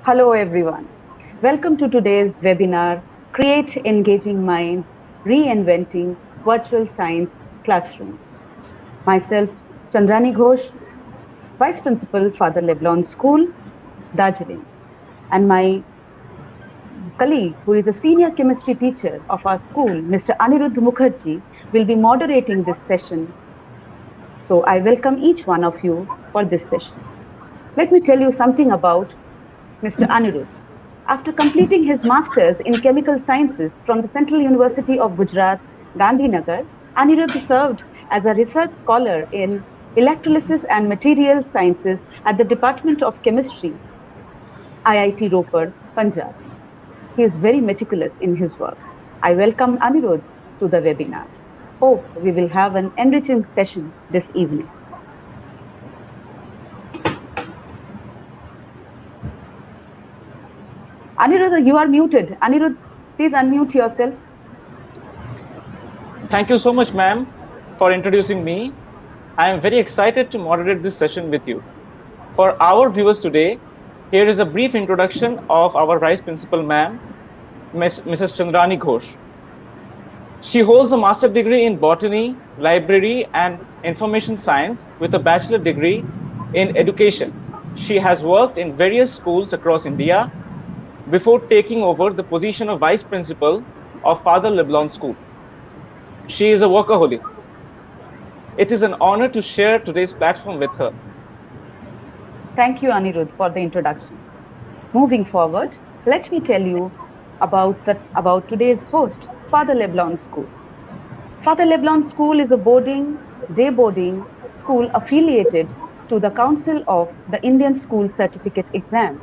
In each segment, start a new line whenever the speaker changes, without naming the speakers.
Hello, everyone. Welcome to today's webinar, Create Engaging Minds, Reinventing Virtual Science Classrooms. Myself, Chandrani Ghosh, Vice Principal, Father Leblon School, Darjeeling, and my colleague, who is a senior chemistry teacher of our school, Mr. Anirudh Mukherjee, will be moderating this session. So I welcome each one of you for this session. Let me tell you something about Mr. Anirudh. After completing his master's in chemical sciences from the Central University of Gujarat, Gandhinagar, Anirudh served as a research scholar in electrolysis and material sciences at the Department of Chemistry, IIT Ropar, Punjab. He is very meticulous in his work. I welcome Anirudh to the webinar. Hope we will have an enriching session this evening. Anirudh, you are muted. Anirudh, please unmute yourself.
Thank you so much, ma'am, for introducing me. I am very excited to moderate this session with you. For our viewers today, here is a brief introduction of our Vice Principal, ma'am, Mrs. Chandrani Ghosh. She holds a master's degree in botany, library, and information science with a bachelor degree in education. She has worked in various schools across India before taking over the position of Vice Principal of Father Leblon School. She is a workaholic. It is an honor to share today's platform with her.
Thank you, Anirudh, for the introduction. Moving forward, let me tell you about today's host, Father Leblon School. Father Leblon School is a day boarding school affiliated to the Council of the Indian School Certificate Exam,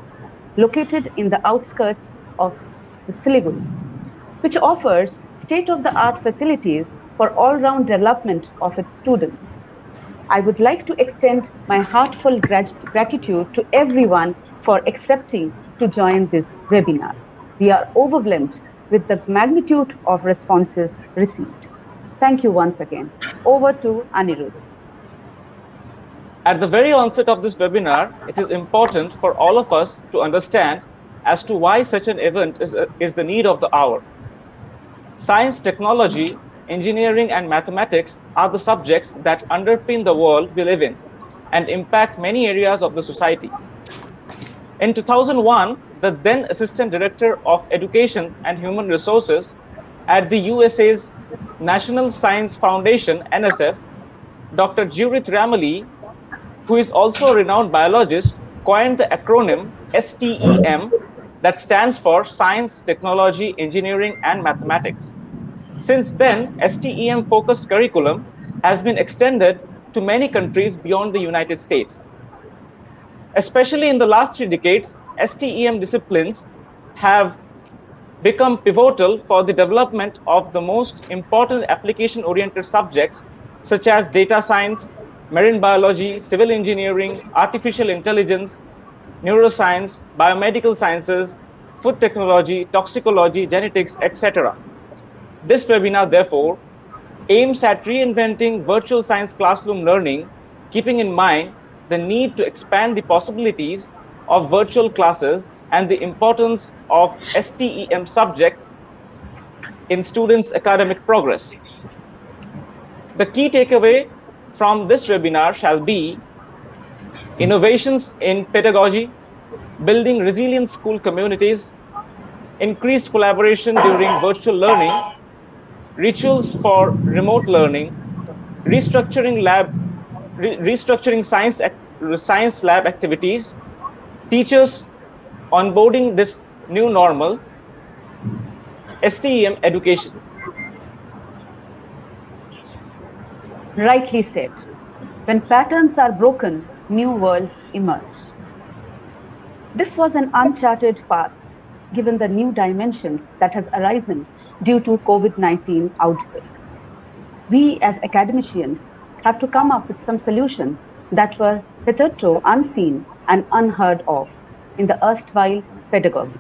located in the outskirts of the Siliguri, which offers state-of-the-art facilities for all-round development of its students. I would like to extend my heartfelt gratitude to everyone for accepting to join this webinar. We are overwhelmed with the magnitude of responses received. Thank you once again. Over to Anirudh.
At the very onset of this webinar, it is important for all of us to understand as to why such an event is the need of the hour. Science, technology, engineering, and mathematics are the subjects that underpin the world we live in and impact many areas of the society. In 2001, the then Assistant Director of Education and Human Resources at the USA's National Science Foundation, NSF, Dr. Judith Ramali, who is also a renowned biologist, coined the acronym STEM, that stands for Science, Technology, Engineering, and Mathematics. Since then, STEM-focused curriculum has been extended to many countries beyond the United States. Especially in the last 3 decades, STEM disciplines have become pivotal for the development of the most important application-oriented subjects such as data science, marine biology, civil engineering, artificial intelligence, neuroscience, biomedical sciences, food technology, toxicology, genetics, etc. This webinar, therefore, aims at reinventing virtual science classroom learning, keeping in mind the need to expand the possibilities of virtual classes and the importance of STEM subjects in students' academic progress. The key takeaway from this webinar shall be innovations in pedagogy, building resilient school communities, increased collaboration during virtual learning, rituals for remote learning, restructuring science lab activities, teachers onboarding this new normal, STEM education.
Rightly said. When patterns are broken, new worlds emerge. This was an uncharted path, given the new dimensions that has arisen due to COVID-19 outbreak. We as academicians have to come up with some solutions that were hitherto unseen and unheard of in the erstwhile pedagogy.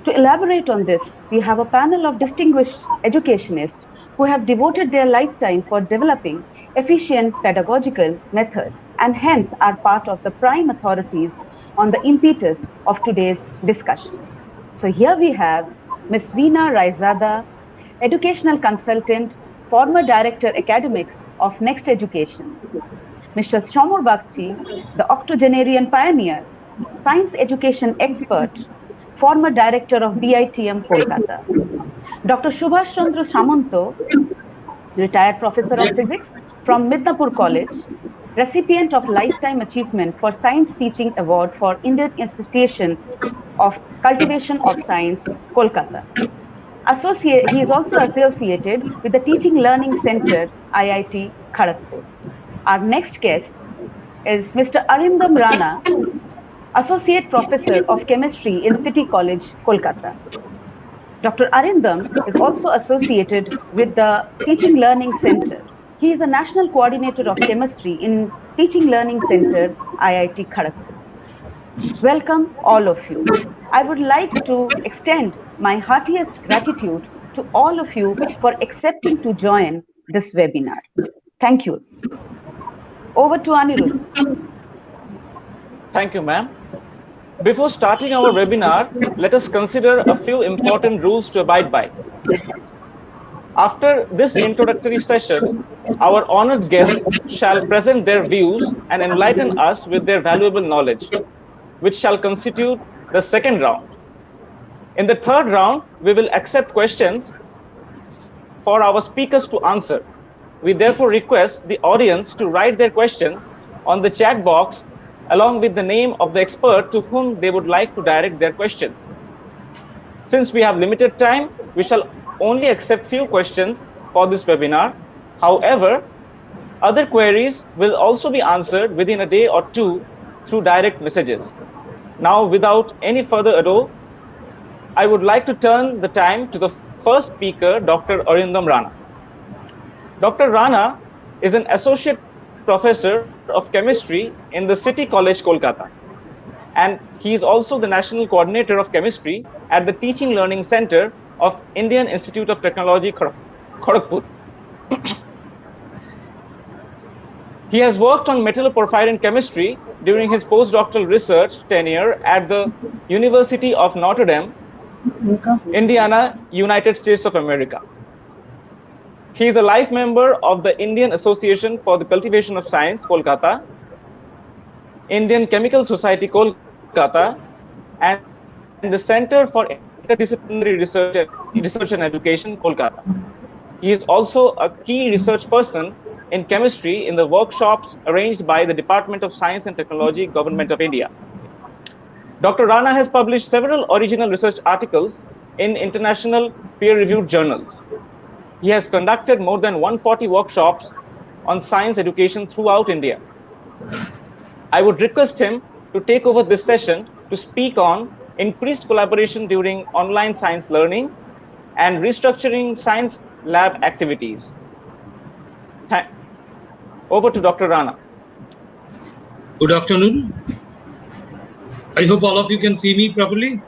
To elaborate on this, we have a panel of distinguished educationists who have devoted their lifetime for developing efficient pedagogical methods and hence are part of the prime authorities on the impetus of today's discussion. So here we have Ms. Veena Raizada, educational consultant, former director academics of Next Education. Mr. Samar Bagchi, the octogenarian pioneer, science education expert, former director of BITM Kolkata. Dr. Subhash Chandra Samanta, retired professor of physics from Midnapur College, recipient of Lifetime Achievement for Science Teaching Award for Indian Association of Cultivation of Science, Kolkata. He is also associated with the Teaching Learning Center, IIT Kharagpur. Our next guest is Mr. Arindam Rana, Associate Professor of Chemistry in City College, Kolkata. Dr. Arindam is also associated with the Teaching Learning Center. He is a national coordinator of chemistry in Teaching Learning Center, IIT Kharagpur. Welcome, all of you. I would like to extend my heartiest gratitude to all of you for accepting to join this webinar. Thank you. Over to Anirudh.
Thank you, ma'am. Before starting our webinar, let us consider a few important rules to abide by. After this introductory session, our honored guests shall present their views and enlighten us with their valuable knowledge, which shall constitute the second round. In the third round, we will accept questions for our speakers to answer. We therefore request the audience to write their questions on the chat box along with the name of the expert to whom they would like to direct their questions. Since we have limited time, we shall only accept few questions for this webinar. However, other queries will also be answered within a day or two through direct messages. Now, without any further ado, I would like to turn the time to the first speaker, Dr. Arindam Rana. Dr. Rana is an associate professor of chemistry in the City College, Kolkata. And he is also the national coordinator of chemistry at the Teaching Learning Center of Indian Institute of Technology, Kharagpur. He has worked on metalloporphyrin chemistry during his postdoctoral research tenure at the University of Notre Dame, Indiana, United States of America. He is a life member of the Indian Association for the Cultivation of Science, Kolkata, Indian Chemical Society, Kolkata, and the Center for Interdisciplinary Research and Education, Kolkata. He is also a key research person in chemistry in the workshops arranged by the Department of Science and Technology, Government of India. Dr. Rana has published several original research articles in international peer-reviewed journals. He has conducted more than 140 workshops on science education throughout India. I would request him to take over this session to speak on increased collaboration during online science learning and restructuring science lab activities. Over to Dr. Rana.
Good afternoon. I hope all of you can see me properly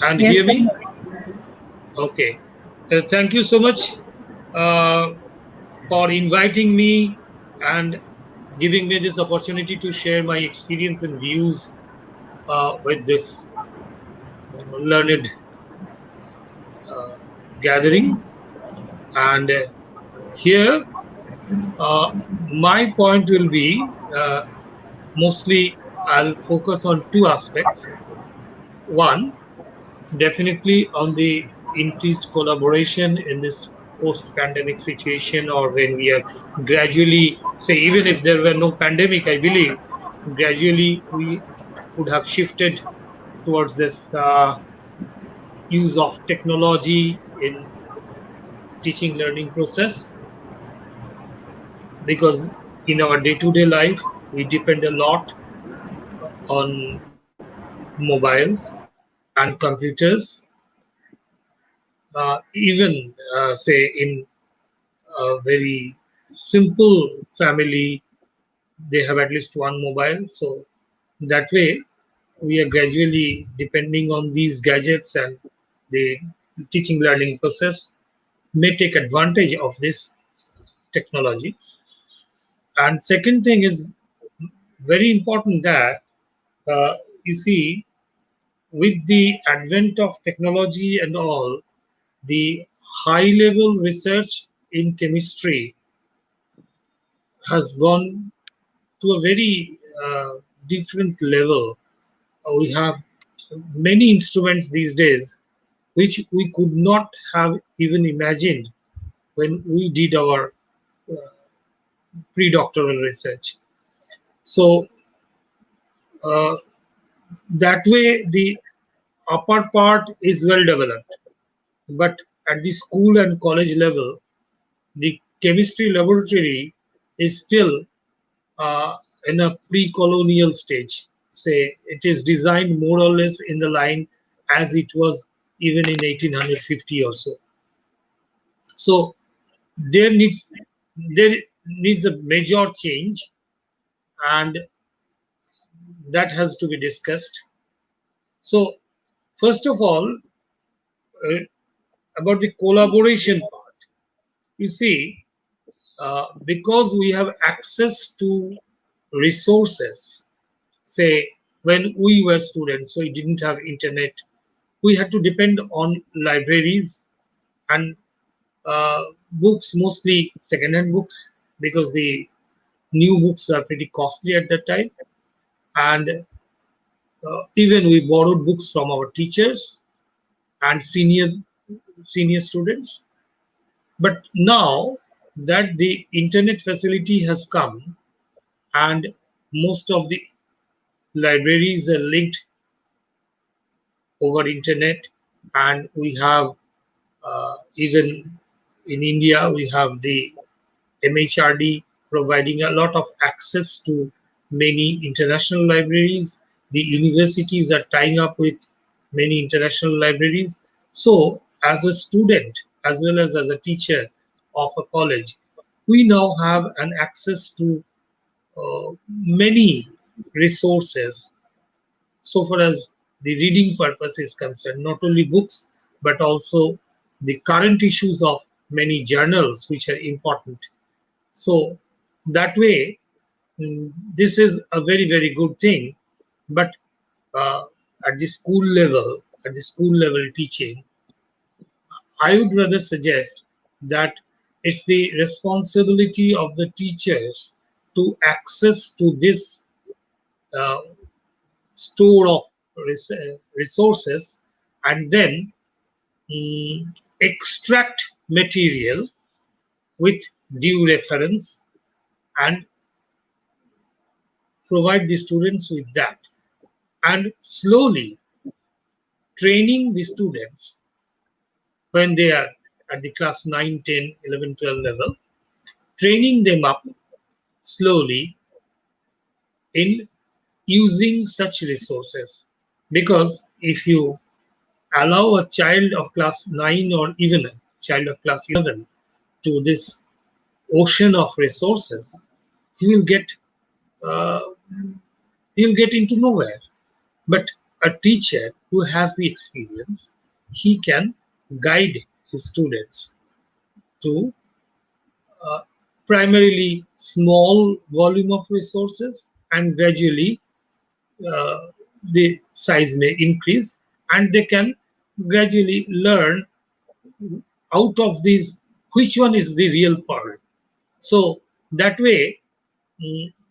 and
Yes,
hear me.
sir.
Okay. Thank you so much for inviting me and giving me this opportunity to share my experience and views with this learned gathering. And here, my point will be mostly I'll focus on two aspects. One, definitely on the increased collaboration in this post-pandemic situation, or when we are gradually, say, even if there were no pandemic, I believe gradually we would have shifted towards this use of technology in teaching learning process, because in our day-to-day life we depend a lot on mobiles and computers. Even say in a very simple family, they have at least one mobile. So that way, we are gradually depending on these gadgets, and the teaching learning process may take advantage of this technology. And second thing is very important that you see, with the advent of technology and all, the high level research in chemistry has gone to a very different level. We have many instruments these days which we could not have even imagined when we did our pre-doctoral research. So uh, that way the upper part is well developed, but at the school and college level, the chemistry laboratory is still in a pre-colonial stage. Say it is designed more or less in the line as it was even in 1850 or so. So there needs there needs a major change, and that has to be discussed. So first of all, uh, about the collaboration part, you see, because we have access to resources. Say when we were students, so we didn't have internet, we had to depend on libraries and books, mostly second-hand books, because the new books were pretty costly at that time. And even we borrowed books from our teachers and senior students. But now that the internet facility has come and most of the libraries are linked over internet, and we have even in India we have the MHRD providing a lot of access to many international libraries. The universities are tying up with many international libraries. So, as a student as well as a teacher of a college, we now have an access to many resources so far as the reading purpose is concerned, not only books but also the current issues of many journals which are important. So that way, this is a very, very good thing. But uh, at the school level teaching, I would rather suggest that it's the responsibility of the teachers to access to this uh, store of resources, and then extract material with due reference and provide the students with that, and slowly training the students when they are at the class 9, 10, 11, 12 level, training them up slowly in using such resources. Because if you allow a child of class 9 or even a child of class 11 to this ocean of resources, he will get uh, he'll get into nowhere. But a teacher who has the experience, he can guide his students to uh, primarily small volume of resources, and gradually uh, the size may increase, and they can gradually learn out of these which one is the real pearl. So that way,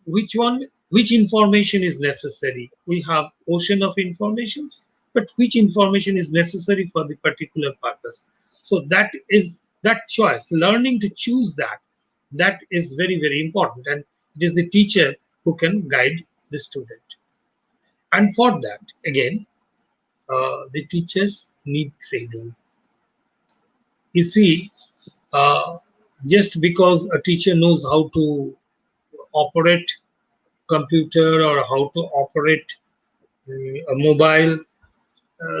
which information is necessary, we have ocean of informations, but which information is necessary for the particular purpose. So that is that choice, learning to choose that, that is very, very important, and it is the teacher who can guide the student. And for that, again, the teachers need training. You see, uh, just because a teacher knows how to operate computer or how to operate a mobile,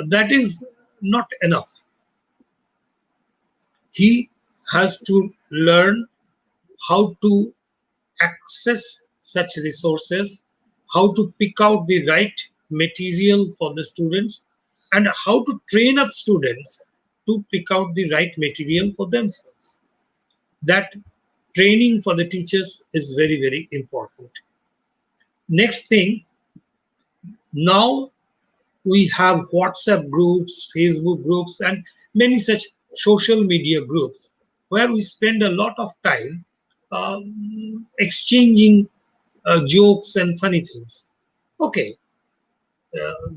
that is not enough. He has to learn how to access such resources, how to pick out the right material for the students, and how to train up students to pick out the right material for themselves. That training for the teachers is very, very important. Next thing, now we have WhatsApp groups, Facebook groups, and many such social media groups where we spend a lot of time exchanging jokes and funny things. Okay,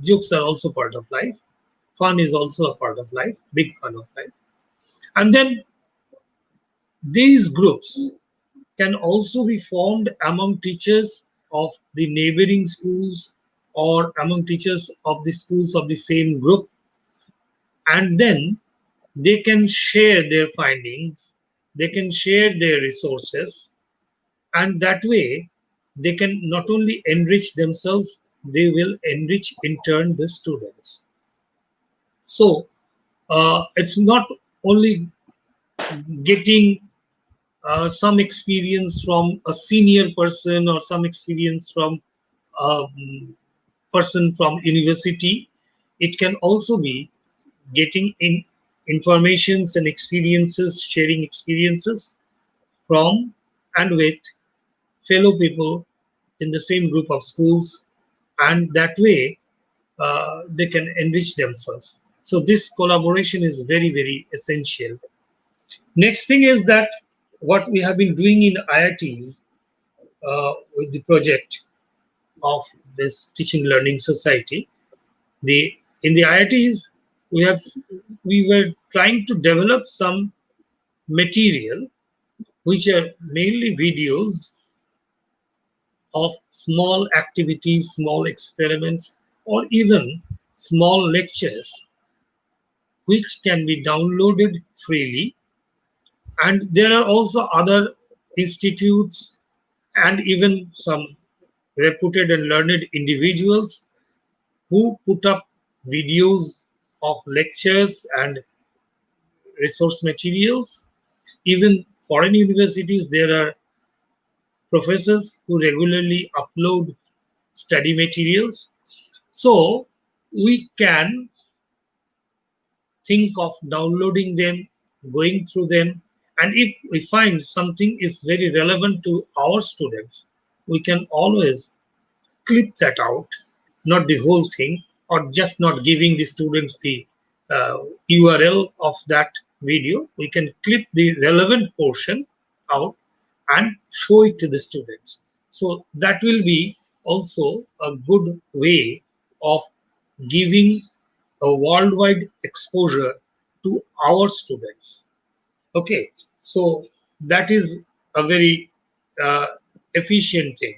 jokes are also part of life. Fun is also a part of life, big fun of life. And then these groups can also be formed among teachers of the neighboring schools or among teachers of the schools of the same group, and then they can share their findings, they can share their resources, and that way they can not only enrich themselves, they will enrich in turn the students. So it's not only getting some experience from a senior person or some experience from a person from university. It can also be getting in informations and experiences, sharing experiences from and with fellow people in the same group of schools, and that way they can enrich themselves. So this collaboration is very, very essential. Next thing is that what we have been doing in IITs with the project of this teaching learning society, the in the IITs we have we were trying to develop some material which are mainly videos of small activities, small experiments, or even small lectures which can be downloaded freely. And there are also other institutes and even some reputed and learned individuals who put up videos of lectures and resource materials. Even foreign universities, there are professors who regularly upload study materials. So we can think of downloading them, going through them, and if we find something is very relevant to our students, we can always clip that out, not the whole thing, or just not giving the students the uh, URL of that video. We can clip the relevant portion out and show it to the students. So that will be also a good way of giving a worldwide exposure to our students. Okay, so that is a very uh, efficient thing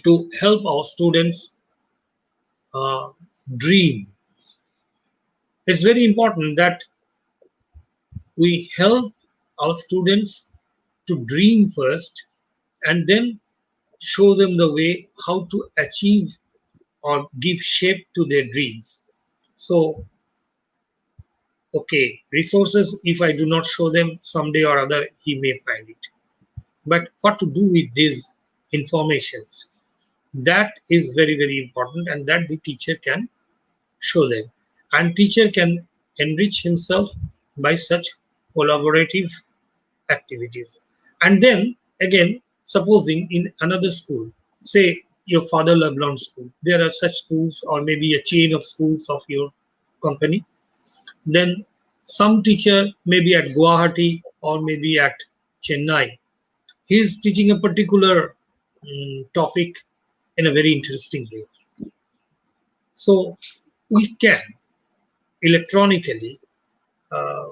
to help our students uh, dream. It's very important that we help our students to dream first and then show them the way how to achieve or give shape to their dreams. So, okay, resources, if I do not show them, someday or other he may find it. But what to do with these informations? That is very, very important, and that the teacher can show them. And teacher can enrich himself by such collaborative activities. And then again, supposing in another school, say your father Leblon school, there are such schools or maybe a chain of schools of your company, then some teacher maybe at Guwahati or maybe at Chennai, he is teaching a particular topic in a very interesting way. So we can electronically uh,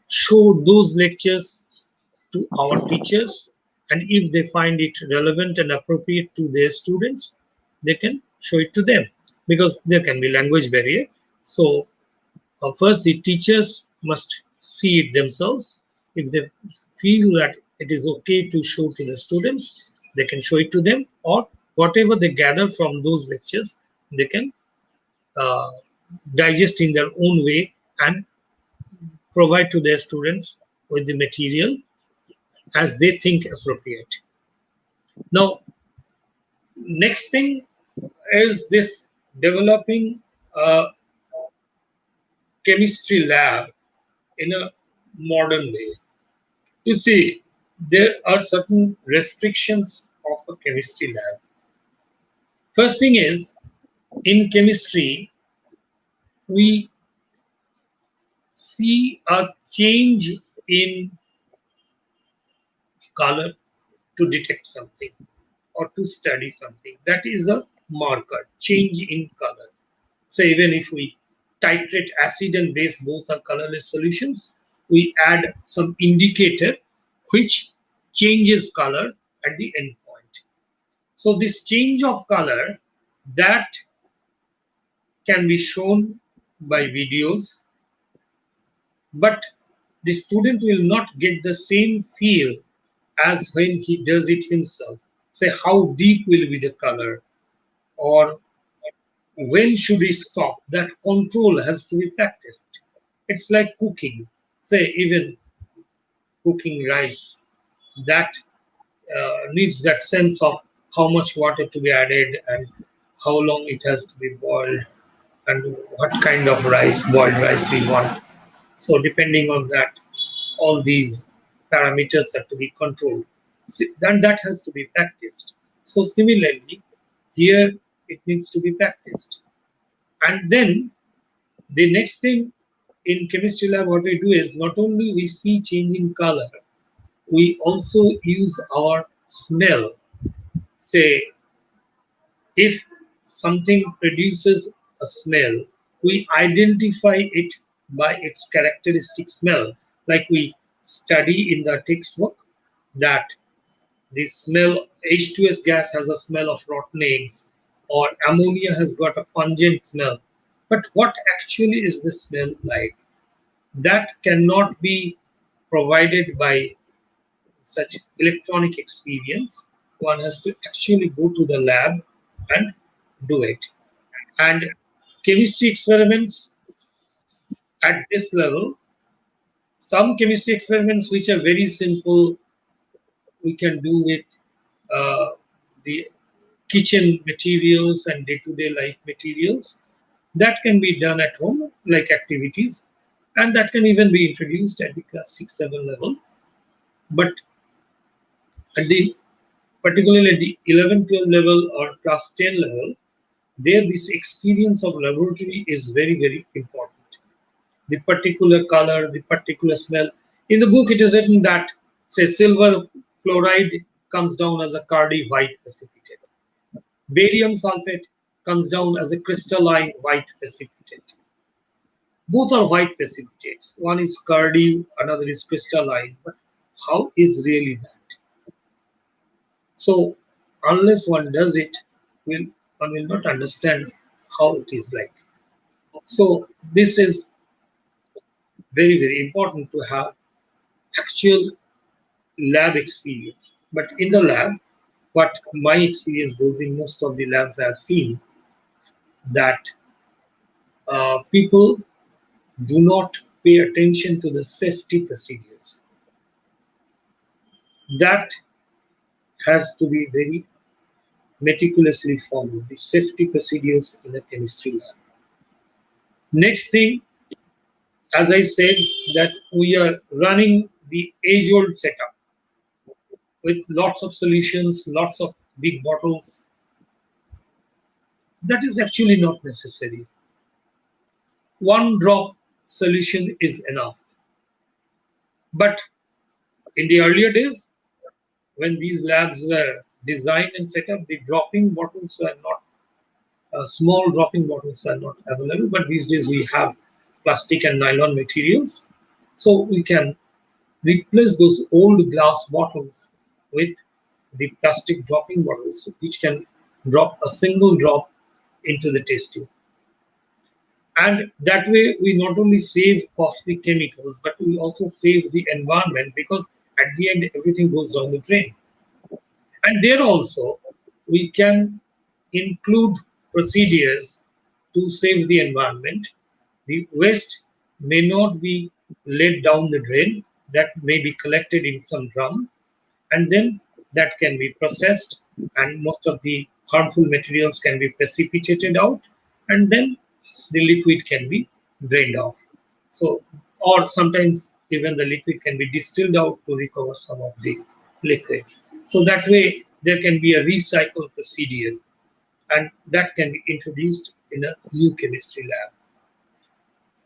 show those lectures to our teachers, and if they find it relevant and appropriate to their students, they can show it to them, because there can be language barrier. So first the teachers must see it themselves. If they feel that it is okay to show to the students, they can show it to them, or whatever they gather from those lectures, they can uh, digest in their own way and provide to their students with the material as they think appropriate. Now, next thing is this developing a chemistry lab in a modern way. You see, there are certain restrictions of a chemistry lab. First thing is, in chemistry, we see a change in color to detect something or to study something. That is a marker, change in color. So even if we titrate acid and base, both are colorless solutions, we add some indicator which changes color at the end point. So this change of color, that can be shown by videos, but the student will not get the same feel as when he does it himself. Say how deep will be the color, or when should he stop. That control has to be practiced. It's like cooking. Say even cooking rice, that needs that sense of how much water to be added and how long it has to be boiled and what kind of rice, boiled rice we want. So depending on that, all these parameters have to be controlled. Then that has to be practiced. So similarly, here it needs to be practiced. And then the next thing in chemistry lab, what we do is not only we see changing color, we also use our smell. Say if something produces a smell, we identify it by its characteristic smell. Like we study in the textbook that the smell, H2S gas has a smell of rotten eggs, or ammonia has got a pungent smell. But what actually is the smell like? That cannot be provided by such electronic experience. One has to actually go to the lab and do it. And chemistry experiments at this level, some chemistry experiments which are very simple, we can do with the kitchen materials and day-to-day life materials. That can be done at home, like activities, and that can even be introduced at the class 6 7 level. But at the particularly at the 11 12 level or class 10 level, there this experience of laboratory is very, very important. The particular color, the particular smell. In the book, it is written that, say, silver chloride comes down as a cardi white precipitate. Barium sulfate comes down as a crystalline white precipitate. Both are white precipitates. One is cardi, another is crystalline. But how is really that? So, unless one does it, one will not understand how it is like. So, this is very, very important to have actual lab experience. But in the lab, what my experience goes in most of the labs I've seen, that people do not pay attention to the safety procedures. That has to be very meticulously followed, the safety procedures in a chemistry lab. Next thing, as I said, that we are running the age-old setup with lots of solutions, lots of big bottles. That is actually not necessary. One drop solution is enough. But in the earlier days, when these labs were designed and set up, the dropping bottles were not, small dropping bottles were not available. But these days we have plastic and nylon materials. So we can replace those old glass bottles with the plastic dropping bottles, which can drop a single drop into the test tube. And that way, we not only save costly chemicals, but we also save the environment because at the end, everything goes down the drain. And there also, we can include procedures to save the environment. The waste may not be laid down the drain, that may be collected in some drum, and then that can be processed, and most of the harmful materials can be precipitated out, and then the liquid can be drained off. So, or sometimes even the liquid can be distilled out to recover some of the liquids. So that way there can be a recycle procedure, and that can be introduced in a new chemistry lab.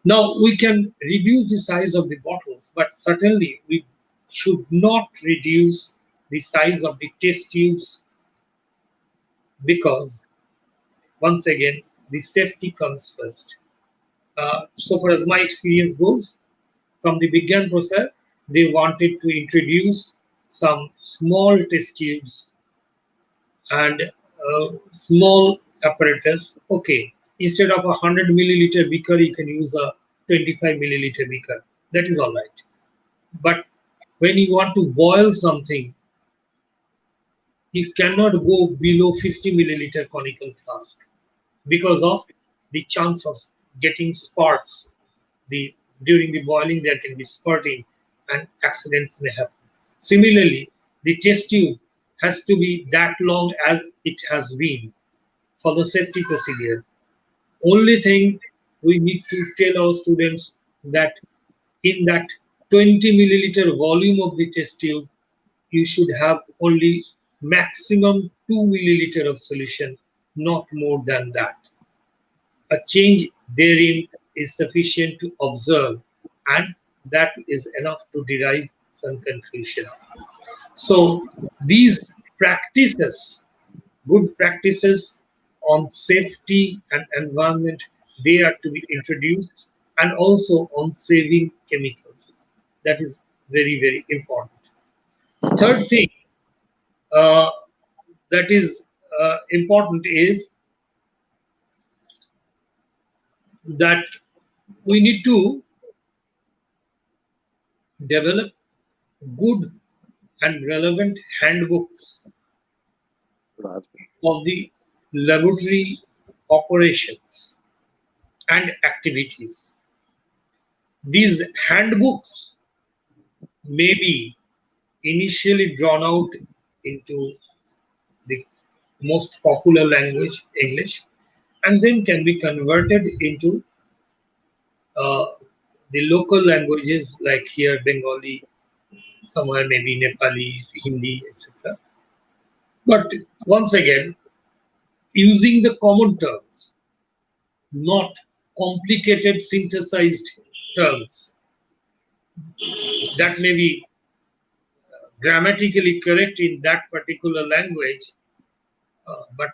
Now we can reduce the size of the bottles, but certainly we should not reduce the size of the test tubes, because once again the safety comes first. So far as my experience goes, from the beginning process, they wanted to introduce some small test tubes and small apparatus. Okay, instead of a 100 milliliter beaker, you can use a 25 milliliter beaker. That is all right. But when you want to boil something, you cannot go below 50 milliliter conical flask, because of the chance of getting sparks. The During the boiling there can be spurting and accidents may happen. Similarly, the test tube has to be that long as it has been for the safety procedure. Only thing we need to tell our students that in that 20 milliliter volume of the test tube, you should have only maximum 2 milliliter of solution, not more than that. A change therein is sufficient to observe, and that is enough to derive some conclusion. So these practices, good practices on safety and environment, they are to be introduced, and also on saving chemicals. That is very, very important. Third thing uh, that is important is that we need to develop good and relevant handbooks of the laboratory operations and activities. These handbooks may be initially drawn out into the most popular language, English, and then can be converted into uh, the local languages like here Bengali, somewhere maybe Nepali, Hindi, etc. But once again, using the common terms, not complicated synthesized terms that may be grammatically correct in that particular language, but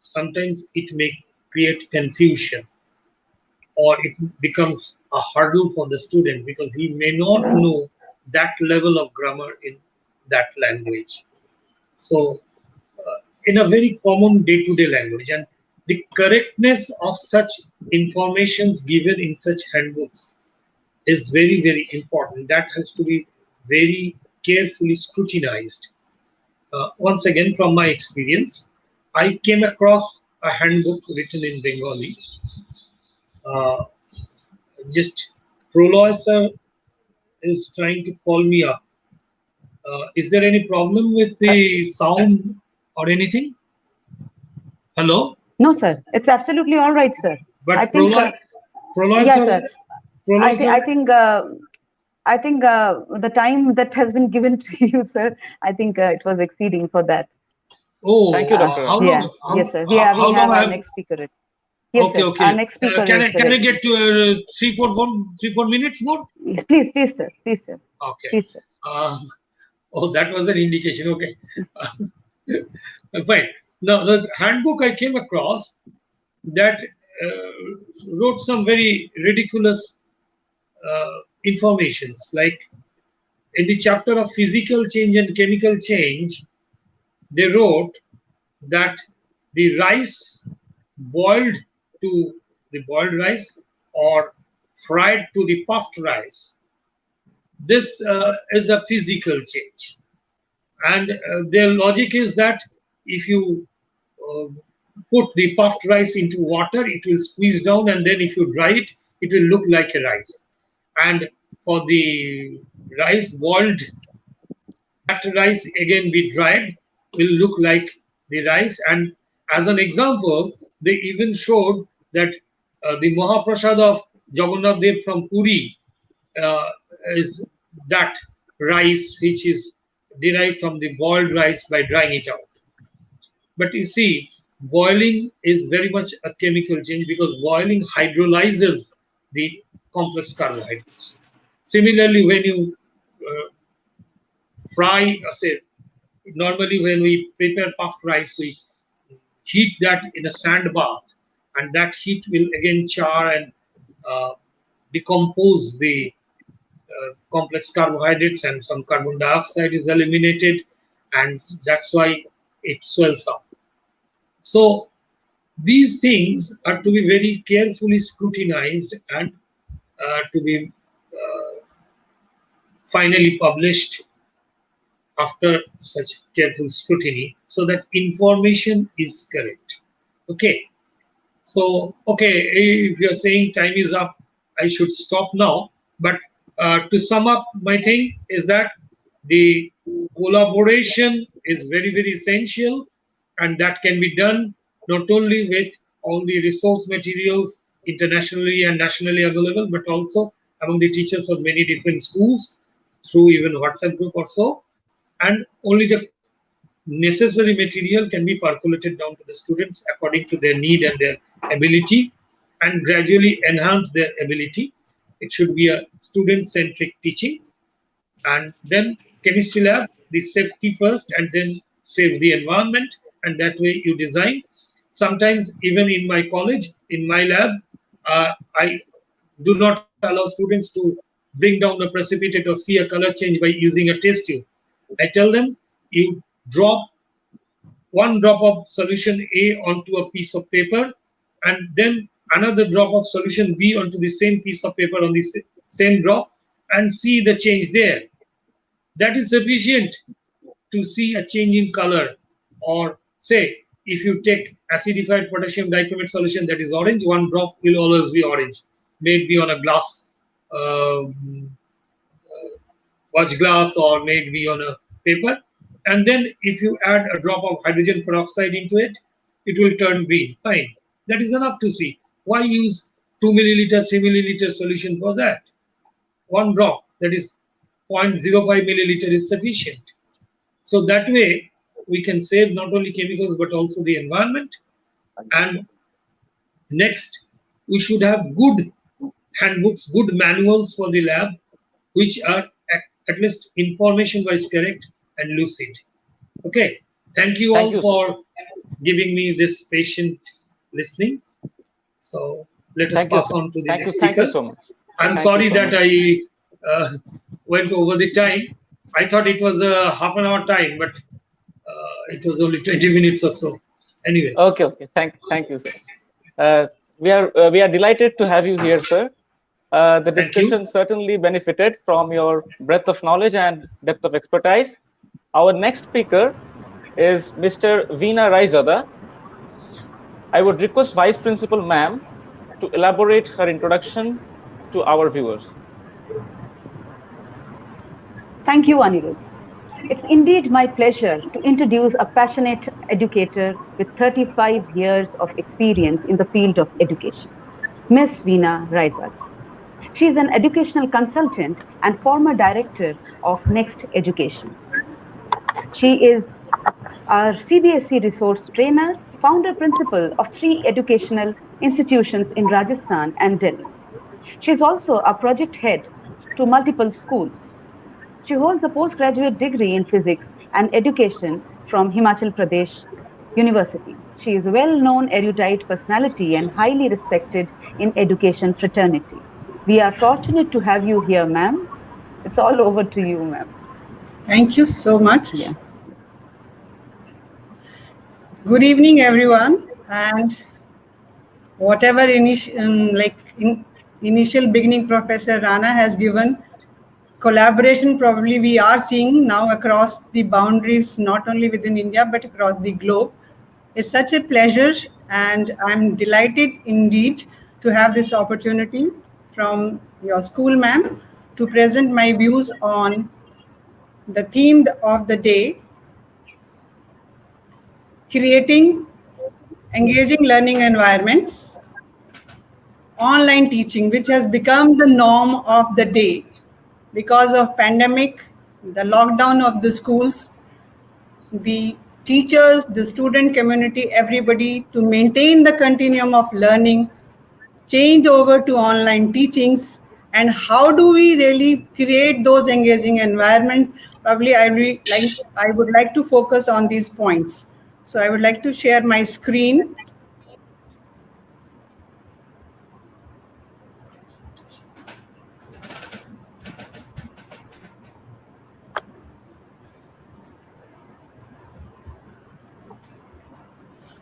sometimes it may create confusion, or it becomes a hurdle for the student because he may not know that level of grammar in that language. So, in a very common day-to-day language, and the correctness of such informations given in such handbooks is very, very important. That has to be very carefully scrutinized. Once again, from my experience, I came across a handbook written in Bengali. Uh, just Proloy sir is trying to call me up. Is there any problem with
Uh,
the sound or anything? Hello?
no, sir. It's absolutely all right, sir. I
But
think,
Proloy
yes,
sir,
sir.
Proloy
I
sir,
think, the time that has been given to you, sir, I think it was exceeding for that.
Thank you,
oh,
Dr.
how
Rana.
Yeah,
long?
yes, sir. We
How
have
long
our
have?
next speaker. Yes,
Okay,
sir. Our
okay.
next speaker
Can
is
I get to 3 4 minutes more?
please, please, sir. Please, sir.
Okay.
Please, sir.
Uh, oh, that was an indication. Okay. Fine. Now, the handbook I came across that wrote some very ridiculous informations. Like in the chapter of physical change and chemical change, they wrote that the rice boiled to the boiled rice or fried to the puffed rice, this is a physical change. And their logic is that if you uh, put the puffed rice into water, it will squeeze down, and then if you dry it, it will look like a rice. And for the rice boiled, that rice again be dried will look like the rice. And as an example, they even showed that the Mahaprasad of Jagannath Dev from Puri, uh, is that rice which is derived from the boiled rice by drying it out. But you see, boiling is very much a chemical change because boiling hydrolyzes the complex carbohydrates. Similarly, when you fry, say, normally when we prepare puffed rice, we heat that in a sand bath, and that heat will again char and uh, decompose the complex carbohydrates, and some carbon dioxide is eliminated, and that's why it swells up. So these things are to be very carefully scrutinized and to be finally published after such careful scrutiny so that information is correct. Okay. So, okay, if you're saying time is up, I should stop now. But to sum up, my thing is that the collaboration is very, very essential, and that can be done not only with all the resource materials internationally and nationally available, but also among the teachers of many different schools through even WhatsApp group or so. And only the necessary material can be percolated down to the students according to their need and their ability, and gradually enhance their ability. It should be a student centric teaching. And then chemistry lab, the safety first and then save the environment, and that way you design. Sometimes even in my college, in my lab, I do not allow students to bring down a precipitate or see a color change by using a test tube. I tell them, you drop one drop of solution A onto a piece of paper, and then another drop of solution B onto the same piece of paper on the same drop, and see the change there. That is sufficient to see a change in color. Or say, if you take acidified potassium dichromate solution that is orange, one drop will always be orange. May it be on a glass, watch glass, or may it be on a paper. And then if you add a drop of hydrogen peroxide into it, it will turn green. Fine. That is enough to see. Why use 2 milliliter, 3 milliliter solution for that? One drop, that is 0.05 milliliter, is sufficient. So that way, we can save not only chemicals but also the environment. And next, we should have good handbooks, good manuals for the lab, which are at least information wise correct and lucid. Okay. Thank you
Thank
all
you, sir.
for giving me this patient listening. So let us
Thank you,
pass
sir.
on to the
Thank you.
next
Thank you
speaker.
so much.
I'm
Thank you
sorry
so
that
much.
I went over the time. I thought it was a half an hour time, but it was only 20 minutes or so. Anyway,
Okay, okay. Thank you, sir. Uh, we are delighted to have you here, sir. The
thank you.
discussion certainly benefited from your breadth of knowledge and depth of expertise. Our next speaker is Mr. Veena Raizada. I would request Vice Principal Ma'am to elaborate her introduction to our viewers.
Thank you, Anirudh. It's indeed my pleasure to introduce a passionate educator with 35 years of experience in the field of education, Miss Veena Raizada. She is an educational consultant and former director of Next Education. She is our CBSE resource trainer, founder principal of three educational institutions in Rajasthan and Delhi. She is also a project head to multiple schools. She holds a postgraduate degree in physics and education from Himachal Pradesh University. She is a well known erudite personality and highly respected in education fraternity. We are fortunate to have you here, ma'am. It's all over to you, ma'am.
Thank you so much.
Yeah.
Good evening, everyone. And whatever initial beginning Professor Rana has given, collaboration probably we are seeing now across the boundaries, not only within India but across the globe. It's such a pleasure, and I'm delighted indeed to have this opportunity from your school, ma'am, to present my views on the theme of the day, creating engaging learning environments, online teaching, which has become the norm of the day. because of pandemic, the lockdown of the schools, the teachers, the student community, everybody, to maintain the continuum of learning, change over to online teachings, and how do we really create those engaging environments. Probably I would like to focus on these points. So I would like to share my screen.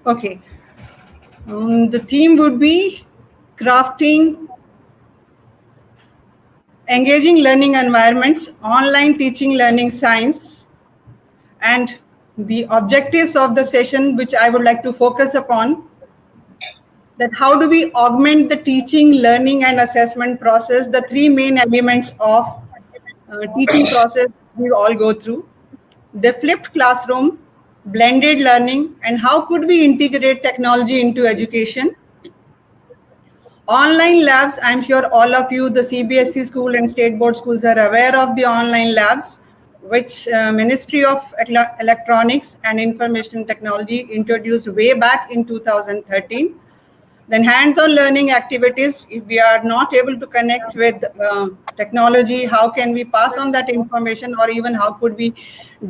Okay. The theme would be crafting engaging learning environments, online teaching learning science, and the objectives of the session, which I would like to focus upon, that how do we augment the teaching, learning, and assessment process, the three main elements of teaching process we all go through, the flipped classroom, blended learning, and how could we integrate technology into education. Online labs, I'm sure all of you, the CBSE school and state board schools are aware of the online labs, which Ministry of Electronics and Information Technology introduced way back in 2013. Then hands-on learning activities, if we are not able to connect with technology, how can we pass on that information, or even how could we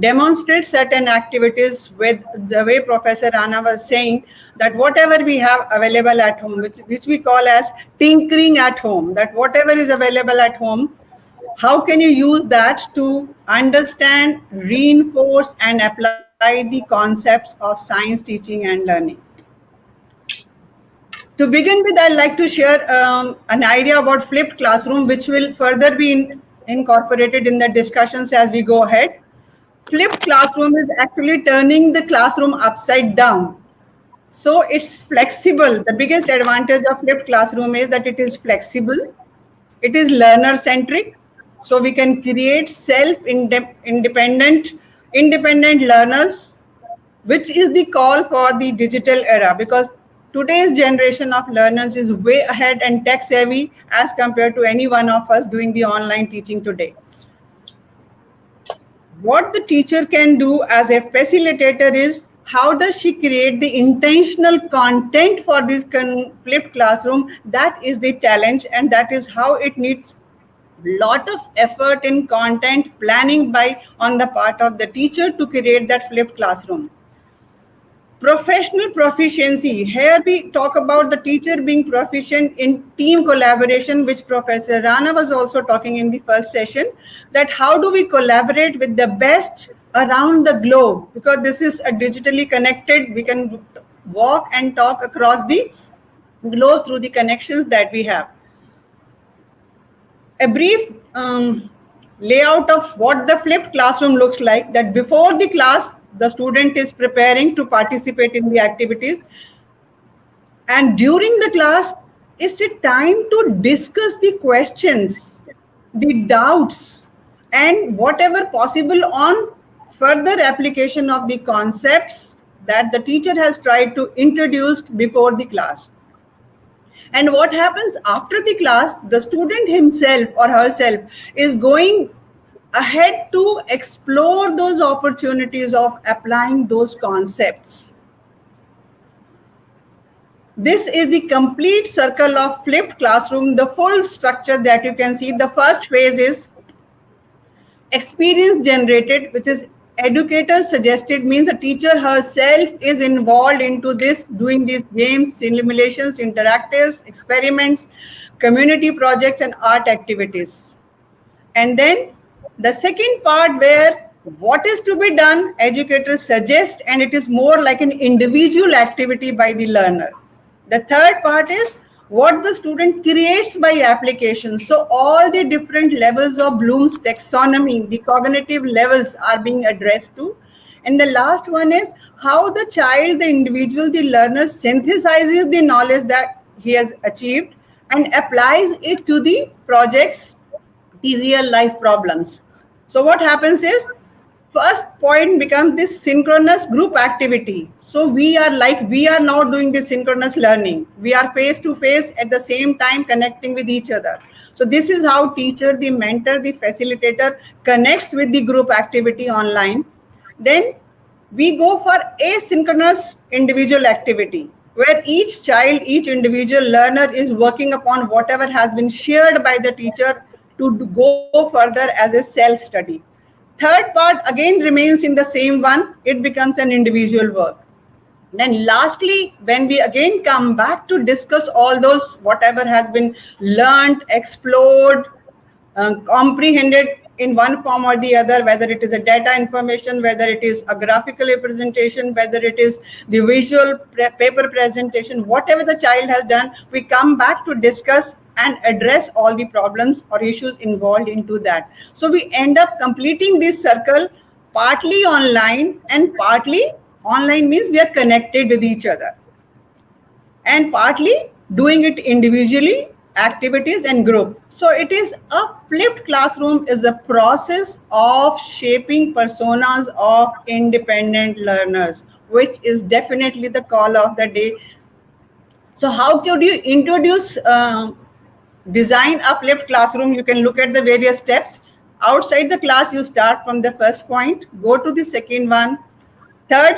demonstrate certain activities with the way Professor Rana was saying, that whatever we have available at home, which we call as tinkering at home, that whatever is available at home, how can you use that to understand, reinforce, and apply the concepts of science teaching and learning. To begin with, I'd like to share an idea about flipped classroom, which will further be incorporated in the discussions as we go ahead. Flipped classroom is actually turning the classroom upside down. So it's flexible. The biggest advantage of flipped classroom is that it is flexible. It is learner-centric. So we can create self-independent learners, which is the call for the digital era, because today's generation of learners is way ahead and tech savvy as compared to any one of us doing the online teaching today. What the teacher can do as a facilitator is, how does she create the intentional content for this flipped classroom? That is the challenge, and that is how it needs lot of effort in content planning on the part of the teacher to create that flipped classroom. Professional proficiency. Here we talk about the teacher being proficient in team collaboration, which Professor Rana was also talking in the first session, that how do we collaborate with the best around the globe, because this is a digitally connected, we can walk and talk across the globe through the connections that we have. A brief layout of what the flipped classroom looks like, that before the class, the student is preparing to participate in the activities. And during the class, it's a time to discuss the questions, the doubts, and whatever possible on further application of the concepts that the teacher has tried to introduce before the class. And what happens after the class, the student himself or herself is going ahead to explore those opportunities of applying those concepts. This is the complete circle of flipped classroom, the full structure that you can see. The first phase is experience generated, which is educator suggested, means the teacher herself is involved into this, doing these games, simulations, interactives, experiments, community projects, and art activities. And then the second part, where what is to be done, educators suggest, and it is more like an individual activity by the learner. The third part is what the student creates by application. So all the different levels of Bloom's taxonomy, the cognitive levels are being addressed to. And the last one is how the child, the individual, the learner synthesizes the knowledge that he has achieved and applies it to the projects, the real life problems. So what happens is, first point becomes this synchronous group activity. So we are now doing this synchronous learning. We are face to face at the same time connecting with each other. So So this is how teacher, the mentor, the facilitator connects with the group activity online. Then we go for asynchronous individual activity, where each child, each individual learner is working upon whatever has been shared by the teacher to go further as a self-study. Third part again remains in the same one, it becomes an individual work. Then lastly, when we again come back to discuss all those, whatever has been learned, explored, comprehended in one form or the other, whether it is a data information, whether it is a graphical representation, whether it is the visual paper presentation, whatever the child has done, we come back to discuss and address all the problems or issues involved into that. So we end up completing this circle partly online, and partly online means we are connected with each other, and partly doing it individually, activities and group. So it is a flipped classroom is a process of shaping personas of independent learners, which is definitely the call of the day. So how could you introduce design a flipped classroom? You can look at the various steps. Outside the class, you start from the first point, go to the second one. Third,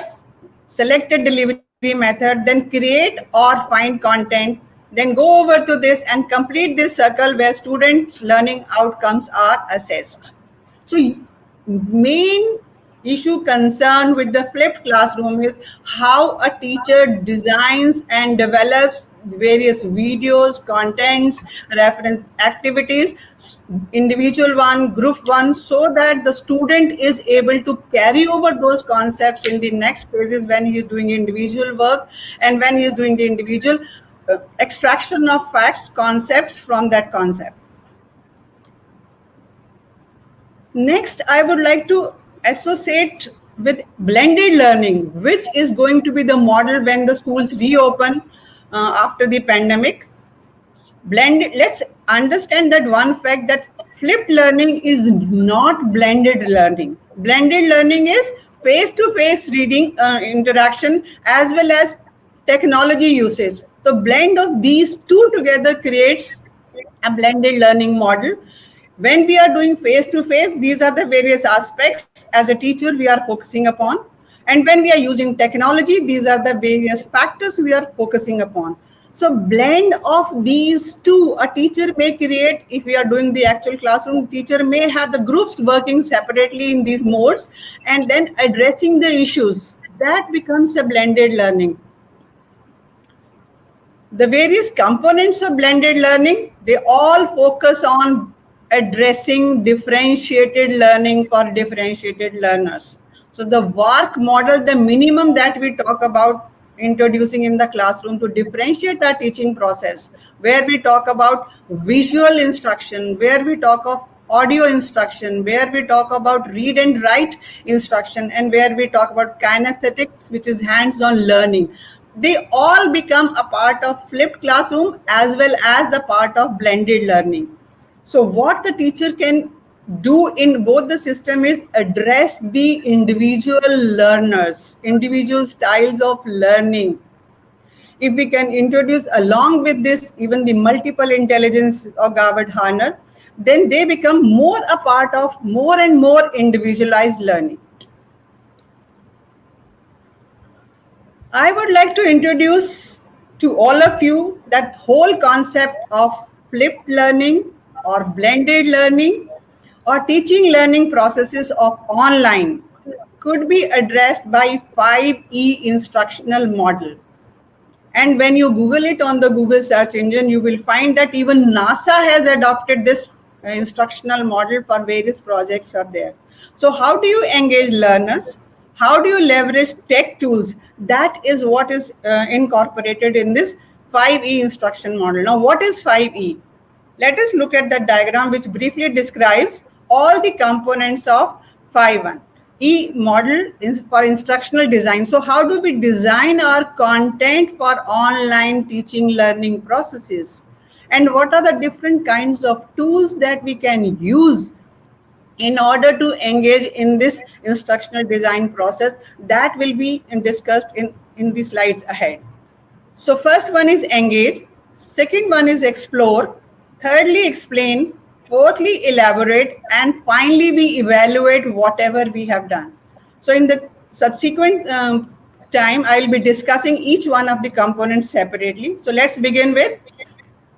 select a delivery method, then create or find content, then go over to this and complete this circle where students' learning outcomes are assessed. So main issue concern with the flipped classroom is how a teacher designs and develops various videos, contents, reference activities, individual one, group one, so that the student is able to carry over those concepts in the next phases when he is doing individual work and when he is doing the individual extraction of facts, concepts from that concept. Next, I would like to associate with blended learning, which is going to be the model when the schools reopen after the pandemic. Blended, let's understand that one fact that flipped learning is not blended learning. Blended learning is face-to-face reading interaction as well as technology usage. The blend of these two together creates a blended learning model. When we are doing face-to-face, these are the various aspects as a teacher we are focusing upon. And when we are using technology, these are the various factors we are focusing upon. So blend of these two, a teacher may create, if we are doing the actual classroom, teacher may have the groups working separately in these modes and then addressing the issues. That becomes a blended learning. The various components of blended learning, they all focus on addressing differentiated learning for differentiated learners. So the work model, the minimum that we talk about introducing in the classroom to differentiate our teaching process, where we talk about visual instruction, where we talk of audio instruction, where we talk about read and write instruction, and where we talk about kinesthetics, which is hands-on learning. They all become a part of flipped classroom as well as the part of blended learning. So what the teacher can do in both the system is address the individual learners, individual styles of learning. If we can introduce along with this even the multiple intelligence of Garvard Harner, then they become more a part of more and more individualized learning. I would like to introduce to all of you that whole concept of flipped learning or blended learning or teaching learning processes of online could be addressed by 5E instructional model. And when you Google it on the Google search engine, you will find that even NASA has adopted this instructional model for various projects are there. So how do you engage learners? How do you leverage tech tools? That is what is incorporated in this 5E instruction model. Now, what is 5E? Let us look at the diagram which briefly describes all the components of 5.1. E model is for instructional design. So how do we design our content for online teaching learning processes? And what are the different kinds of tools that we can use in order to engage in this instructional design process? That will be discussed in the slides ahead. So first one is engage, second one is explore, thirdly explain, fourthly elaborate, and finally we evaluate whatever we have done. So in the subsequent time, I will be discussing each one of the components separately. So let's begin with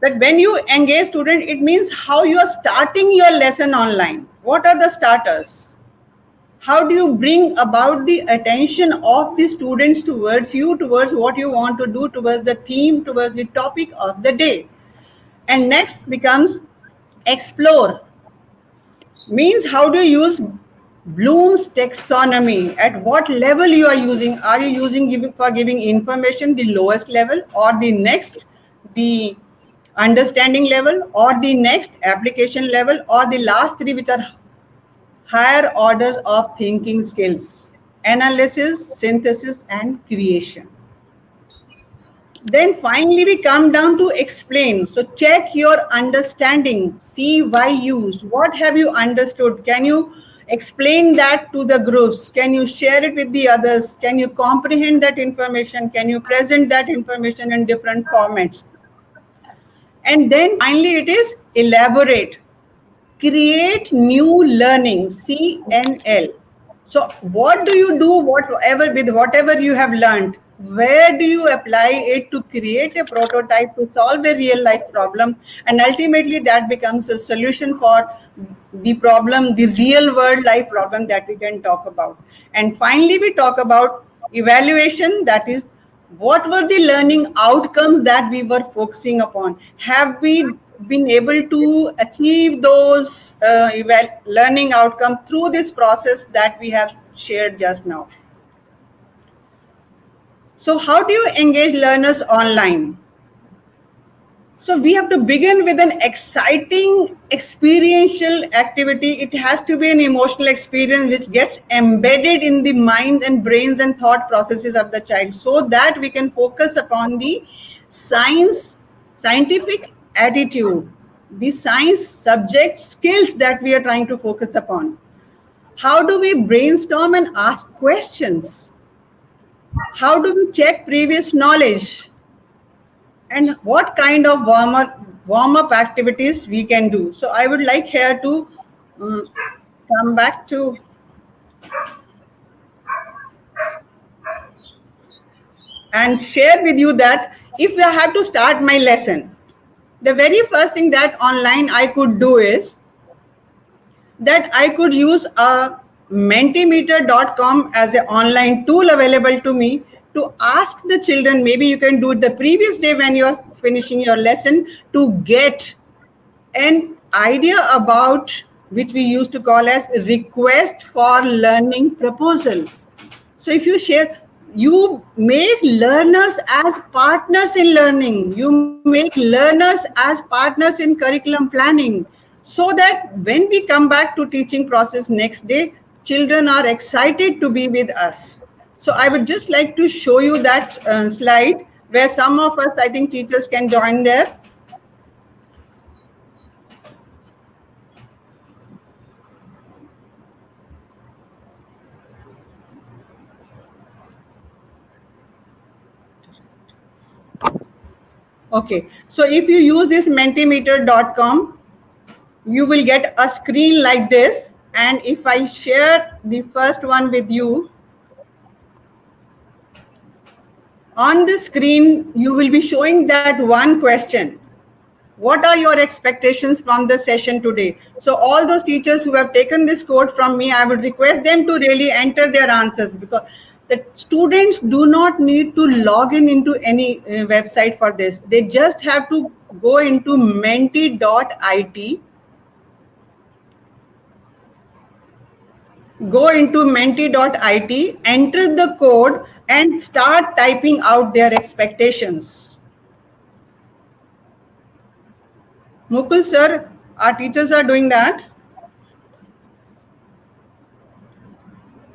that. When you engage student, it means how you are starting your lesson online. What are the starters? How do you bring about the attention of the students towards you, towards what you want to do, towards the theme, towards the topic of the day? And next becomes explore, means how do you use Bloom's taxonomy? At what level you are using? Are you using for giving information the lowest level, or the next the understanding level, or the next application level, or the last three, which are higher orders of thinking skills: analysis, synthesis, and creation? Then finally we come down to explain. So check your understanding, see why used, what have you understood, can you explain that to the groups, can you share it with the others, can you comprehend that information, can you present that information in different formats? And then finally it is elaborate, create new learning, CNL. So what do you do whatever with whatever you have learned? Where do you apply it to create a prototype to solve a real life problem? And ultimately that becomes a solution for the problem, the real world life problem that we can talk about. And finally we talk about evaluation, that is what were the learning outcomes that we were focusing upon? Have we been able to achieve those learning outcomes through this process that we have shared just now? So how do you engage learners online? So we have to begin with an exciting experiential activity. It has to be an emotional experience which gets embedded in the minds and brains and thought processes of the child, so that we can focus upon the scientific attitude, the science subject skills that we are trying to focus upon. How do we brainstorm and ask questions? How do we check previous knowledge? And what kind of warm up activities we can do? So I would like here to uh, come back to and share with you that if I have to start my lesson, the very first thing that online I could do is that I could use a mentimeter.com as an online tool available to me to ask the children. Maybe you can do it the previous day when you're finishing your lesson, to get an idea about, which we used to call as request for learning proposal. So if you share, you make learners as partners in learning, you make learners as partners in curriculum planning, so that when we come back to teaching process next day, children are excited to be with us. So I would just like to show you that slide where some of us, I think teachers can join there. Okay, so if you use this mentimeter.com, you will get a screen like this. And if I share the first one with you, on the screen, you will be showing that one question. What are your expectations from the session today? So all those teachers who have taken this code from me, I would request them to really enter their answers, because the students do not need to log in into any website for this. They just have to go into menti.it, enter the code and start typing out their expectations. Mukul sir, our teachers are doing that.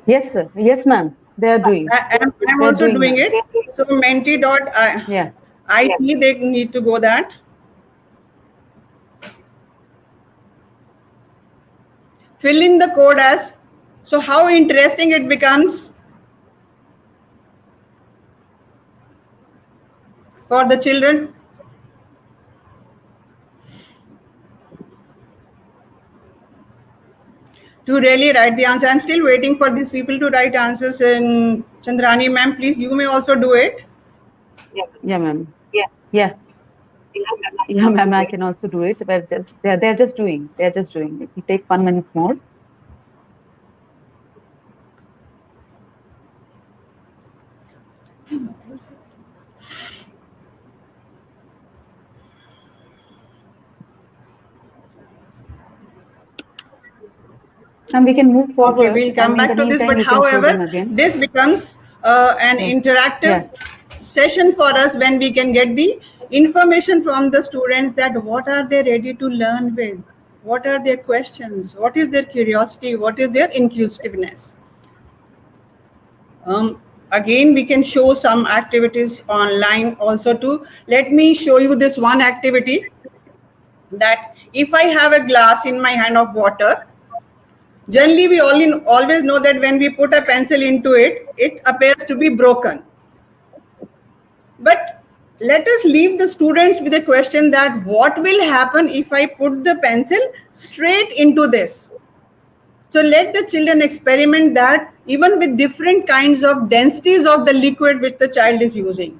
Yes, sir. Yes, ma'am. They are doing.
I'm also doing it. So menti.it,
Yeah.
they need to go that. Fill in the code as, so how interesting it becomes for the children. to really write the answer. I'm still waiting for these people to write answers. And Chandrani ma'am, please, you may also do it.
Yeah, ma'am. Yeah. Yeah, ma'am, I can also do it, but just they're just doing. They're just doing. It will take 1 minute more. And we can move
Okay,
forward.
we'll come
And in
back
the
to this.
meantime,
But
you can show them
however,
again.
this becomes an
Yeah.
interactive
Yeah.
session for us when we can get the information from the students that what are they ready to learn with, what are their questions, what is their curiosity, what is their inquisitiveness. Again, we can show some activities online also too. Let me show you this one activity, that if I have a glass in my hand of water, generally we always know that when we put a pencil into it, it appears to be broken. But let us leave the students with a question that what will happen if I put the pencil straight into this? So let the children experiment that even with different kinds of densities of the liquid which the child is using.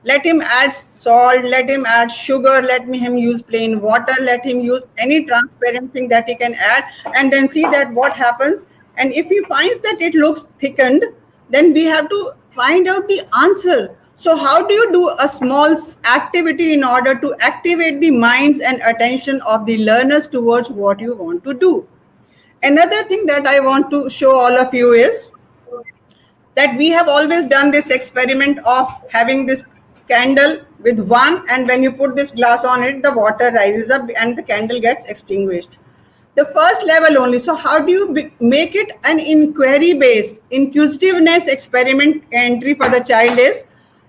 Let him add salt, let him add sugar, him use plain water, let him use any transparent thing that he can add, and then see that what happens. And if he finds that it looks thickened, then we have to find out the answer. So how do you do a small activity in order to activate the minds and attention of the learners towards what you want to do? Another thing that I want to show all of you is that we have always done this experiment of having this candle with one, and when you put this glass on it, the water rises up and the candle gets extinguished. The first level only. So how do you make it an inquiry based inquisitiveness experiment entry for the child is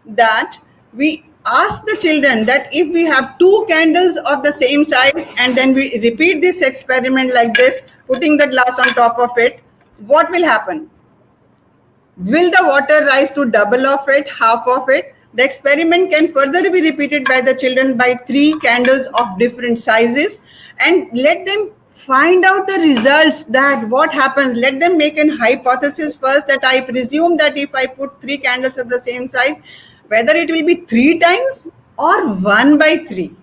that we ask the children that if we have two candles of the same size and then we repeat this experiment like this, putting the glass on top of it, what will happen? Will the water rise to double of it, half of it? The experiment can further be repeated by the children by 3 candles of different sizes, and let them find out the results, that what happens. Let them make an hypothesis first, that I presume that if I put 3 candles of the same size, whether it will be 3 times or 1/3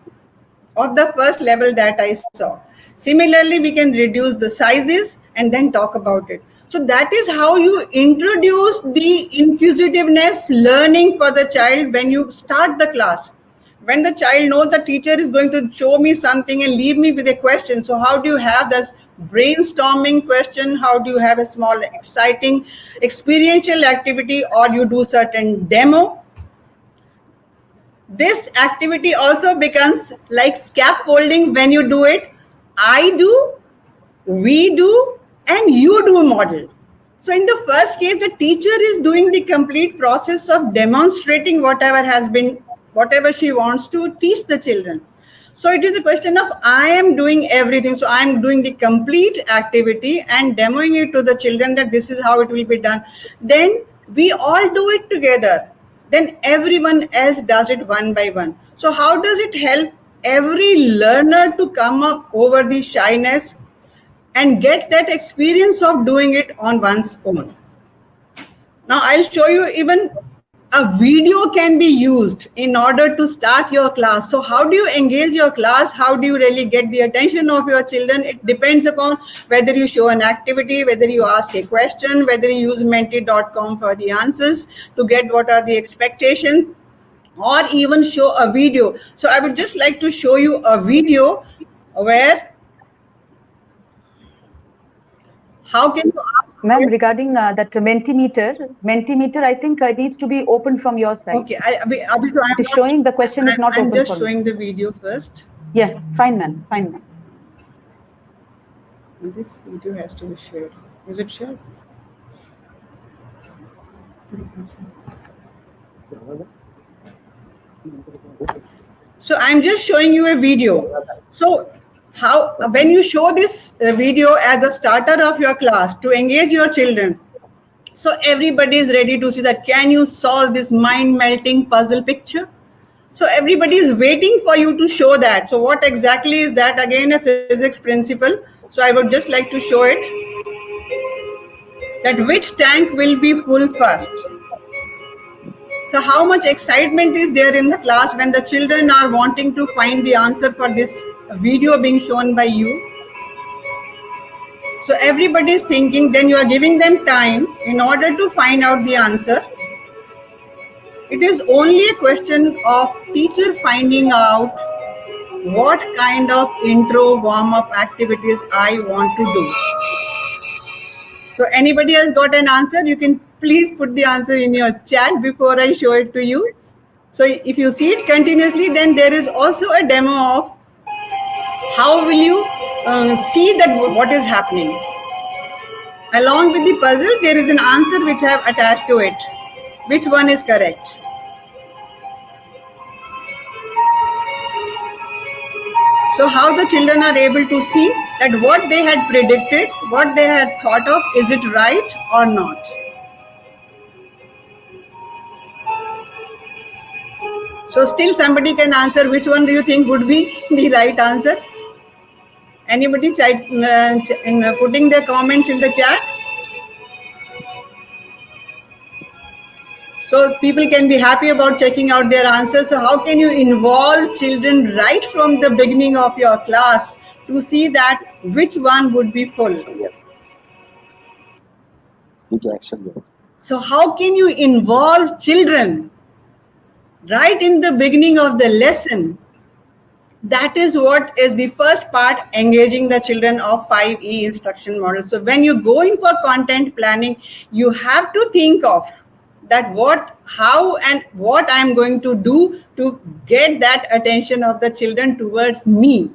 of the first level that I saw. Similarly, we can reduce the sizes and then talk about it. So that is how you introduce the inquisitiveness learning for the child when you start the class. When the child knows the teacher is going to show me something and leave me with a question. So how do you have this brainstorming question? How do you have a small exciting experiential activity, or you do certain demo? This activity also becomes like scaffolding when you do it. I do, we do, and you do model. So in the first case, the teacher is doing the complete process of demonstrating whatever she wants to teach the children. So it is a question of I am doing everything. So I am doing the complete activity and demoing it to the children that this is how it will be done. Then we all do it together. Then everyone else does it one by one. So how does it help every learner to come up over the shyness and get that experience of doing it on one's own? Now I'll show you even a video can be used in order to start your class. So how do you engage your class? How do you really get the attention of your children? It depends upon whether you show an activity, whether you ask a question, whether you use menti.com for the answers to get what are the expectations, or even show a video. So I would just like to show you a video where how can you ask?
Ma'am, regarding that Mentimeter, I think it needs to be open from your side.
Okay,
It is showing the question is not
I'm
open
just
for me.
showing the video first.
Yeah, fine, ma'am. Fine, ma'am.
This video has to be shared. Is it shared? So I'm just showing you a video. So how, when you show this video at the starter of your class to engage your children, so everybody is ready to see that, can you solve this mind melting puzzle picture? So everybody is waiting for you to show that. So what exactly is that? Again, a physics principle. So I would just like to show it. that which tank will be full first. So how much excitement is there in the class when the children are wanting to find the answer for this video being shown by you? So everybody is thinking, then you are giving them time in order to find out the answer. It is only a question of teacher finding out what kind of intro warm-up activities I want to do. So anybody has got an answer? You can please put the answer in your chat before I show it to you. So if you see it continuously, then there is also a demo of how will you see that what is happening. Along with the puzzle, there is an answer which I have attached to it. Which one is correct? So how the children are able to see that what they had predicted, what they had thought of, is it right or not? So still somebody can answer which one do you think would be the right answer? Anybody try putting their comments in the chat? So people can be happy about checking out their answers. So how can you involve children right from the beginning of your class to see that which one would be full? So how can you involve children right in the beginning of the lesson? That is what is the first part, engaging the children of 5E instruction model. So when you go in for content planning, you have to think of that what, how and what I'm going to do to get that attention of the children towards me.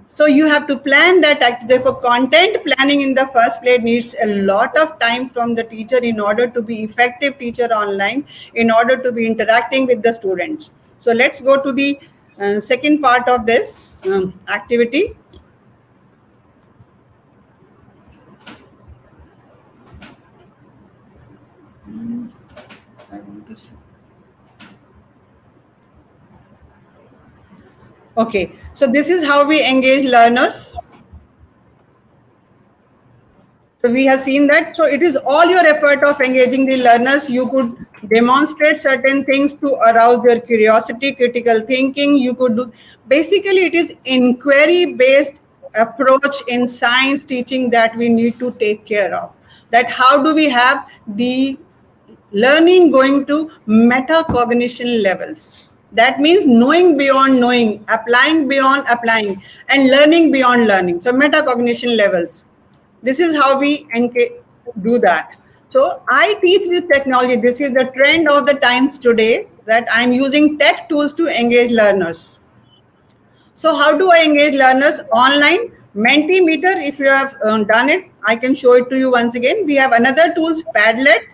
So you have to plan that act. Therefore, content planning in the first place needs a lot of time from the teacher in order to be effective teacher online, in order to be interacting with the students. So let's go to the second part of this activity. I want to see. Okay, so this is how we engage learners. So we have seen that. So it is all your effort of engaging the learners. You could demonstrate certain things to arouse their curiosity, critical thinking. You could do, basically it is inquiry-based approach in science teaching that we need to take care of. That how do we have the learning going to metacognition levels. That means knowing beyond knowing, applying beyond applying, and learning beyond learning. So metacognition levels. This is how we do that. So I teach with technology. This is the trend of the times today, that I'm using tech tools to engage learners. So how do I engage learners online? Mentimeter, if you have done it, I can show it to you once again. We have another tools, Padlet,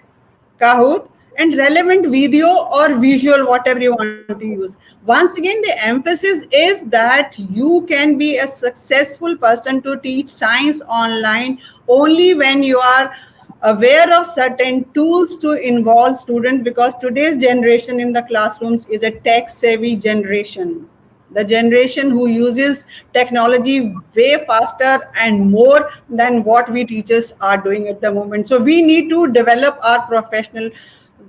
Kahoot, and relevant video or visual, whatever you want to use. Once again, the emphasis is that you can be a successful person to teach science online only when you are aware of certain tools to involve students, because today's generation in the classrooms is a tech savvy generation. The generation who uses technology way faster and more than what we teachers are doing at the moment. So we need to develop our professional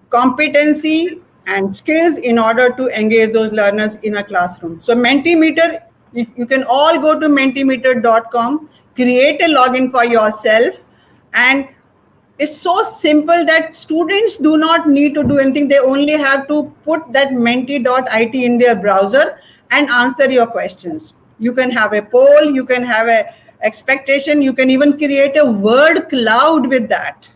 competency and skills in order to engage those learners in a classroom. So Mentimeter, you can all go to mentimeter.com, create a login for yourself, and it's so simple that students do not need to do anything. They only have to put that menti.it in their browser and answer your questions. You can have a poll, you can have a expectation, you can even create a word cloud with that.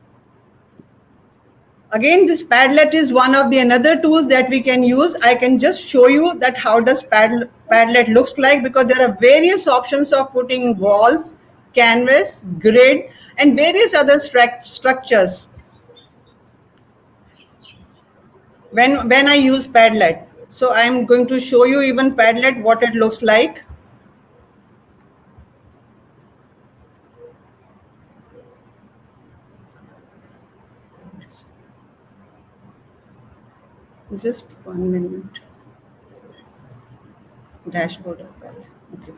Again, this Padlet is one of the another tools that we can use. I can just show you that how does Padlet looks like, because there are various options of putting walls, canvas, grid, and various other structures when I use Padlet. So I'm going to show you even Padlet what it looks like. Just 1 minute. Dashboard of Padlet. Okay.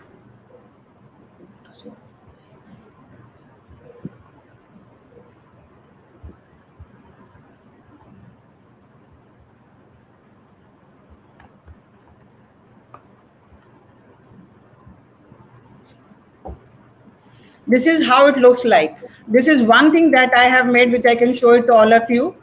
This is how it looks like. This is one thing that I have made, which I can show it to all of you.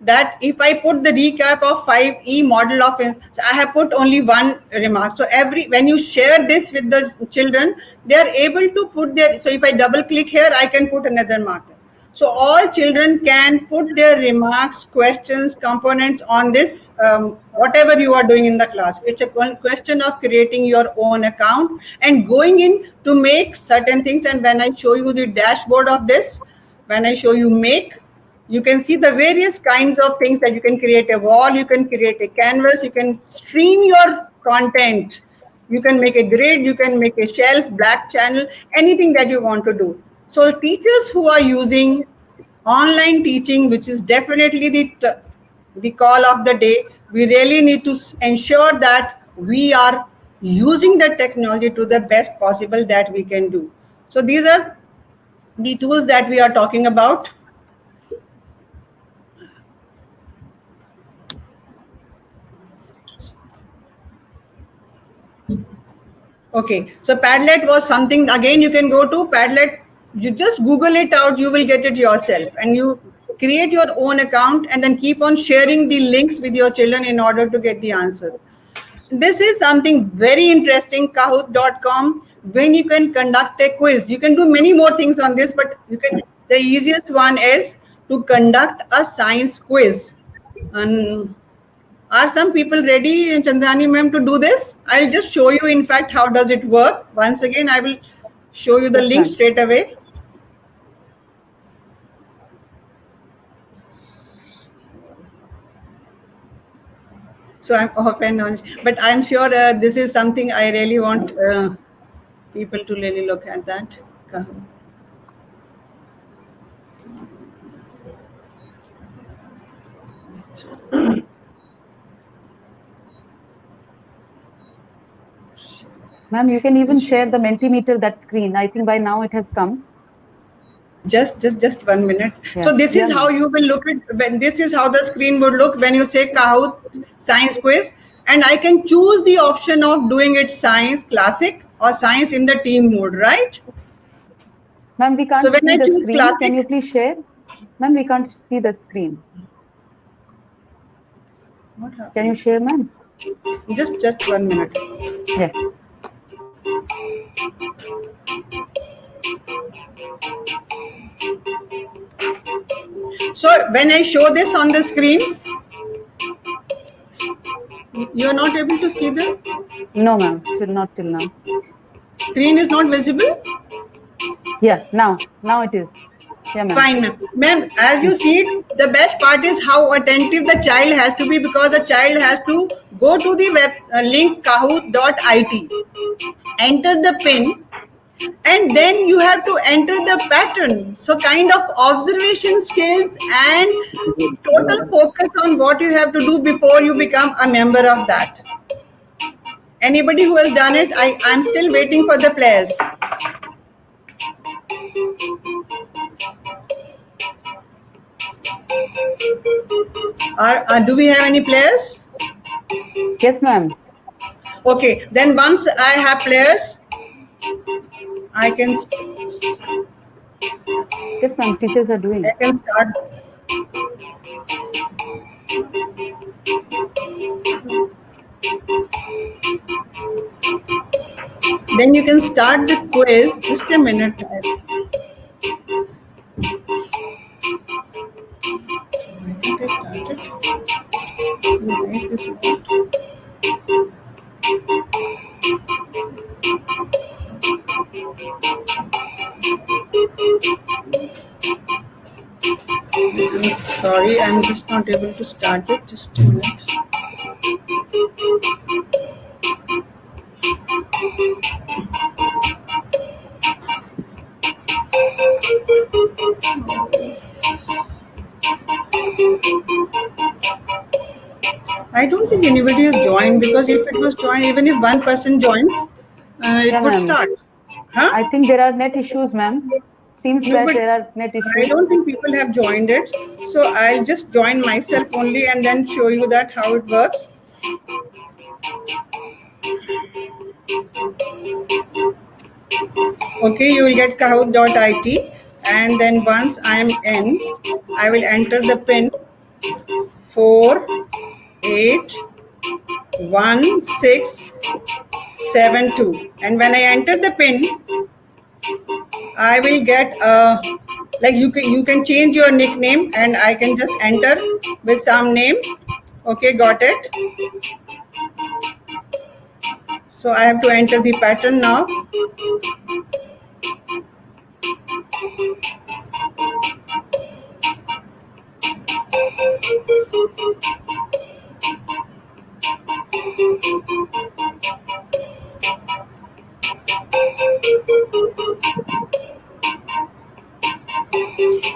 That if I put the recap of 5E model of, so I have put only one remark. So when you share this with the children, they are able to put their, so if I double click here, I can put another marker. So all children can put their remarks, questions, components on this, whatever you are doing in the class. It's a question of creating your own account and going in to make certain things. And when I show you the dashboard of this, when I show you make, you can see the various kinds of things that you can create a wall, you can create a canvas, you can stream your content, you can make a grid, you can make a shelf, black channel, anything that you want to do. So teachers who are using online teaching, which is definitely the call of the day, we really need to ensure that we are using the technology to the best possible that we can do. So these are the tools that we are talking about. Okay, so Padlet was something, again, you can go to Padlet, you just Google it out, you will get it yourself, and you create your own account and then keep on sharing the links with your children in order to get the answers. This is something very interesting, Kahoot.com, when you can conduct a quiz. You can do many more things on this, but the easiest one is to conduct a science quiz. And are some people ready, Chandrani ma'am, to do this? I'll just show you, in fact, how does it work. Once again, I will show you the link straight away. So I'm off and on, but I'm sure this is something I really want people to really look at that.
Ma'am, you can even share the Mentimeter, that screen. I think by now it has come.
Just 1 minute. Yeah. So this is how you will look at, when this is how the screen would look when you say Kahoot science quiz, and I can choose the option of doing it science classic or science in the team mode, right?
Ma'am, we can't see the screen. Classic, can you please share? Ma'am, we can't see the screen.
What happened?
Can you share, ma'am?
Just 1 minute.
Yes.
So when I show this on the screen, you're not able to see the?
No, ma'am, still not till now.
Screen is not visible?
Yeah, now it is. Yeah, ma'am.
Fine, ma'am. Ma'am, as you see it, the best part is how attentive the child has to be, because the child has to go to the web link kahoot.it, enter the pin, and then you have to enter the pattern. So kind of observation skills and total focus on what you have to do before you become a member of that. Anybody who has done it, I'm still waiting for the players. Do we have any players?
Yes, ma'am.
Okay, then once I have players, I can.
Yes, ma'am. Teachers are doing.
I can start. Then you can start the quiz. Just a minute. Why did I start it? Why is this not? I'm sorry, I'm just not able to start it. Just a minute. I don't think anybody has joined, because if it was joined, even if one person joins, it would start.
Huh? I think there are net issues, ma'am. Seems that there are net issues.
I don't think people have joined it. So I'll just join myself only and then show you that how it works. Okay, you will get kahoot.it, and then once I am in, I will enter the pin 481672, and when I enter the pin, I will get like you can change your nickname, and I can just enter with some name. Okay, got it. So I have to enter the pattern now.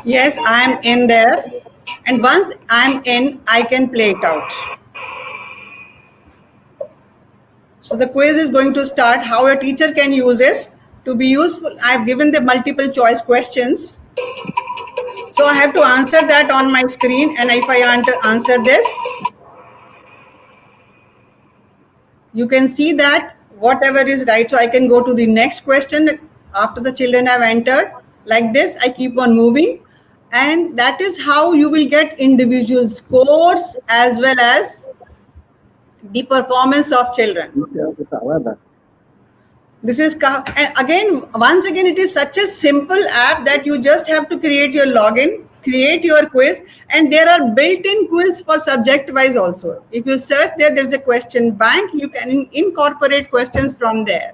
Yes, I am in there, and once I'm in, I can play it out. So the quiz is going to start. How a teacher can use this to be useful. I've given the multiple choice questions. So I have to answer that on my screen, and if I answer this, you can see that whatever is right. So I can go to the next question after the children have entered. Like this, I keep on moving, and that is how you will get individual scores as well as the performance of children. This is, and again, once again, it is such a simple app that you just have to create your login, create your quiz, and there are built-in quiz for subject wise also. If you search there's a question bank, you can incorporate questions from there.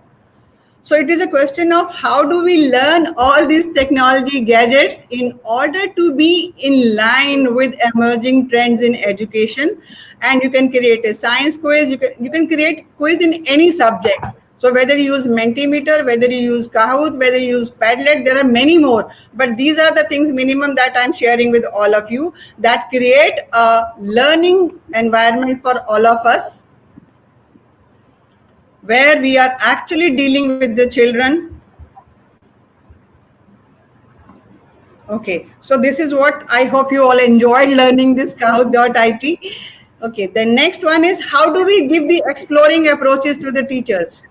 So it is a question of how do we learn all these technology gadgets in order to be in line with emerging trends in education. And you can create a science quiz, you can create quiz in any subject. So whether you use Mentimeter, whether you use Kahoot, whether you use Padlet, there are many more. But these are the things minimum that I'm sharing with all of you that create a learning environment for all of us, where we are actually dealing with the children. Okay, so this is what I hope you all enjoyed learning this Kahoot.it. Okay, the next one is how do we give the exploring approaches to the teachers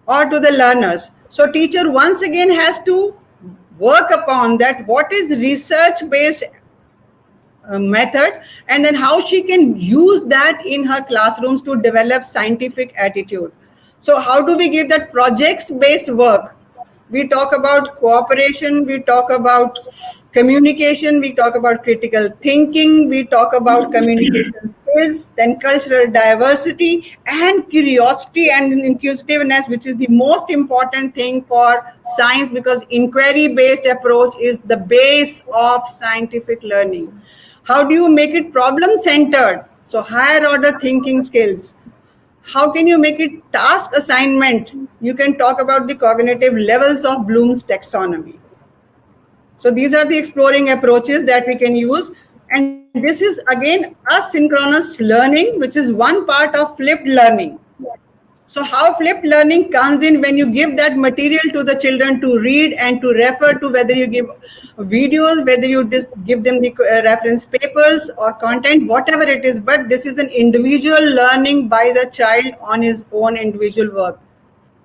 or to the learners? So teacher once again has to work upon that what is research based method, and then how she can use that in her classrooms to develop scientific attitude. So how do we give that projects based work? We talk about cooperation, we talk about communication, we talk about critical thinking, we talk about communication skills, then cultural diversity and curiosity and inquisitiveness, which is the most important thing for science, because inquiry based approach is the base of scientific learning. How do you make it problem centered? So higher order thinking skills. How can you make it task assignment? You can talk about the cognitive levels of Bloom's taxonomy. So these are the exploring approaches that we can use. And this is again asynchronous learning, which is one part of flipped learning. So how flipped learning comes in when you give that material to the children to read and to refer to, whether you give videos, whether you just give them the reference papers or content, whatever it is, but this is an individual learning by the child on his own individual work.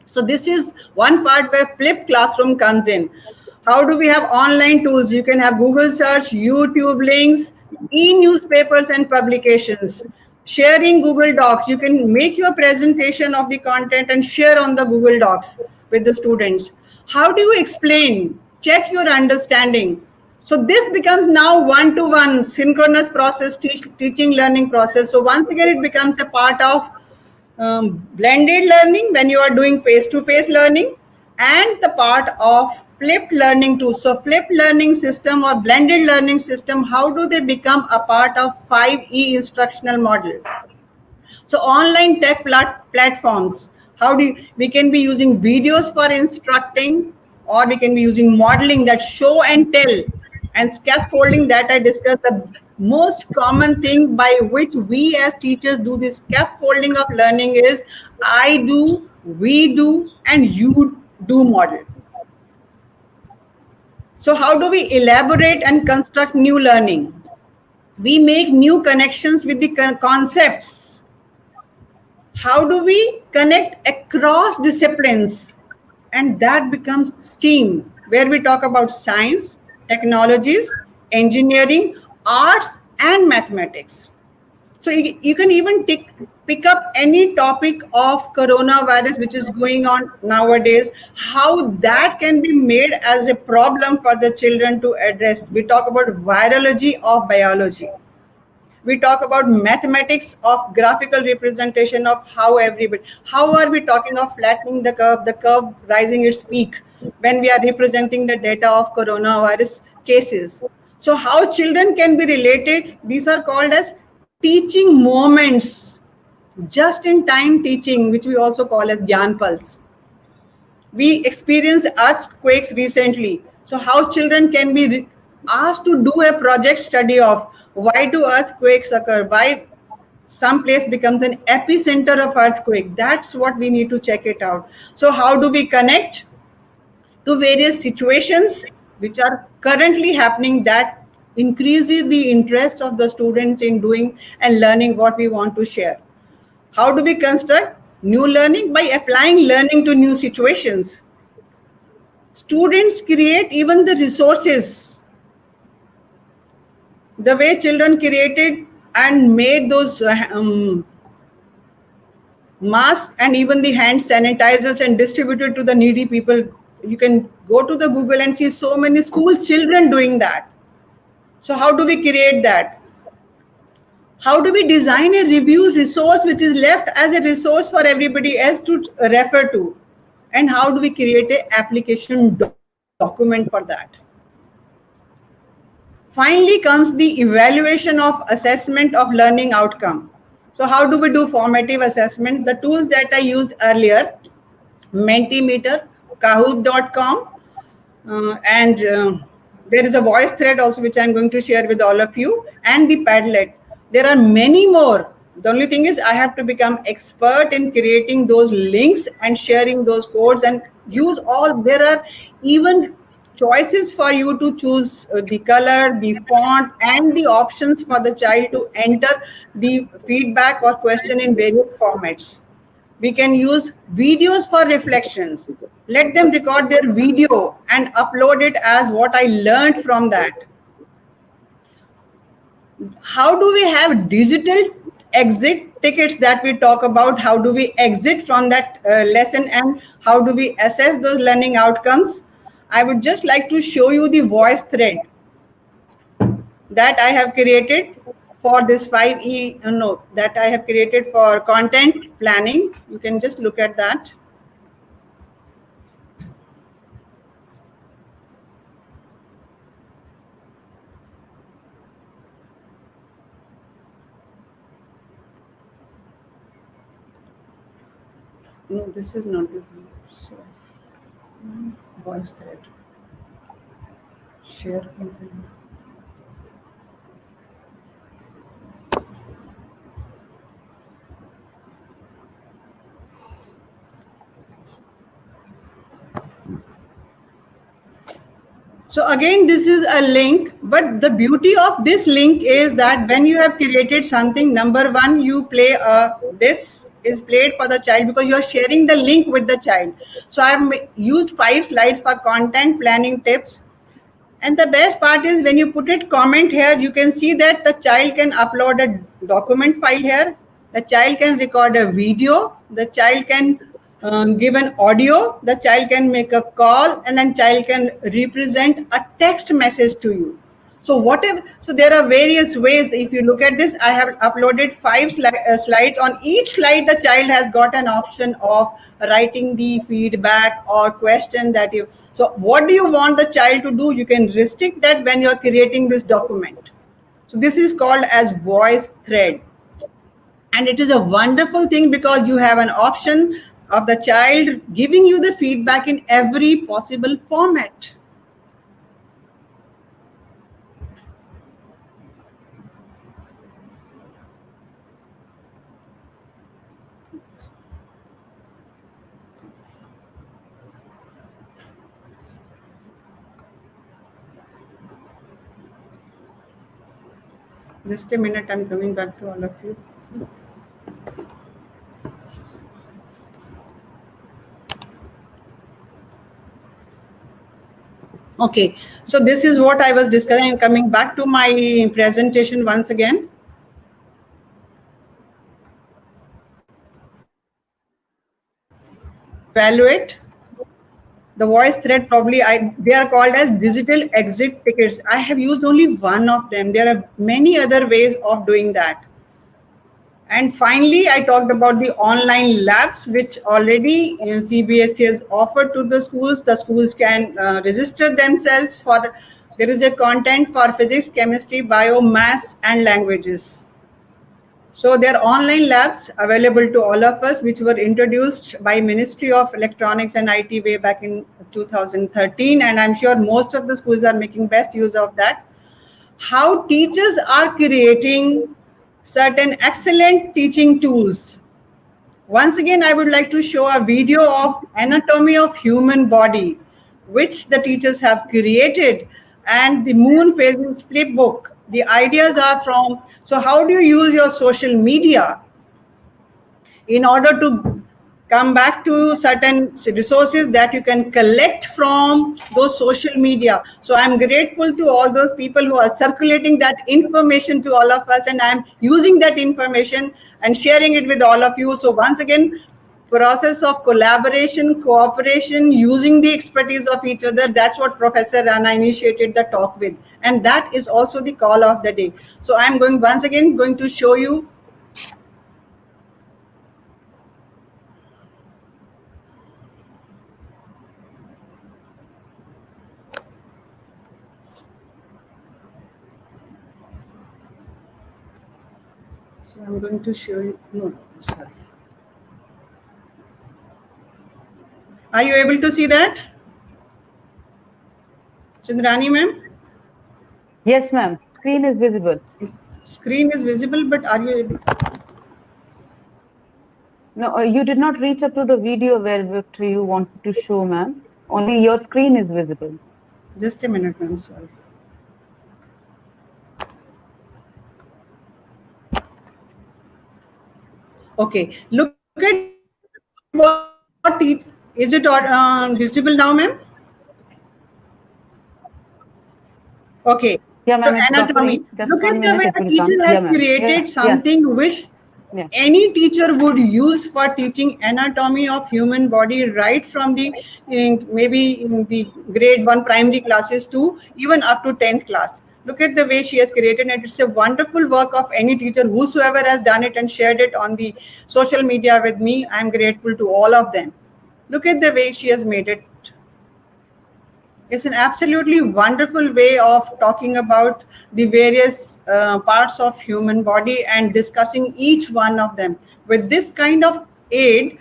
So this is one part where flipped classroom comes in. How do we have online tools? You can have Google search, YouTube links, e-newspapers and publications. Sharing Google Docs, you can make your presentation of the content and share on the Google Docs with the students. How do you explain? Check your understanding. So this becomes now one-to-one synchronous process, teaching learning process. So once again, it becomes a part of blended learning when you are doing face-to-face learning, and the part of flipped learning too. So flipped learning system or blended learning system, how do they become a part of 5E instructional model? So online tech platforms, how do we can be using videos for instructing, or we can be using modeling, that show and tell, and scaffolding that I discussed. The most common thing by which we as teachers do this scaffolding of learning is I do, we do, and you do model. So how do we elaborate and construct new learning? We make new connections with the concepts. How do we connect across disciplines? and that becomes STEAM, where we talk about science, technologies, engineering, arts, and mathematics. So you can even pick up any topic of coronavirus which is going on nowadays, how that can be made as a problem for the children to address. We talk about virology of biology. We talk about mathematics of graphical representation of how are we talking of flattening the curve rising its peak when we are representing the data of coronavirus cases. So how children can be related, these are called as teaching moments, just in time teaching, which we also call as Gyan Pulse. We experienced earthquakes recently. So how children can be asked to do a project study of why do earthquakes occur, why some place becomes an epicenter of earthquake. That's what we need to check it out. So how do we connect to various situations which are currently happening that increases the interest of the students in doing and learning what we want to share. How do we construct new learning? By applying learning to new situations. Students create even the resources. The way children created and made those masks and even the hand sanitizers and distributed to the needy people. You can go to the Google and see so many school children doing that. So how do we create that? How do we design a review resource which is left as a resource for everybody else to refer to? And how do we create an application document for that? Finally comes the evaluation of assessment of learning outcome. So how do we do formative assessment? The tools that I used earlier, Mentimeter, Kahoot.com, and there is a voice thread also which I'm going to share with all of you, and the Padlet. There are many more. The only thing is I have to become expert in creating those links and sharing those codes and use all. There are even choices for you to choose the color, the font, and the options for the child to enter the feedback or question in various formats. We can use videos for reflections. Let them record their video and upload it as what I learned from that. How do we have digital exit tickets that we talk about? How do we exit from that lesson and how do we assess those learning outcomes? I would just like to show you the voice thread that I have created for this 5E note that I have created for content planning. You can just look at that. No, this is not the so voice thread. Share content. So again, this is a link, but the beauty of this link is that when you have created something, number one, you play this is played for the child because you are sharing the link with the child. So I've used 5 slides for content planning tips. And the best part is when you put it comment here, you can see that the child can upload a document file here. The child can record a video. The child can give an audio. The child can make a call, and then child can represent a text message to you. So whatever, so there are various ways. If you look at this, I have uploaded 5 slides. On each slide, the child has got an option of writing the feedback or question that you. So what do you want the child to do? You can restrict that when you are creating this document. So this is called as voice thread. And it is a wonderful thing because you have an option of the child giving you the feedback in every possible format. Just a minute, I'm coming back to all of you. Okay, so this is what I was discussing. Coming back to my presentation once again. Evaluate the voice thread. Probably they are called as digital exit tickets. I have used only one of them. There are many other ways of doing that. And finally, I talked about the online labs, which already CBSE has offered to the schools. The schools can register themselves for, there is a content for physics, chemistry, bio, maths, and languages. So there are online labs available to all of us, which were introduced by Ministry of Electronics and IT way back in 2013. And I'm sure most of the schools are making best use of that. How teachers are creating certain excellent teaching tools. Once again, I would like to show a video of anatomy of human body, which the teachers have created, and the moon phases flip book. The ideas are from, so how do you use your social media in order to come back to certain resources that you can collect from those social media. So I'm grateful to all those people who are circulating that information to all of us, and I'm using that information and sharing it with all of you. So once again, process of collaboration, cooperation, using the expertise of each other, that's what Professor Rana initiated the talk with, and that is also the call of the day. So I'm once again going to show you. So I'm going to show you, no, sorry. Are you able to see that? Chandrani ma'am?
Yes, ma'am. Screen is visible.
Screen is visible, but are you able?
No, you did not reach up to the video where you wanted to show, ma'am. Only your screen is visible.
Just a minute, ma'am, sorry. Okay, look at what is it visible now, ma'am? Okay,
Yeah,
so
ma'am, it's
anatomy.
buffering. Just
Look
1
at the
minute,
way
it
the
will come.
teacher has
Yeah, ma'am.
created
Yeah,
something which
yeah.
any teacher would use for teaching anatomy of human body, right from the maybe in the grade 1 primary classes to even up to 10th class. Look at the way she has created it. It's a wonderful work of any teacher whosoever has done it and shared it on the social media with me. I'm grateful to all of them. Look at the way she has made it. It's an absolutely wonderful way of talking about the various parts of human body and discussing each one of them. With this kind of aid,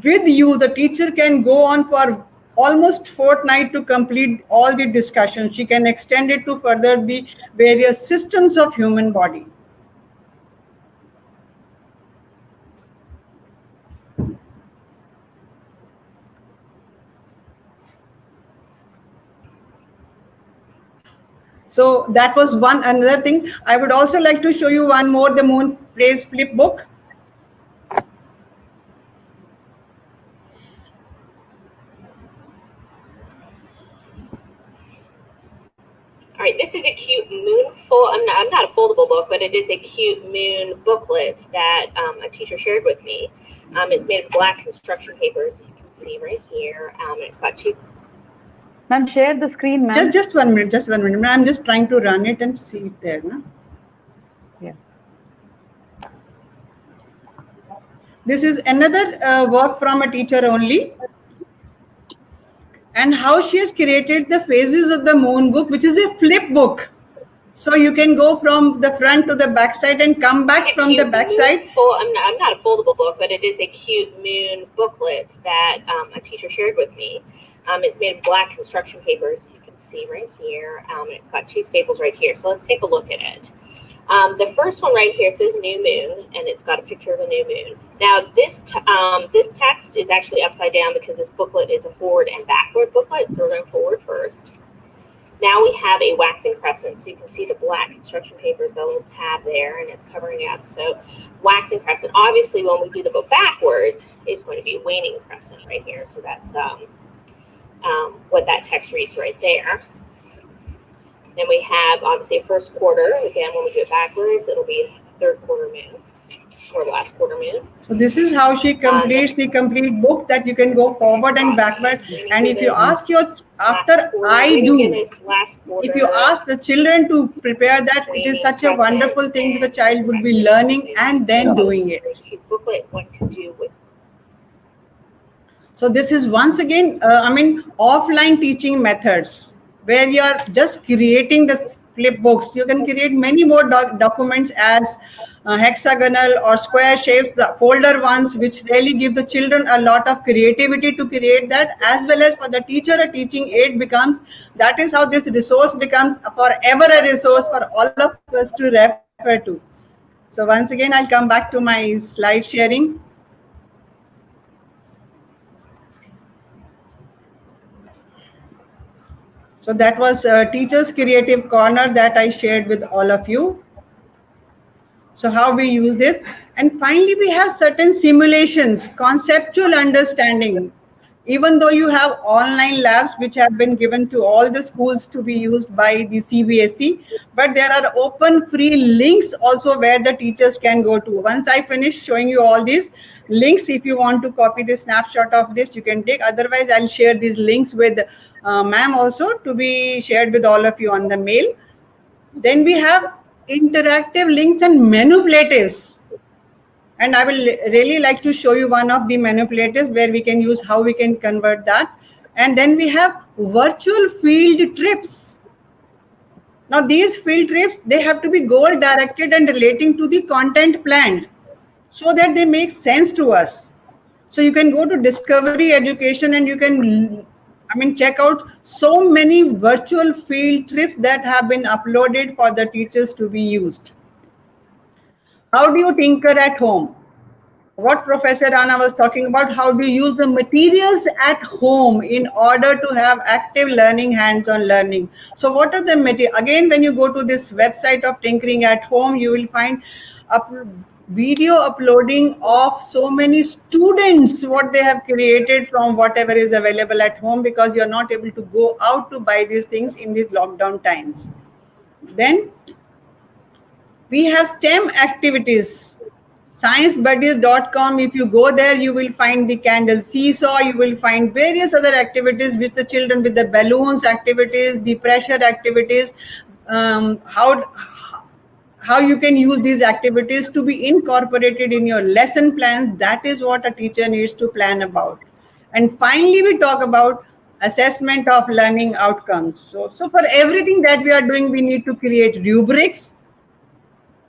with you, the teacher can go on for almost fortnight to complete all the discussion. She can extend it to further the various systems of human body. So that was one another thing. I would also like to show you one more, the moon praise flip book.
All right, this is a cute moon I'm not a foldable book, but it is a cute moon booklet that a teacher shared with me. It's made of black construction paper, as you can see right here. And it's got two.
Ma'am, share the screen, ma'am.
Just 1 minute, just 1 minute. I'm just trying to run it and see it there. No?
Yeah.
This is another work from a teacher only. And how she has created the phases of the moon book, which is a flip book. So you can go from the front to the back side and come back from the back side.
I'm not a foldable book, but it is a cute moon booklet that a teacher shared with me. It's made of black construction paper, as you can see right here. And it's got two staples right here. So let's take a look at it. The first one right here says new moon, and it's got a picture of a new moon. Now, this text is actually upside down because this booklet is a forward and backward booklet, so we're going forward first. Now we have a waxing crescent, so you can see the black construction paper's got a little tab there, and it's covering up. So waxing crescent. Obviously, when we do the book backwards, it's going to be waning crescent right here. So that's what that text reads right there. Then we have obviously a first quarter. Again, when we do it backwards, it'll be third quarter moon or last quarter moon.
So this is how she completes the complete book, that you can go forward and backward. And if you ask your, after I do, if you ask the children to prepare that, it is such a wonderful thing. The child would be learning and then doing it.
Booklet, what to do with.
So this is once again, offline teaching methods, where you are just creating the flip books. You can create many more documents as hexagonal or square shapes, the folder ones, which really give the children a lot of creativity to create that, as well as for the teacher, a teaching aid becomes. That is how this resource becomes forever a resource for all of us to refer to. So once again, I'll come back to my slide sharing. So that was Teachers Creative Corner that I shared with all of you. So how we use this. And finally, we have certain simulations, conceptual understanding. Even though you have online labs which have been given to all the schools to be used by the CBSE, but there are open free links also where the teachers can go to. Once I finish showing you all these links, if you want to copy the snapshot of this, you can take. Otherwise, I'll share these links with ma'am also to be shared with all of you on the mail. Then we have interactive links and manipulatives. And I will really like to show you one of the manipulatives where we can use how we can convert that. And then we have virtual field trips. Now these field trips, they have to be goal directed and relating to the content planned so that they make sense to us. So you can go to Discovery Education and you can check out so many virtual field trips that have been uploaded for the teachers to be used. How do you tinker at home? What Professor Rana was talking about, how do you use the materials at home in order to have active learning, hands-on learning. So what are the materials? Again, when you go to this website of Tinkering at Home, you will find video uploading of so many students, what they have created from whatever is available at home, because you're not able to go out to buy these things in these lockdown times. Then we have STEM activities, sciencebuddies.com. If you go there, you will find the candle seesaw, you will find various other activities with the children, with the balloons activities, the pressure activities, how you can use these activities to be incorporated in your lesson plans. That is what a teacher needs to plan about. And finally, we talk about assessment of learning outcomes. So for everything that we are doing, we need to create rubrics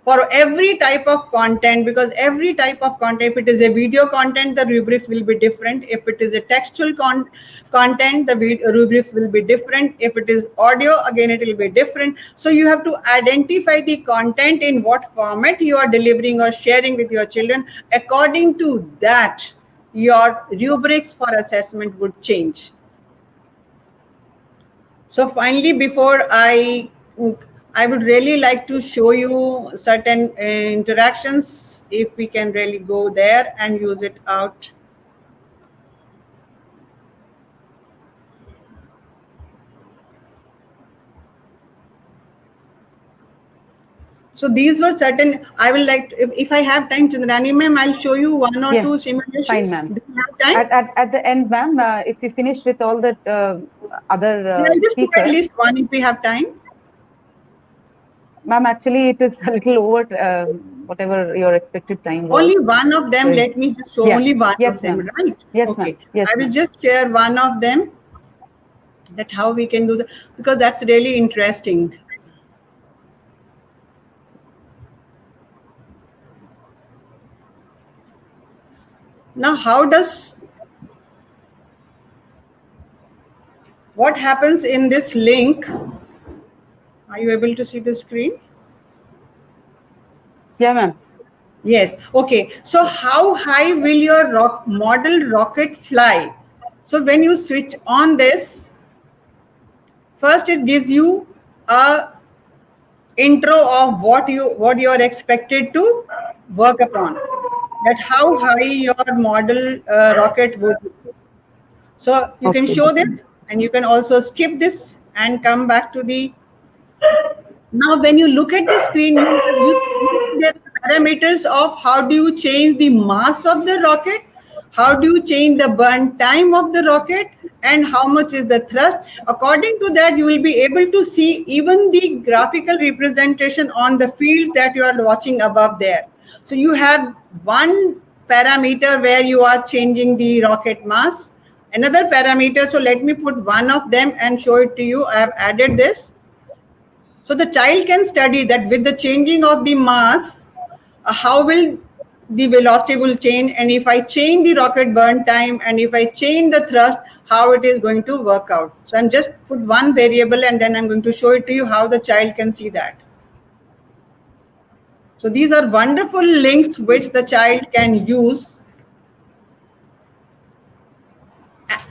for every type of content, because every type of content, if it is a video content, the rubrics will be different. If it is a textual content, the rubrics will be different. If it is audio, again, it will be different. So you have to identify the content in what format you are delivering or sharing with your children. According to that, your rubrics for assessment would change. So finally, before I would really like to show you certain interactions, if we can really go there and use it out. So these were certain, I will like, if I have time, Chandrani ma'am, I'll show you one or two simulations.
Fine, ma'am.
Do you have time?
At the end, ma'am, if you finish with all the other
I'll just
speakers.
do at least one if we have time.
Ma'am, actually, it is a little over whatever your expected time was.
Only one of them, let me just show only one of them, right?
Yes,
okay.
ma'am. Yes,
I will just share one of them, that how we can do that, because that's really interesting. Now, what happens in this link? Are you able to see the screen?
Yeah, ma'am.
Yes. Okay. So how high will your model rocket fly? So when you switch on this, first it gives you a intro of what you are expected to work upon, that how high your model rocket would be. So you can show this. And you can also skip this and come back to the. Now, when you look at the screen, you see there are parameters of how do you change the mass of the rocket, how do you change the burn time of the rocket, and how much is the thrust. According to that, you will be able to see even the graphical representation on the field that you are watching above there. So you have one parameter where you are changing the rocket mass, another parameter. So let me put one of them and show it to you. I have added this. So the child can study that with the changing of the mass, how will the velocity will change, and if I change the rocket burn time, and if I change the thrust, how it is going to work out. So I'm just put one variable and then I'm going to show it to you how the child can see that. So these are wonderful links which the child can use.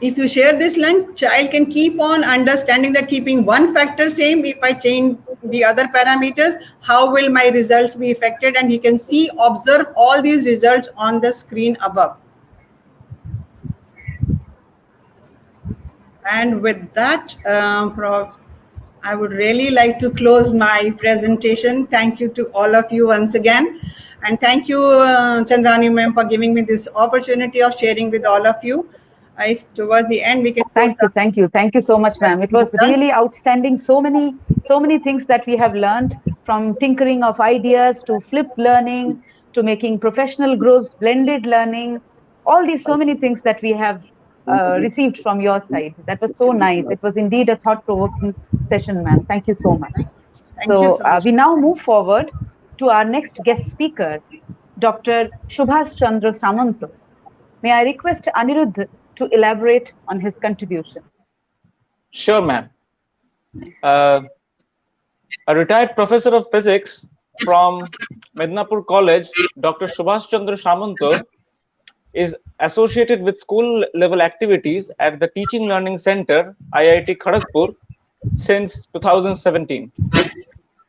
If you share this link, child can keep on understanding that keeping one factor same, if I change the other parameters, how will my results be affected, and he can see, observe all these results on the screen above. And with that, I would really like to close my presentation. Thank you to all of you once again. And thank you, Chandrani ma'am, for giving me this opportunity of sharing with all of you. If towards the end we can.
Thank you so much, ma'am. It was really outstanding. So many things that we have learned, from tinkering of ideas to flipped learning to making professional groups, blended learning, all these so many things that we have received from your side. That was so nice. It was indeed a thought-provoking session, ma'am. Thank you so much.
Thank you so much.
We now move forward to our next guest speaker, Dr. Subhash Chandra Samanta. May I request Anirudh to elaborate on his contributions?
Sure, ma'am. A retired professor of physics from Medinapur College, Dr. Subhash Chandra Samanta is associated with school level activities at the Teaching Learning Center, IIT Kharagpur, since 2017.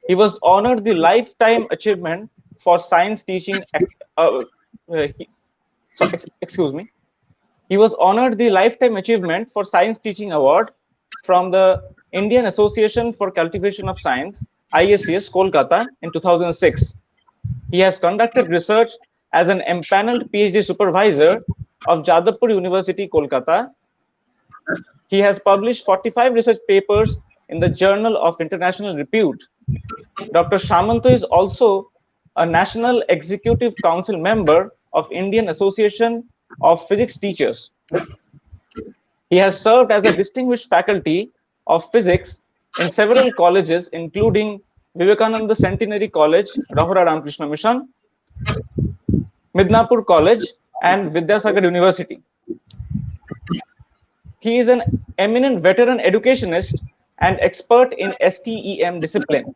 He was honored the Lifetime Achievement for Science Teaching. He was honored the Lifetime Achievement for Science Teaching Award from the Indian Association for Cultivation of Science, IACS, Kolkata, in 2006. He has conducted research as an empaneled PhD supervisor of Jadavpur University, Kolkata. He has published 45 research papers in the Journal of International Repute. Dr. Samanta is also a National Executive Council member of Indian Association of Physics Teachers. He has served as a distinguished faculty of physics in several colleges, including Vivekananda Centenary College, Rahura Ramakrishna Mission, Midnapur College, and Vidyasagar University. He is an eminent veteran educationist and expert in STEM discipline.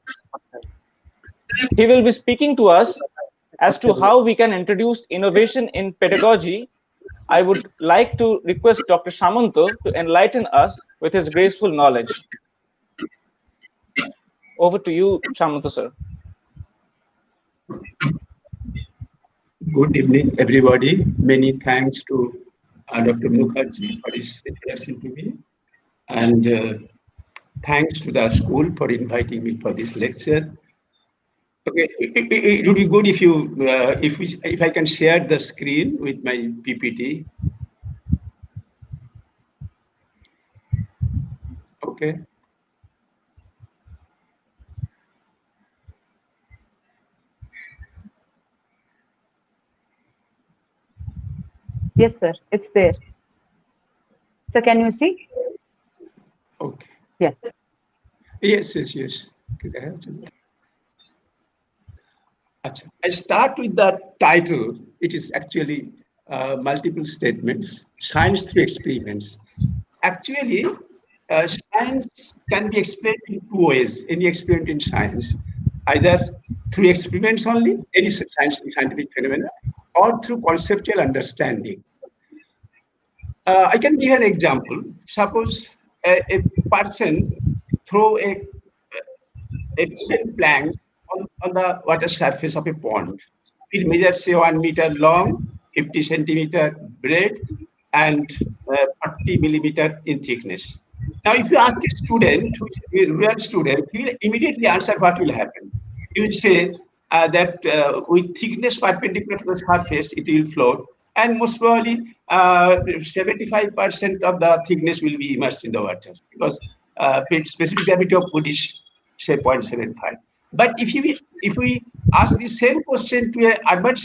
He will be speaking to us as to how we can introduce innovation in pedagogy. I would like to request Dr. Samanta to enlighten us with his graceful knowledge. Over to you, Samanta, sir.
Good evening, everybody. Many thanks to Dr. Mukherjee for his introduction to me, and thanks to the school for inviting me for this lecture. Okay, it would be good if you, if I can share the screen with my PPT. Okay.
Yes, sir. It's there. So can you see?
Okay.
Yes.
Yes. I start with the title. It is actually multiple statements, science through experiments. Actually, science can be explained in two ways, any experiment in science, either through experiments only, any scientific phenomena, or through conceptual understanding. I can give an example. Suppose a person throw a plank on the water surface of a pond. It measures say 1 meter long, 50 centimeter breadth, and 40 millimeter in thickness. Now, if you ask a student, who is a real student, he will immediately answer what will happen. He will say that with thickness perpendicular to the surface, it will float, and most probably 75% of the thickness will be immersed in the water because specific gravity of wood is say 0.75. But if we ask the same question to an urban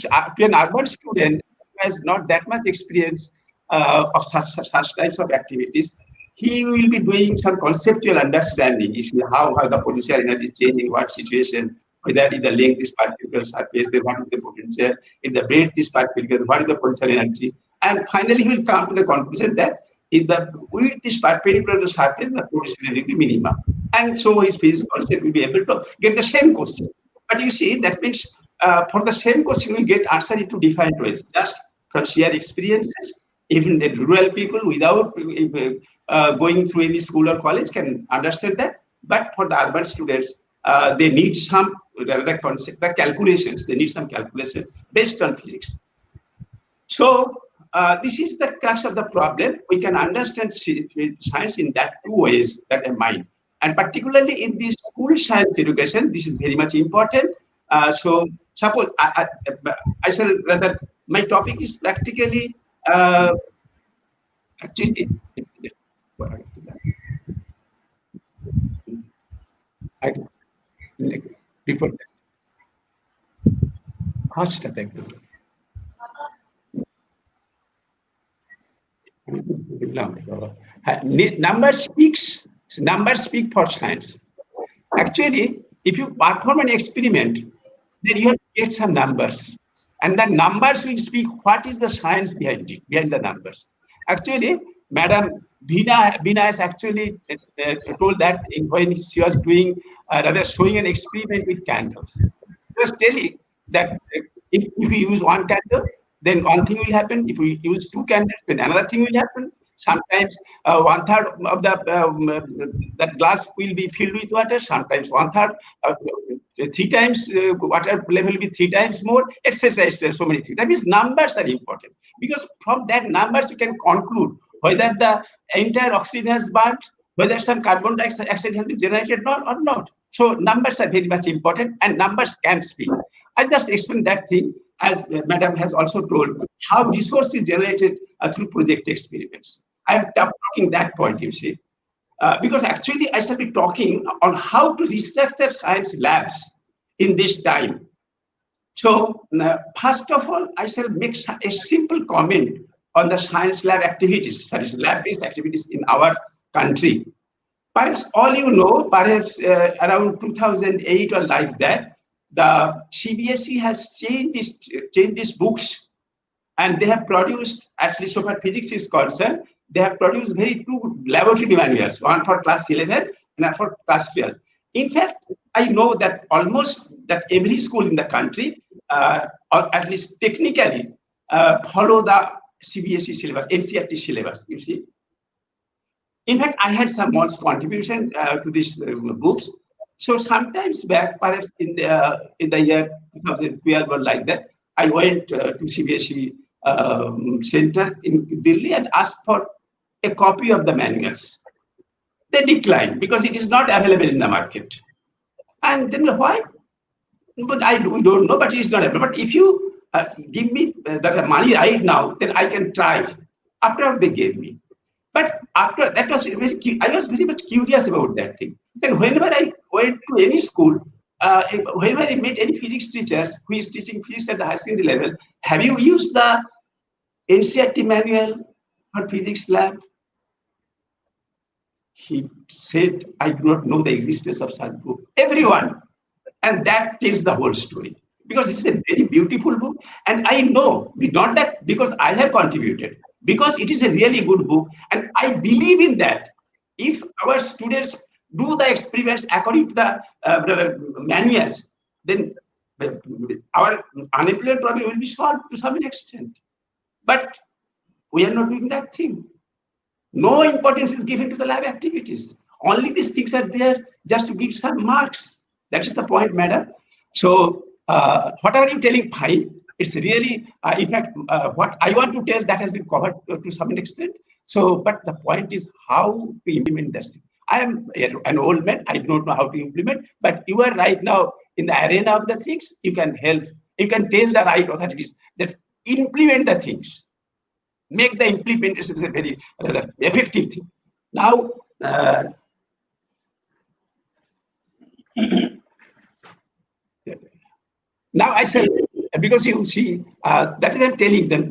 student who has not that much experience of such types of activities, he will be doing some conceptual understanding. You see how the potential energy is changing, what situation, whether if the length is particular surface, then what is the potential, if the breadth is particular, what is the potential energy. And finally, he will come to the conclusion that if the width is perpendicular to the surface, the potential energy will be minimum. And so his physics concept will be able to get the same question. But you see, that means for the same question, we get answer in two different ways, just from sheer experiences. Even the rural people without going through any school or college can understand that. But for the urban students, they need some the concept, the calculations. They need some calculation based on physics. So this is the crux of the problem. We can understand science in that two ways that I mind. And particularly in the school science education, this is very much important. So suppose I shall rather, my topic is practically actually I, before that, হাসটা একদম numbers speak for science. Actually, if you perform an experiment, then you have to get some numbers, and the numbers will speak what is the science behind it, behind the numbers. Actually, Madam Veena has actually told that when she was doing rather showing an experiment with candles. She was telling that if we use one candle, then one thing will happen. If we use two candles, then another thing will happen. Sometimes one third of the that glass will be filled with water. Sometimes one third, three times water level will be three times more, etc. etc. So many things. That means numbers are important because from that numbers you can conclude whether the entire oxygen has burnt, whether some carbon dioxide has been generated or not. So numbers are very much important, and numbers can speak. I just explained that thing, as Madam has also told, how resource is generated through project experiments. I'm talking that point, you see, because actually I shall be talking on how to restructure science labs in this time. So first of all, I shall make a simple comment on the science lab activities, that is lab-based activities in our country. Perhaps all you know, perhaps around 2008 or like that, the CBSE has changed these books, and they have produced, at least so far physics is concerned, they have produced very two laboratory manuals, one for class 11 and one for class 12. In fact, I know that almost that every school in the country, or at least technically, follow the CBSE syllabus, NCERT syllabus, you see. In fact, I had some more contribution to these books. So sometimes back, perhaps in the year 2012 or like that, I went to CBSE center in Delhi and asked for a copy of the manuals. They declined because it is not available in the market. And then why? But we don't know, but it is not available. But if you give me that money right now, then I can try. After they gave me. But after that was I was very much curious about that thing. And whenever I went to any school, whenever I met any physics teachers who is teaching physics at the high secondary level, have you used the NCERT manual for physics lab? He said, I do not know the existence of such book. Everyone. And that tells the whole story. Because it's a very beautiful book. And I know, not that because I have contributed, because it is a really good book. And I believe in that. If our students do the experiments according to the manuals, then our unemployment problem will be solved to some extent. But we are not doing that thing. No importance is given to the lab activities. Only these things are there just to give some marks. That is the point, madam. So whatever you're telling, fine. It's really, in fact, what I want to tell that has been covered to some extent. So, but the point is how to implement this. I am an old man. I don't know how to implement, but you are right now in the arena of the things. You can help. You can tell the right authorities that implement the things. Make the implementation a very effective thing. Now, now I say, because you see, that is I'm telling them,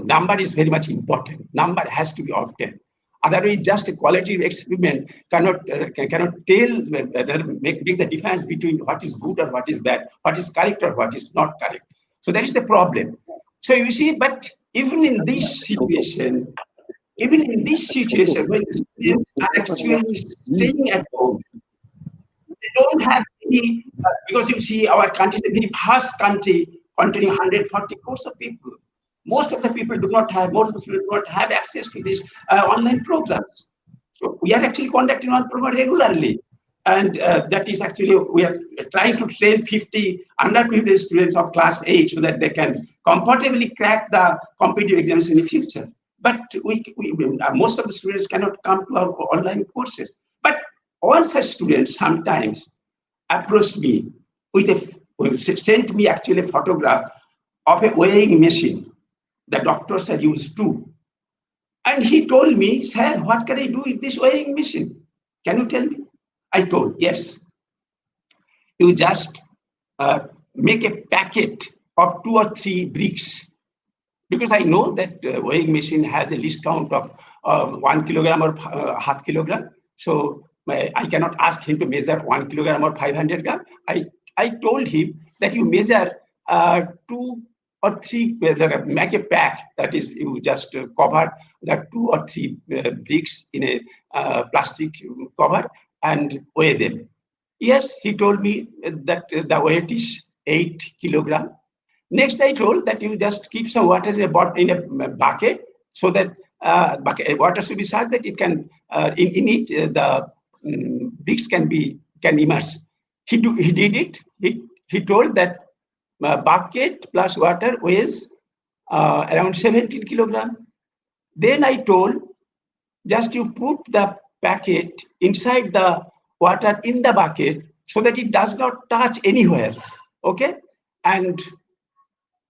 number is very much important. Number has to be obtained. Otherwise, just a quality experiment cannot tell, make the difference between what is good or what is bad, what is correct or what is not correct. So that is the problem. So you see, but even in this situation, when the students are actually staying at home, they don't have any, because you see, our country is a very vast country containing 140 crores of people. Most of the people do not have, most of the students do not have access to these online programs. So we are actually conducting one program regularly. And that is actually, we are trying to train 50 underprivileged students of class 8 so that they can comfortably crack the competitive exams in the future. But most of the students cannot come to our online courses. But one such student sometimes approached me sent me actually a photograph of a weighing machine the doctors are used to. And he told me, sir, what can I do with this weighing machine? Can you tell me? I told, yes. You just make a packet of 2 or 3 bricks. Because I know that weighing machine has a least count of 1 kilogram or half kilogram. So I cannot ask him to measure 1 kilogram or 500 gram. I told him that you measure 2 or 3, make a pack, that is, you just cover the 2 or 3 bricks in a plastic cover and weigh them. Yes, he told me that the weight is 8 kilogram. Next, I told that you just keep some water in a bucket, so that water should be such that it can in it the bricks can immerse. He did it. He told that bucket plus water weighs around 17 kilogram. Then I told, just you put the packet inside the water in the bucket so that it does not touch anywhere. Okay, and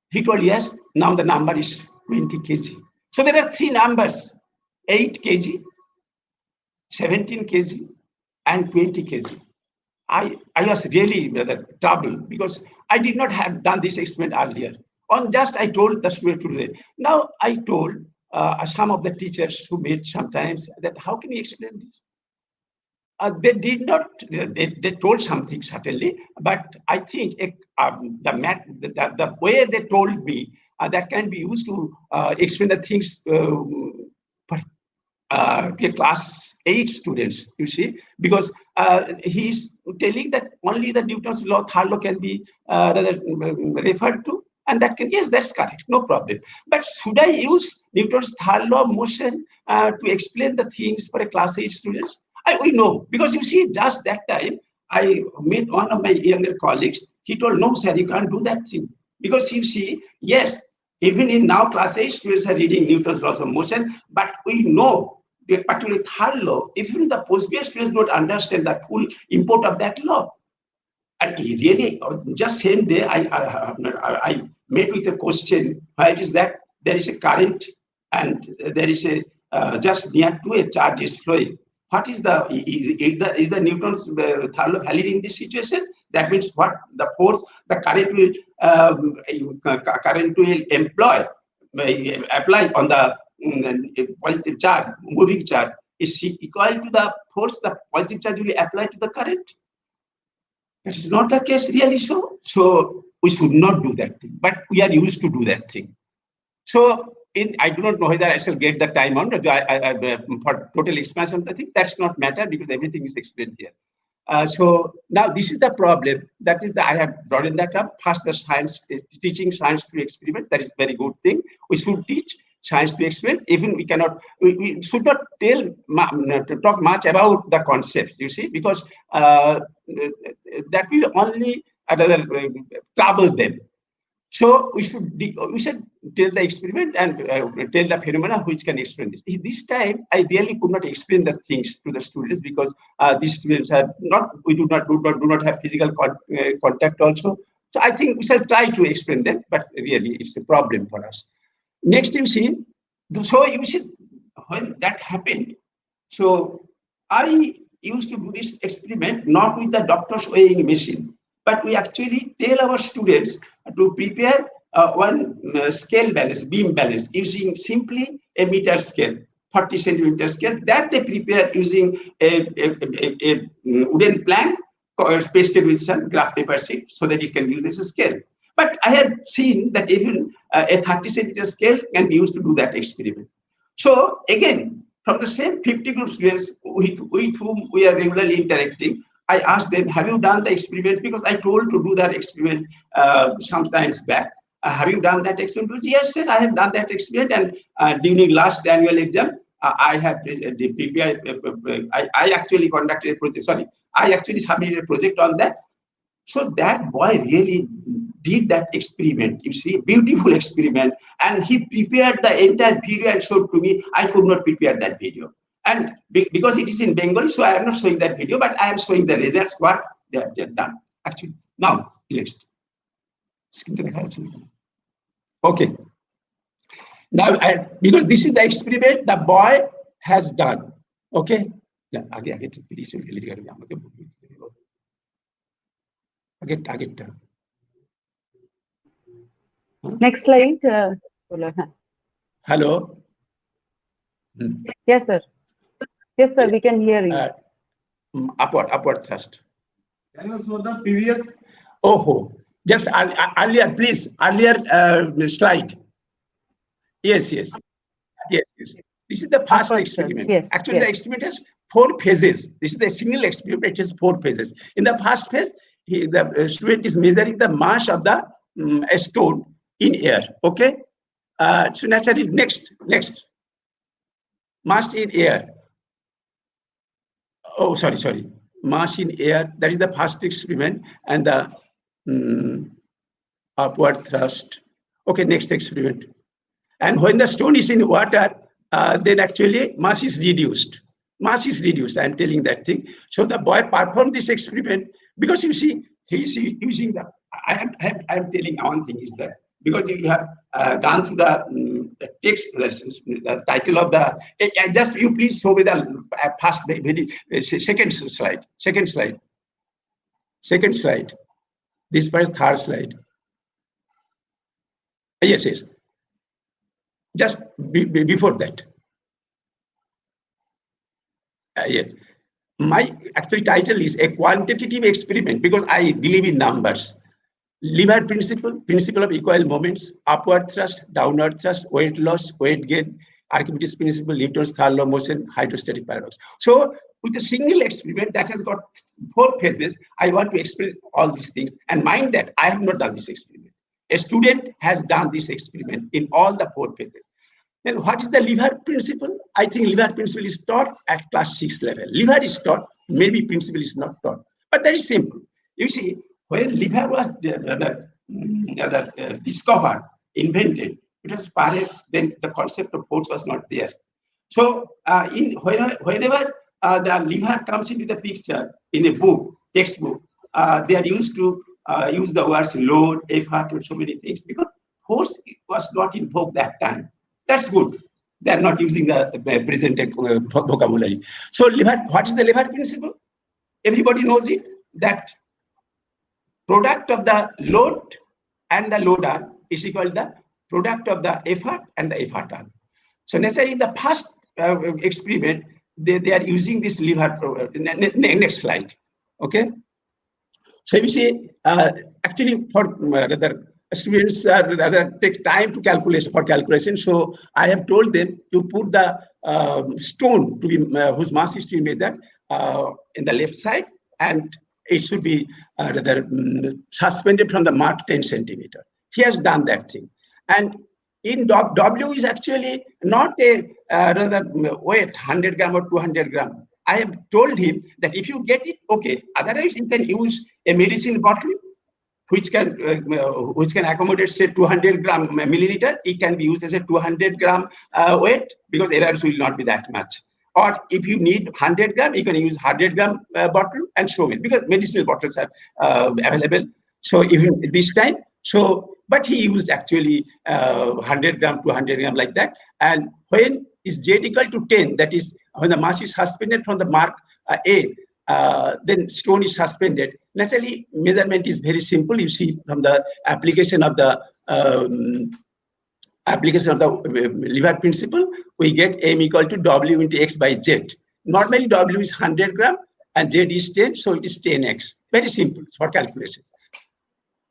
he told, yes, now the number is 20 kg. So there are 3 numbers, 8 kg, 17 kg, and 20 kg. I was really troubled because I did not have done this experiment earlier. On just I told the student to do it. Now I told some of the teachers who meet sometimes that how can you explain this? They did not. They told something certainly, but I think the way they told me that can be used to explain the things to a class 8 students. You see, because he's telling that only the Newton's law, third law, can be referred to. And that can, yes, that's correct, no problem. But should I use Newton's third law of motion to explain the things for a class 8 students? We know, because you see, just that time, I met one of my younger colleagues. He told, no, sir, you can't do that thing. Because you see, yes, even in now class 8 students are reading Newton's laws of motion, but we know, particularly third law, even the post-BA students don't understand the full import of that law. And really, just same day, I met with a question, where it is that there is a current and there is a just near to a charge is flowing. What is is the Newton's third law valid in this situation? That means what the force, the current will apply on the positive charge, moving charge, is equal to the force the positive charge will apply to the current. That is not the case really. So we should not do that thing, but we are used to do that thing. So I do not know whether I shall get the time on for total expansion of the thing. That's not matter because everything is explained here. So now this is the problem. That is I have brought that up. First, the science, teaching science through experiment. That is very good thing. We should teach science through experiment. Even we cannot, we should not talk much about the concepts. You see, because that will only trouble them. So we should tell the experiment and tell the phenomena which can explain this. This time, I really could not explain the things to the students because these students have we do not have physical contact also. So I think we shall try to explain them, but really it's a problem for us. Next, you see, so you see when that happened. So I used to do this experiment not with the doctor's weighing machine, but we actually tell our students to prepare one scale balance, beam balance, using simply a meter scale, 40 centimeter scale, that they prepare using a wooden plank pasted with some graph paper sheet so that it can use as a scale. But I have seen that even a 30 centimeter scale can be used to do that experiment. So again, from the same 50 group students with whom we are regularly interacting, I asked them, have you done the experiment? Because I told to do that experiment sometimes back. Have you done that experiment? Yes, sir, I have done that experiment. And during last annual exam, I have prepared, I actually conducted a project, sorry, I actually submitted a project on that. So that boy really did that experiment, you see, beautiful experiment. And he prepared the entire video and showed to me. I could not prepare that video. And because it is in Bengali, so I am not showing that video, but I am showing the results, what they have done. Actually, now, next. Okay. Now, because this is the experiment the boy has done. Okay.
Next slide.
Hello.
Yes, sir. Yes, sir. We can hear you.
Upward thrust.
Can you show the previous?
Oh, just earlier, please. Earlier slide. Yes. This is the first experiment.
Yes,
actually, the experiment has 4 phases. This is the single experiment. It has 4 phases. In the first phase, the student is measuring the mass of the stone in air. Okay. So naturally, next, mass in air. Oh, sorry. Mass in air. That is the first experiment, and the upward thrust. Okay, next experiment. And when the stone is in water, then actually mass is reduced. Mass is reduced. I'm telling that thing. So the boy performed this experiment because you see, he is using the. I am telling one thing is that because you have gone through the text, the title of the. Just you please show me the first, second slide. Second slide. This was third slide. Yes. Just before that. Yes. My actually title is a quantitative experiment because I believe in numbers. Lever principle of equal moments, upward thrust, downward thrust, weight loss, weight gain, Archimedes principle, Newton's third law of motion, hydrostatic paradox. So with a single experiment that has got 4 phases, I want to explain all these things. And mind that I have not done this experiment. A student has done this experiment in all the 4 phases. Then what is the lever principle? I think lever principle is taught at class 6 level. Lever is taught, maybe principle is not taught. But that is simple. You see, when lever was discovered, invented, it was perhaps then the concept of force was not there. So whenever the lever comes into the picture in a book, textbook, they are used to use the words load, effort, and so many things because force was not in vogue that time. That's good. They are not using the present vocabulary. So lever, what is the lever principle? Everybody knows it, that product of the load and the loader is equal to the product of the effort and the efforter. So necessarily in the first experiment, they are using this lever. Next slide. Okay. So you see, actually for rather students rather take time to calculation. So I have told them to put the stone to be whose mass is to be measured in the left side, and it should be rather suspended from the mark 10 centimeter. He has done that thing, and in W is actually not a rather weight 100 gram or 200 gram. I have told him that if you get it, okay. Otherwise, you can use a medicine bottle which can accommodate say 200 gram milliliter, it can be used as a 200 gram weight, because errors will not be that much. Or if you need 100 gram, you can use 100 gram bottle and show it, because medicinal bottles are available. So even this time, so but he used actually 100 gram to 100 gram like that. And when is Z equal to 10, that is when the mass is suspended from the mark A, then stone is suspended. Naturally, measurement is very simple. You see from the application of the lever principle, we get M equal to W into X by Z. Normally, W is 100 gram and Z is 10, so it is 10X. Very simple for calculations.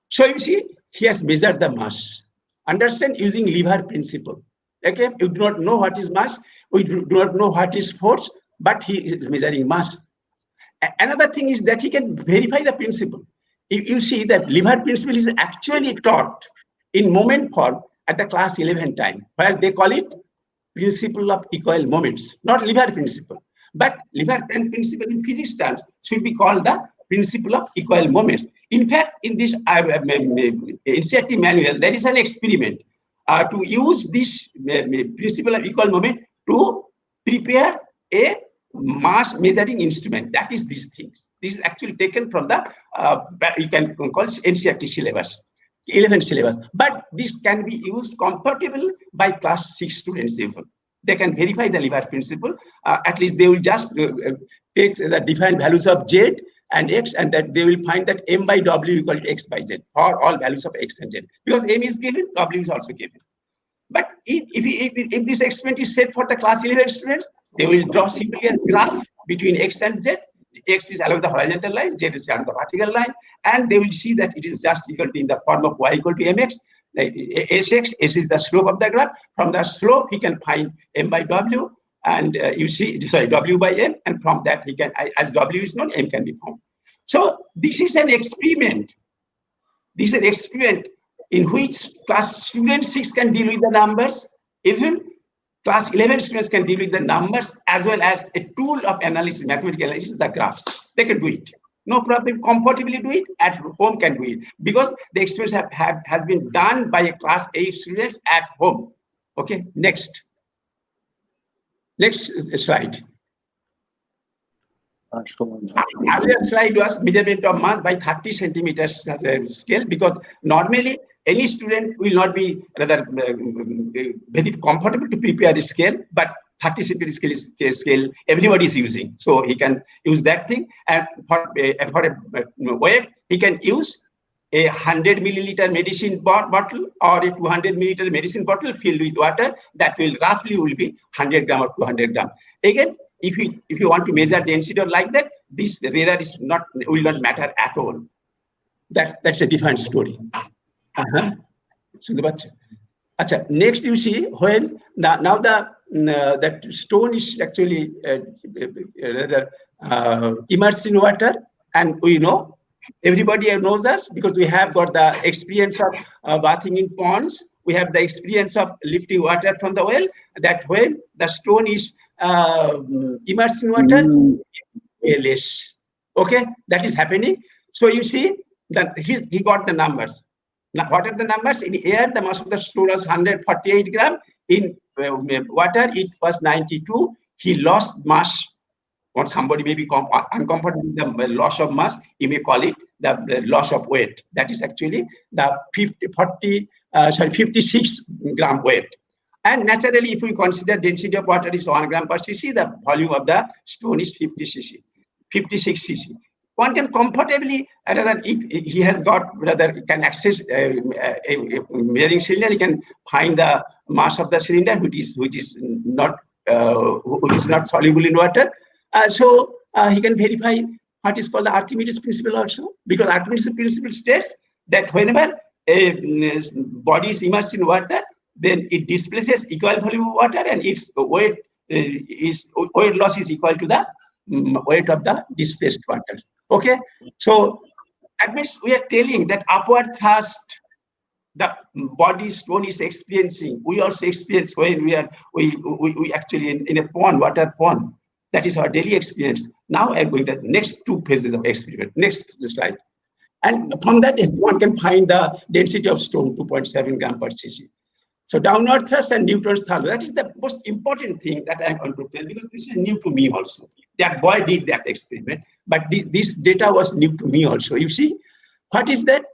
So you see, he has measured the mass. Understand, using lever principle. Okay, you do not know what is mass, we do not know what is force, but he is measuring mass. Another thing is that he can verify the principle. You see that lever principle is actually taught in moment form at the class 11 time, where they call it principle of equal moments, not lever principle. But lever principle in physics terms should be called the principle of equal moments. In fact, in this NCERT manual, there is an experiment to use this principle of equal moment to prepare a mass measuring instrument. That is these things. This is actually taken from the, you can call it NCERT syllabus, 11 syllabus. But this can be used comfortably by class 6 students even. They can verify the lever principle. At least they will just take the defined values of Z and X, and that they will find that M by W equal to X by Z for all values of X and Z. Because M is given, W is also given. But if this experiment is set for the class 11 students, they will draw simply a graph between X and Z. X is along the horizontal line, Z is along the vertical line, and they will see that it is just equal to in the form of Y equal to MX. Sx, S is the slope of the graph. From the slope, he can find M by W, and you see, sorry, W by M, and from that he can, as W is known, M can be found. So this is an experiment. This is an experiment in which class student 6 can deal with the numbers, even class 11 students can deal with the numbers, as well as a tool of analysis, mathematical analysis, the graphs. They can do it. No problem, comfortably do it, at home can do it, because the experiment has been done by a class 8 students at home. Okay, next slide. Earlier slide was measurement of mass by 30 centimeters scale, because normally any student will not be rather very comfortable to prepare a scale, but 30 centimeter scale everybody is using, so he can use that thing. And for a weight, he can use a 100 milliliter medicine bottle or a 200 milliliter medicine bottle filled with water. That will roughly be 100 gram or 200 gram. Again, if you want to measure density or like that, this radar will not matter at all. That's a different story. Next, you see when now that stone is actually rather immersed in water, and we know, everybody knows us because we have got the experience of bathing in ponds. We have the experience of lifting water from the well. That when the stone is immersed in water, less. Okay, that is happening. So you see that he got the numbers. Now, what are the numbers? In air, the mass of the stone was 148 gram. In water, it was 92. He lost mass. Or somebody may be uncomfortable with the loss of mass, you may call it the loss of weight. That is actually the 56 gram weight. And naturally, if we consider density of water is 1 gram per cc, the volume of the stone is 56 cc. One can comfortably, rather if he has got, rather can access a measuring cylinder, he can find the mass of the cylinder, which is not soluble in water. So he can verify what is called the Archimedes principle also, because Archimedes principle states that whenever a body is immersed in water, then it displaces equal volume of water, and its weight loss is equal to the weight of the displaced water. Okay, so that means we are telling that upward thrust the body stone is experiencing, we also experience when we actually in a pond, water pond. That is our daily experience. Now I'm going to the next 2 phases of experiment. Next slide. And from that, one can find the density of stone, 2.7 gram per cc. So downward thrust and Newton's third law, that is the most important thing that I am going to tell, because this is new to me also. That boy did that experiment, but this data was new to me also. You see, what is that?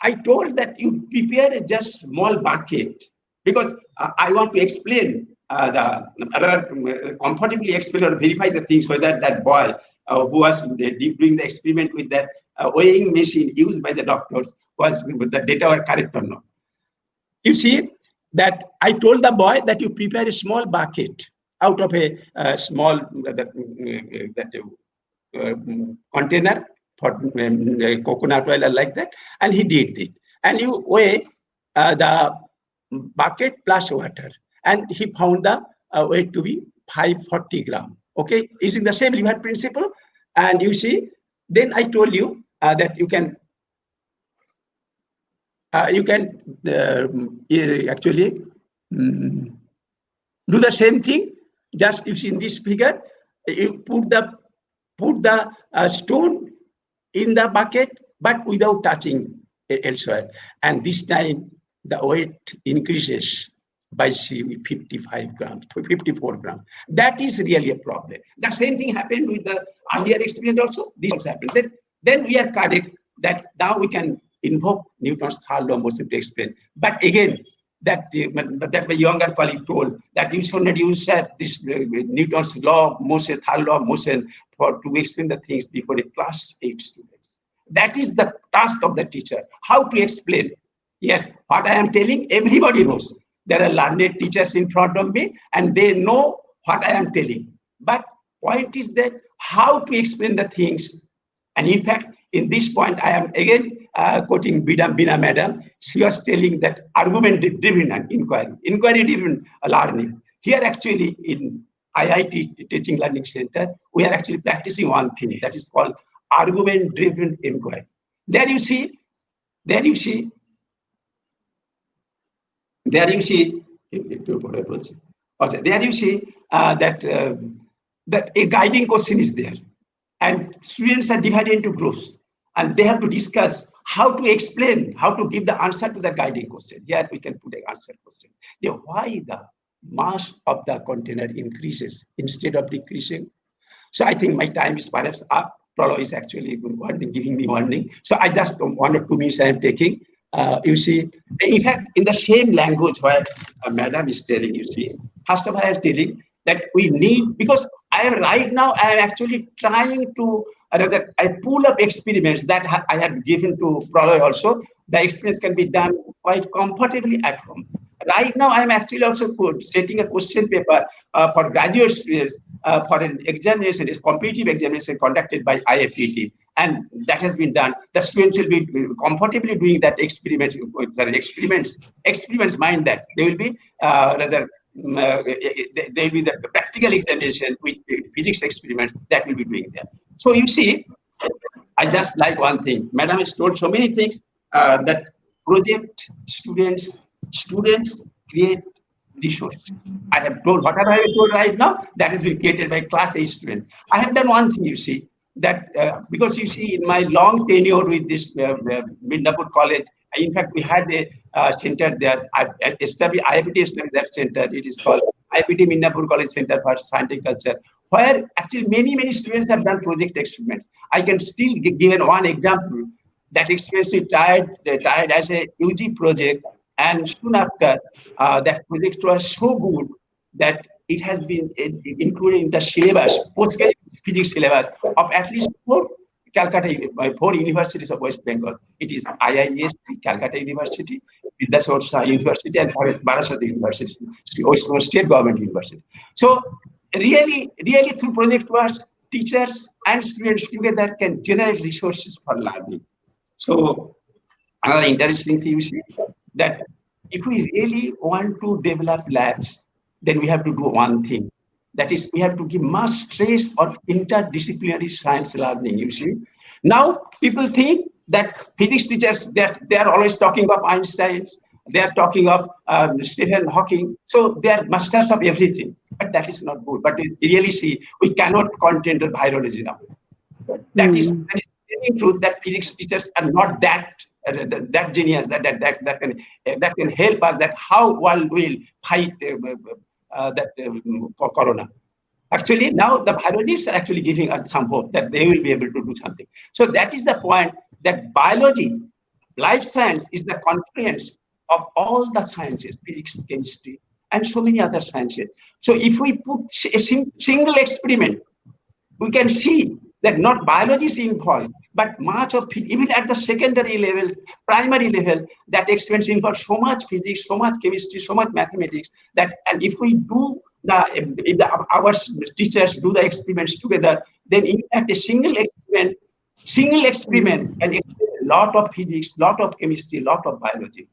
I told that you prepare a just small bucket, because I want to explain comfortably explain or verify the things, whether that boy who was doing the experiment with that weighing machine used by the doctors, was the data were correct or not. You see that I told the boy that you prepare a small bucket out of a small container for coconut oil or like that, and he did it. And you weigh the bucket plus water, and he found the weight to be 540 gram. Okay, using the same lever principle. And you see, then I told you that you can actually do the same thing. Just you see in this figure, you put the stone in the bucket, but without touching elsewhere. And this time the weight increases by 55 grams, 54 grams. That is really a problem. The same thing happened with the earlier experiment also. This also happened. Then we are correct that now we can invoke Newton's third law of motion to explain. But again, that my younger colleague told that you should not use this Newton's law of motion, third law of motion, to explain the things before a class 8 students. That is the task of the teacher. How to explain? Yes, what I am telling, everybody knows. There are learned teachers in front of me, and they know what I am telling. But point is that how to explain the things. And in fact, in this point, I am again quoting Veena madam. She was telling that argument-driven inquiry-driven learning. Here actually in IIT Teaching Learning Center, we are actually practicing one thing that is called argument-driven inquiry. There you see, that a guiding question is there, and students are divided into groups, and they have to discuss how to explain, how to give the answer to the guiding question. Here we can put an answer question. Why the mass of the container increases instead of decreasing? So I think my time is perhaps up. Prolo is actually giving me warning. So I just 1 or 2 minutes I am taking. You see, in fact, in the same language where madam is telling, you see, first of all, I am telling that we need, because I am actually trying to, I pull up experiments that I have given to Praloy also. The experiments can be done quite comfortably at home. Right now, I am actually also setting a question paper for graduate students for an examination, a competitive examination conducted by IFPT. And that has been done. The students will be comfortably doing that experiments, mind that. They will be there will be the practical examination with physics experiments that will be doing there. So you see, I just like one thing. Madam has told so many things that project students create resources. I have told whatever I have told right now, that has been created by class 8 students. I have done one thing, you see, that because you see, in my long tenure with this Midnapur College, in fact, we had a center there. IFPT established that center. It is called IFPT Midnapur College Center for Scientific Culture, where actually many students have done project experiments. I can still give one example. That experience we tried as a UG project, and soon after, that project was so good that it has been included in the syllabus, post-graduate physics syllabus of at least 4 universities of West Bengal. It is IIST, Calcutta University, Vidyasagar University, and Barasat University, West Bengal State Government University. So really through project work, teachers and students together can generate resources for learning. So another interesting thing you see, that if we really want to develop labs, then we have to do one thing. That is, we have to give much stress on interdisciplinary science learning, you see. Now, people think that physics teachers, they are always talking of Einstein, they are talking of Stephen Hawking, so they are masters of everything. But that is not good. But we really see, we cannot content virology now. That is in truth that physics teachers are not that genius that can help us that how world will fight for corona. Actually, now the biologists are actually giving us some hope that they will be able to do something. So that is the point, that biology, life science, is the confluence of all the sciences, physics, chemistry, and so many other sciences. So if we put a single experiment, we can see that not biology is involved, but much of, even at the secondary level, primary level, that experiments involve so much physics, so much chemistry, so much mathematics, that, and if we do our teachers do the experiments together, then in fact a single experiment can explain a lot of physics, lot of chemistry, lot of biology.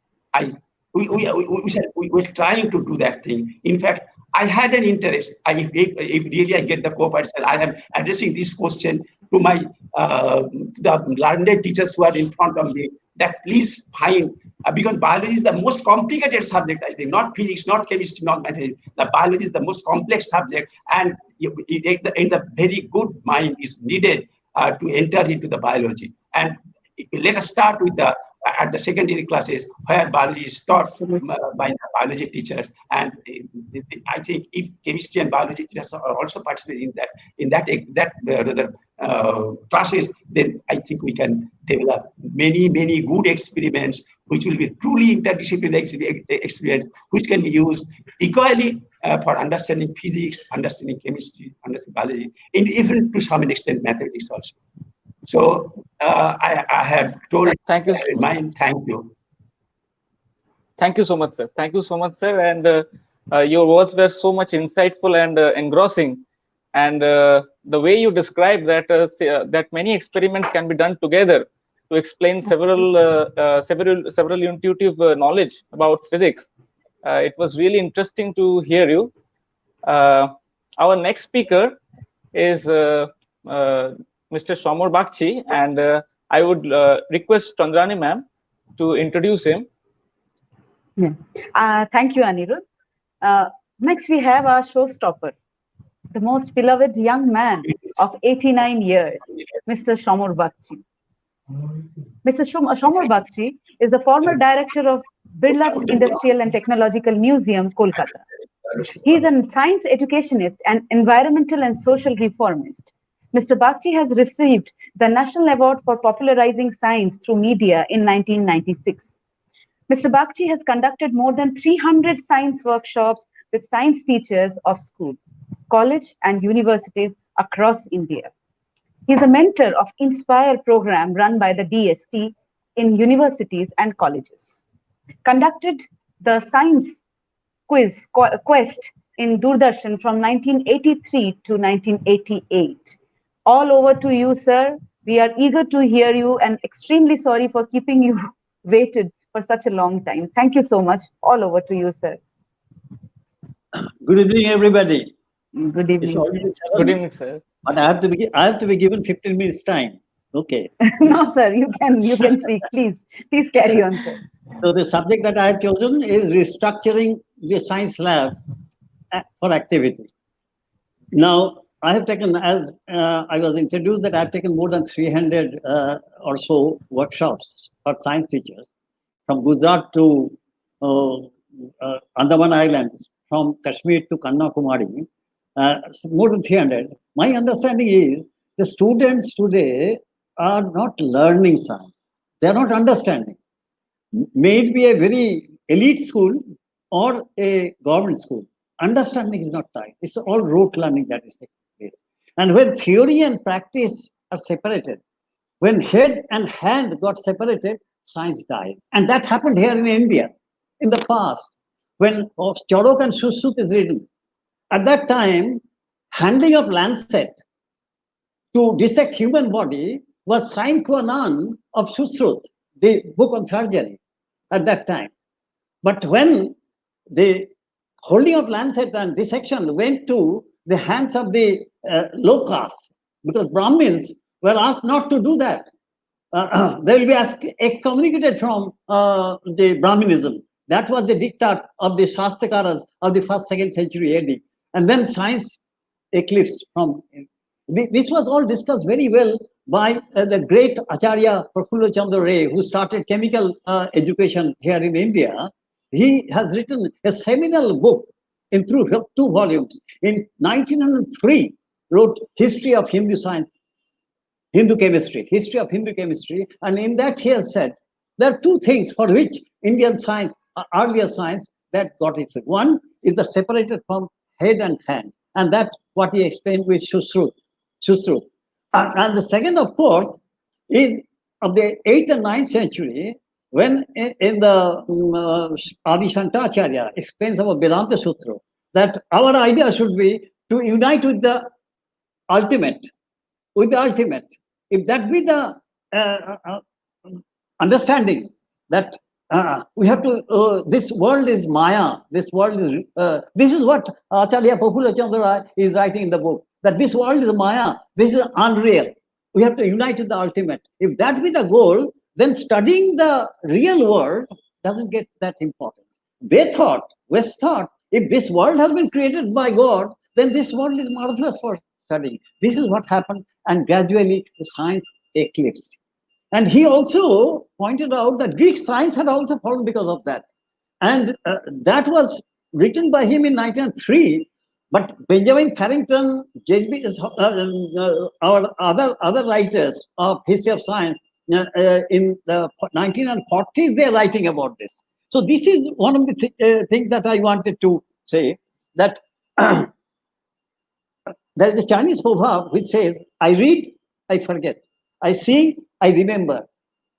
We're trying to do that thing. In fact, I had an interest. If really I get the cooperation, I am addressing this question to my the learned teachers who are in front of me, that please find, because biology is the most complicated subject, I think, not physics, not chemistry, not mathematics. The biology is the most complex subject, and in the very good mind is needed to enter into the biology. And let us start with at the secondary classes where biology is taught by the biology teachers, and I think if chemistry and biology teachers are also participating in that classes, then I think we can develop many good experiments which will be truly interdisciplinary experiments, which can be used equally for understanding physics, understanding chemistry, understanding biology, and even to some extent mathematics also. So I have told
Thank you.
in mind. Thank you.
Thank you so much, sir. Thank you so much, sir. And your words were so much insightful and engrossing. And the way you described that that many experiments can be done together to explain several intuitive knowledge about physics. It was really interesting to hear you. Our next speaker is Mr. Samar Bagchi, and I would request Chandrani ma'am to introduce him.
Yeah. Thank you, Anirudh. Next, we have our showstopper, the most beloved young man of 89 years, Mr. Samar Bagchi. Mr. Samar Bagchi is the former director of Birla Industrial and Technological Museum, Kolkata. He is a science educationist and environmental and social reformist. Mr. Bagchi has received the National Award for Popularizing Science through Media in 1996. Mr. Bagchi has conducted more than 300 science workshops with science teachers of school, college, and universities across India. He is a mentor of Inspire program run by the DST in universities and colleges. Conducted the science quest in Doordarshan from 1983 to 1988. All over to you, sir. We are eager to hear you and extremely sorry for keeping you waited for such a long time. Thank you so much. All over to you, sir.
Good evening, everybody.
Good evening.
Good evening, sir.
But I have to be given 15 minutes time. Okay.
No, sir. You can speak. Please carry on, sir.
So the subject that I have chosen is restructuring the science lab for activity. Now, I have taken, as I was introduced, that I have taken more than 300 or so workshops for science teachers from Gujarat to Andaman Islands, from Kashmir to Kanyakumari, more than 300. My understanding is the students today are not learning science. They are not understanding. May it be a very elite school or a government school, understanding is not tight. It's all rote learning that is taking place. And when theory and practice are separated, when head and hand got separated, science dies. And that happened here in India in the past, when Charok and Sushrut is written. At that time, handling of lancet to dissect human body was sine qua non of Sushrut, the book on surgery, at that time. But when the holding of lancet and dissection went to the hands of the low caste, because Brahmins were asked not to do that. They will be excommunicated from the Brahminism. That was the diktat of the Shastrakaras of the 1st, 2nd century AD. And then science eclipsed from. This was all discussed very well by the great Acharya Prafulla Chandra Ray, who started chemical education here in India. He has written a seminal book in through 2 volumes. In 1903, wrote History of Hindu Science, Hindu Chemistry, History of Hindu Chemistry. And in that he has said, there are 2 things for which Indian science, earlier science, that got its. One is the separated from head and hand. And that what he explained with Shushrut. And the second, of course, is of the 8th and 9th century, when in the Adi Shankaracharya explains about Vedanta Sutra, that our idea should be to unite with the ultimate, If that be the understanding that we have to, this world is Maya, this is what Acharya Prafulla Chandra is writing in the book, that this world is Maya, this is unreal. We have to unite with the ultimate. If that be the goal, then studying the real world doesn't get that importance. West thought, if this world has been created by God, then this world is marvelous for studying. This is what happened, and gradually the science eclipsed. And he also pointed out that Greek science had also fallen because of that. And that was written by him in 1903. But Benjamin Carrington, our other writers of history of science, in the 1940s, they're writing about this. So this is one of the things that I wanted to say, that there is a Chinese proverb which says, I read, I forget. I see, I remember.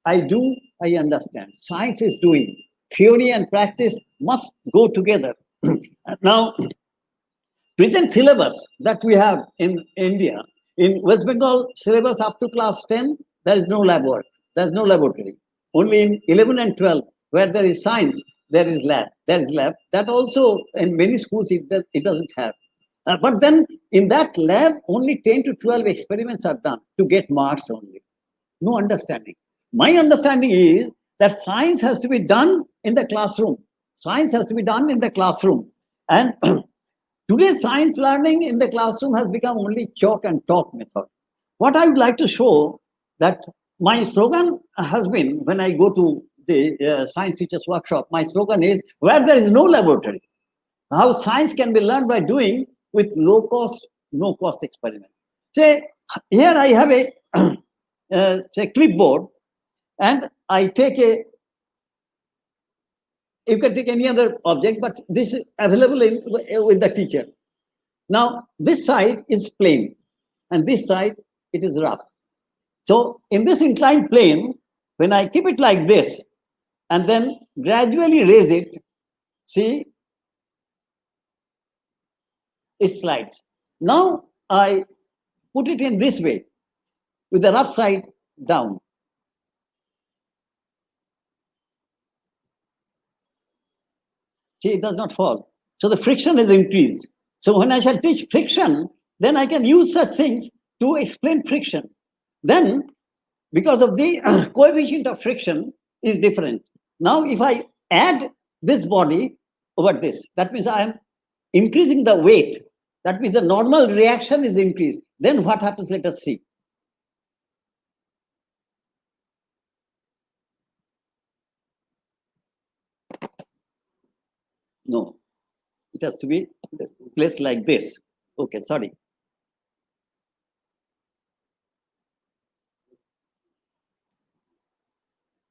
I do, I understand. Science is doing. Theory and practice must go together. Now, present syllabus that we have in India, in West Bengal syllabus up to class 10, there is no lab work. There is no laboratory. Only in 11 and 12, where there is science, there is lab. That also in many schools it doesn't have. But then in that lab, only 10 to 12 experiments are done to get marks only. No understanding. My understanding is that science has to be done in the classroom. And today's science learning in the classroom has become only chalk and talk method. What I would like to show, that my slogan has been, when I go to the science teachers workshop, my slogan is, where there is no laboratory, how science can be learned by doing with low cost, no cost experiment. Say, here I have a say clipboard, and I take you can take any other object, but this is available with the teacher. Now, this side is plain, and this side, it is rough. So, in this inclined plane, when I keep it like this, and then gradually raise it, see, it slides. Now, I put it in this way, with the rough side down. See, it does not fall. So the friction is increased. So when I shall teach friction, then I can use such things to explain friction. Then, because of the coefficient of friction is different. Now, if I add this body over this, that means I am increasing the weight. That means the normal reaction is increased. Then what happens? Let us see. No, it has to be placed like this. Okay, sorry.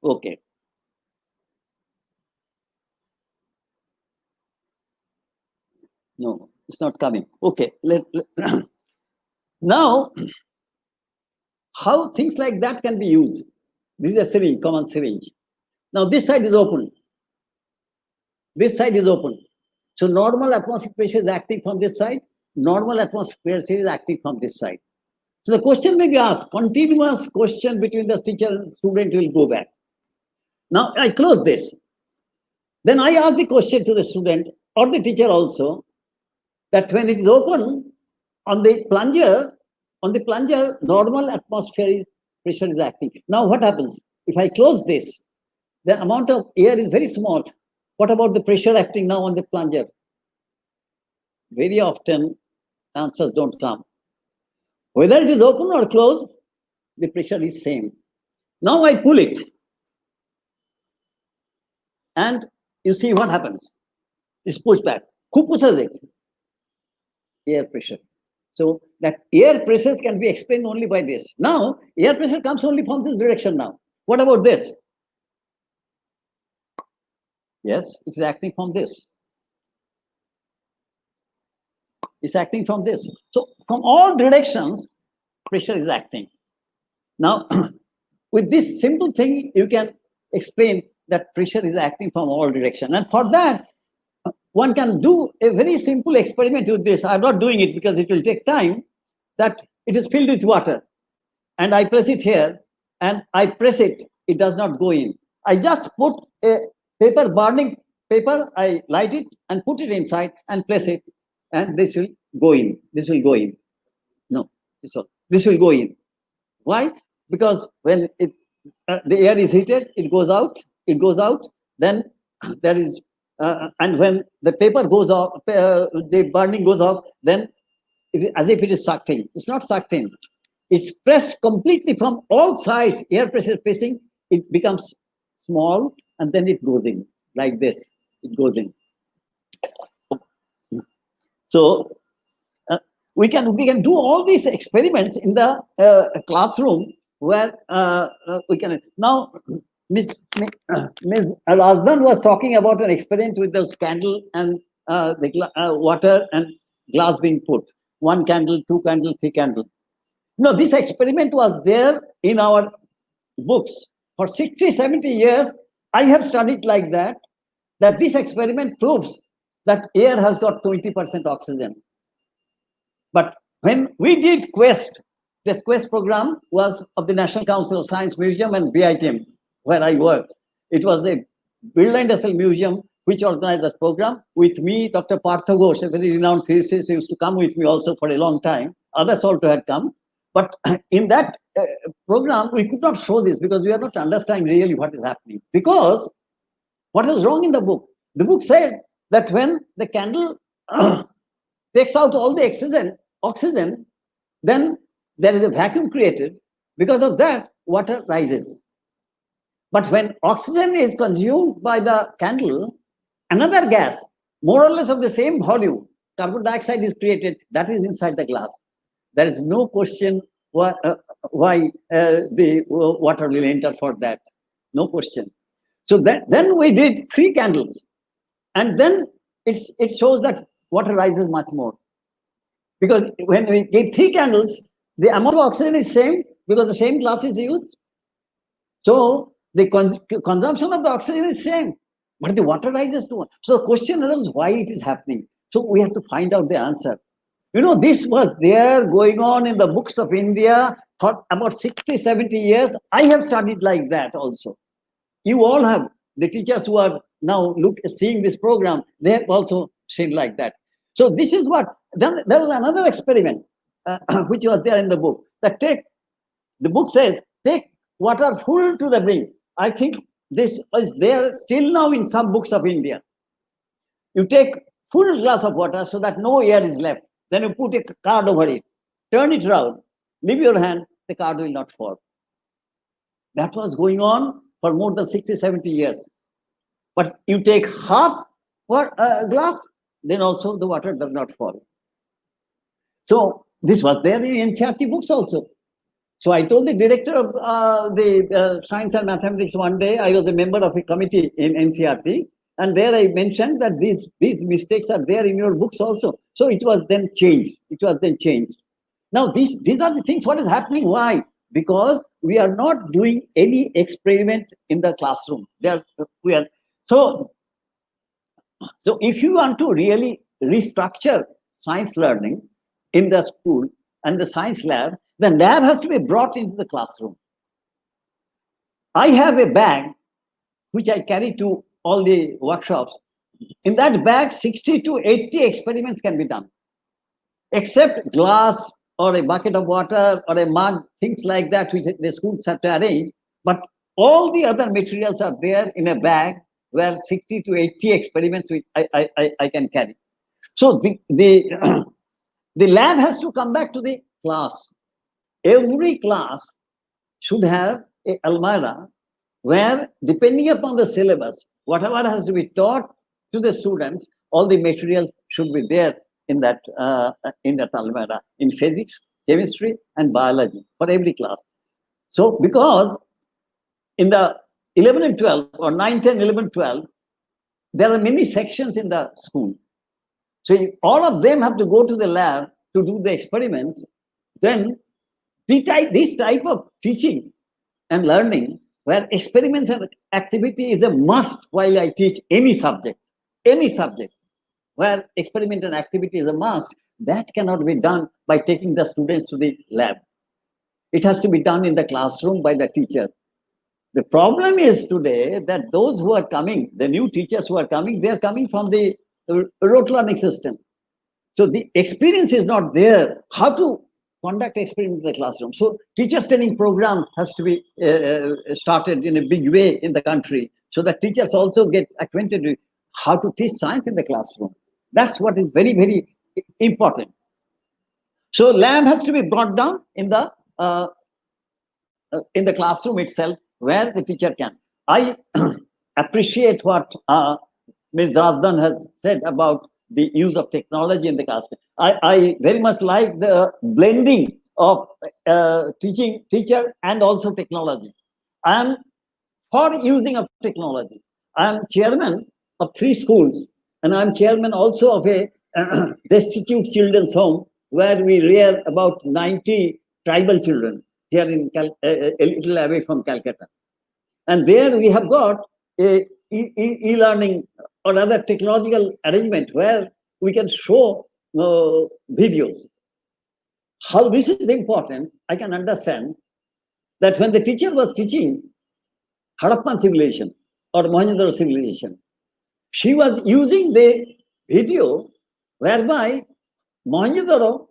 Okay. No, it's not coming. Okay. Now, how things like that can be used? This is a syringe, common syringe. Now, this side is open. This side is open. So, normal atmospheric pressure is acting from this side. Normal atmospheric pressure is acting from this side. So, the question may be asked, continuous question between the teacher and student will go back. Now, I close this. Then I ask the question to the student or the teacher also, that when it is open, on the plunger, normal atmospheric pressure is acting. Now, what happens? If I close this, the amount of air is very small. What about the pressure acting now on the plunger? Very often, answers don't come. Whether it is open or closed, the pressure is same. Now I pull it, and you see what happens. It's pushed back. Who pushes it? Air pressure. So that air pressures can be explained only by this. Now, air pressure comes only from this direction now. What about this? Yes, it's acting from this. It's acting from this. So from all directions, pressure is acting. Now, with this simple thing, you can explain that pressure is acting from all directions. And for that, one can do a very simple experiment with this. I'm not doing it because it will take time. That it is filled with water, and I press it here, and I press it. It does not go in. I just put a paper, burning paper. I light it and put it inside and press it, and this will go in. This will go in. No, this will go in. Why? Because when the air is heated, it goes out. It goes out. Then there is. And when the paper goes off, the burning goes off, then as if it is sucked in. It's not sucked in. It's pressed completely from all sides. Air pressure pressing, it becomes small, and then it goes in like this. It goes in. So we can do all these experiments in the classroom where we can now. Ms. Raizada was talking about an experiment with those candle and the water and glass being put. 1 candle, 2 candle, 3 candle. No, this experiment was there in our books. For 60, 70 years, I have studied like that this experiment proves that air has got 20% oxygen. But when we did QUEST, this QUEST program was of the National Council of Science Museum and BITM, where I worked. It was a Birla Industrial Museum which organized that program with me. Dr. Partha Ghosh, a very renowned physicist, used to come with me also for a long time. Others also had come. But in that program, we could not show this because we are not understanding really what is happening. Because what was wrong in the book? The book said that when the candle takes out all the oxygen, then there is a vacuum created. Because of that, water rises. But when oxygen is consumed by the candle, another gas, more or less of the same volume, carbon dioxide is created, that is inside the glass. There is no question why the water will enter for that. No question. So then we did 3 candles. And then it shows that water rises much more. Because when we gave 3 candles, the amount of oxygen is same because the same glass is used. So the consumption of the oxygen is same, but the water rises too. So the question is why it is happening. So we have to find out the answer. You know, this was there going on in the books of India for about 60, 70 years. I have studied like that also. You all have. The teachers who are now seeing this program, they have also seen like that. So this is what, then there was another experiment which was there in the book. The book says, take water full to the brim. I think this is there still now in some books of India. You take full glass of water so that no air is left. Then you put a card over it. Turn it around. Leave your hand. The card will not fall. That was going on for more than 60, 70 years. But you take half glass, then also the water does not fall. So this was there in NCERT books also. So I told the director of the science and mathematics one day. I was a member of a committee in NCERT, and there I mentioned that these mistakes are there in your books also. So it was then changed. Now these are the things what is happening. Why? Because we are not doing any experiment in the classroom. So if you want to really restructure science learning in the school and the science lab, the lab has to be brought into the classroom. I have a bag which I carry to all the workshops. In that bag, 60 to 80 experiments can be done, except glass or a bucket of water or a mug, things like that, which the schools have to arrange. But all the other materials are there in a bag where 60 to 80 experiments which I can carry. So the lab has to come back to the class. Every class should have a almirah where, depending upon the syllabus, whatever has to be taught to the students, all the materials should be there in that almirah, in physics, chemistry, and biology for every class. So, because in the 11 and 12, or 9, 10, 11, 12, there are many sections in the school. So, all of them have to go to the lab to do the experiments. Then, this type of teaching and learning, where experiments and activity is a must while I teach any subject, where experiment and activity is a must, that cannot be done by taking the students to the lab. It has to be done in the classroom by the teacher. The problem is today that those who are coming, the new teachers who are coming, they are coming from the rote learning system. So the experience is not there. How to conduct experiments in the classroom? So teachers training program has to be started in a big way in the country, so that teachers also get acquainted with how to teach science in the classroom. That's what is very, very important. So lab has to be brought down in the classroom itself, where the teacher can. I appreciate what Ms. Razdan has said about the use of technology in the classroom. I very much like the blending of teacher and also technology. I am for using of technology. I am chairman of 3 schools, and I am chairman also of a destitute children's home, where we rear about 90 tribal children here in a little away from Calcutta. And there we have got a e-learning or other technological arrangement where we can show videos. How this is important, I can understand that when the teacher was teaching Harappan civilization or Mohenjo-daro civilization, she was using the video whereby Mohenjo-daro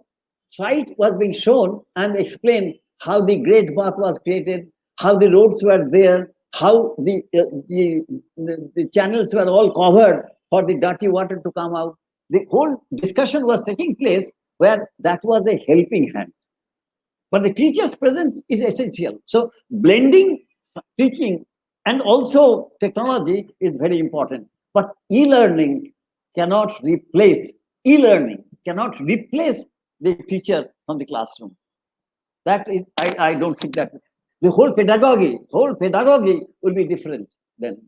site was being shown and explained how the Great Bath was created, how the roads were there, how the channels were all covered for the dirty water to come out. The whole discussion was taking place where that was a helping hand. But the teacher's presence is essential. So blending teaching and also technology is very important. But e-learning cannot replace the teacher from the classroom. That is, I don't think that the whole pedagogy will be different then.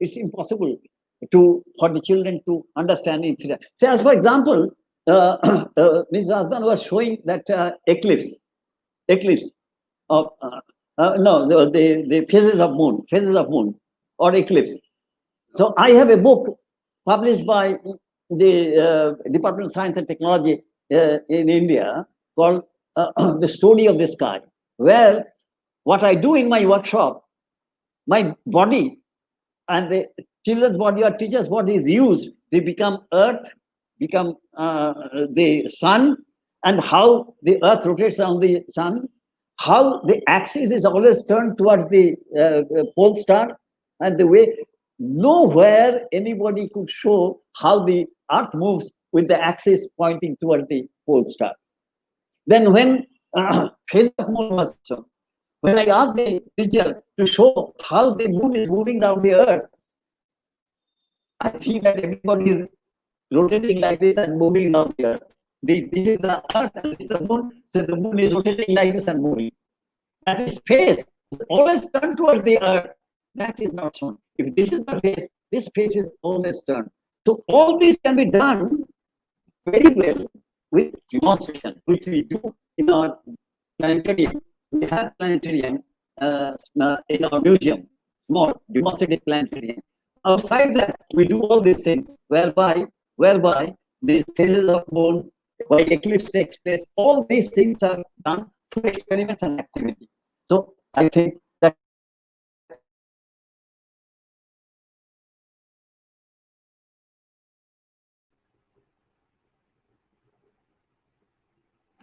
It's impossible for the children to understand it. So, as for example, Ms. Razdan was showing that eclipse of the phases of moon or eclipse. So I have a book published by the Department of Science and Technology in India called The Story of the Sky, where what I do in my workshop, my body and the children's body or teacher's body is used. They become earth, become the sun, and how the earth rotates around the sun, how the axis is always turned towards the pole star, and the way nowhere anybody could show how the earth moves with the axis pointing towards the pole star. Then when phase of moon was shown, when I asked the teacher to show how the moon is moving around the earth, I see that everybody is rotating like this and moving around the earth. This is the earth and this is the moon, so the moon is rotating like this and moving. And its face is always turned towards the earth. That is not shown. If this is the face, this face is always turned. So all this can be done very well with demonstration, which we do in our planetarium. We have planetarium in our museum, small demonstrative planetarium. Outside that, we do all these things, whereby these phases of moon, why eclipse takes place, all these things are done through experiments and activity. So I think that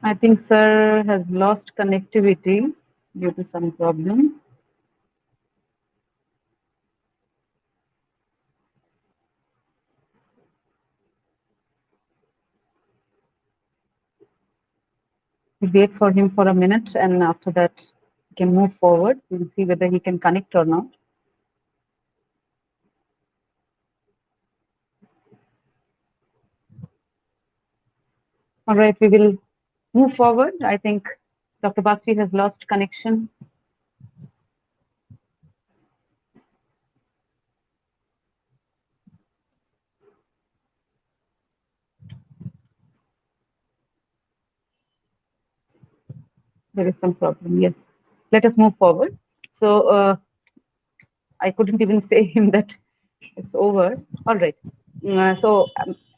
I think sir has lost connectivity due to some problem. We wait for him for a minute, and after that can move forward. We'll see whether he can connect or not. All right, we will move forward. I think Dr. Bagchi has lost connection. There is some problem. Yes. Let us move forward. So I couldn't even say him that it's over. All right.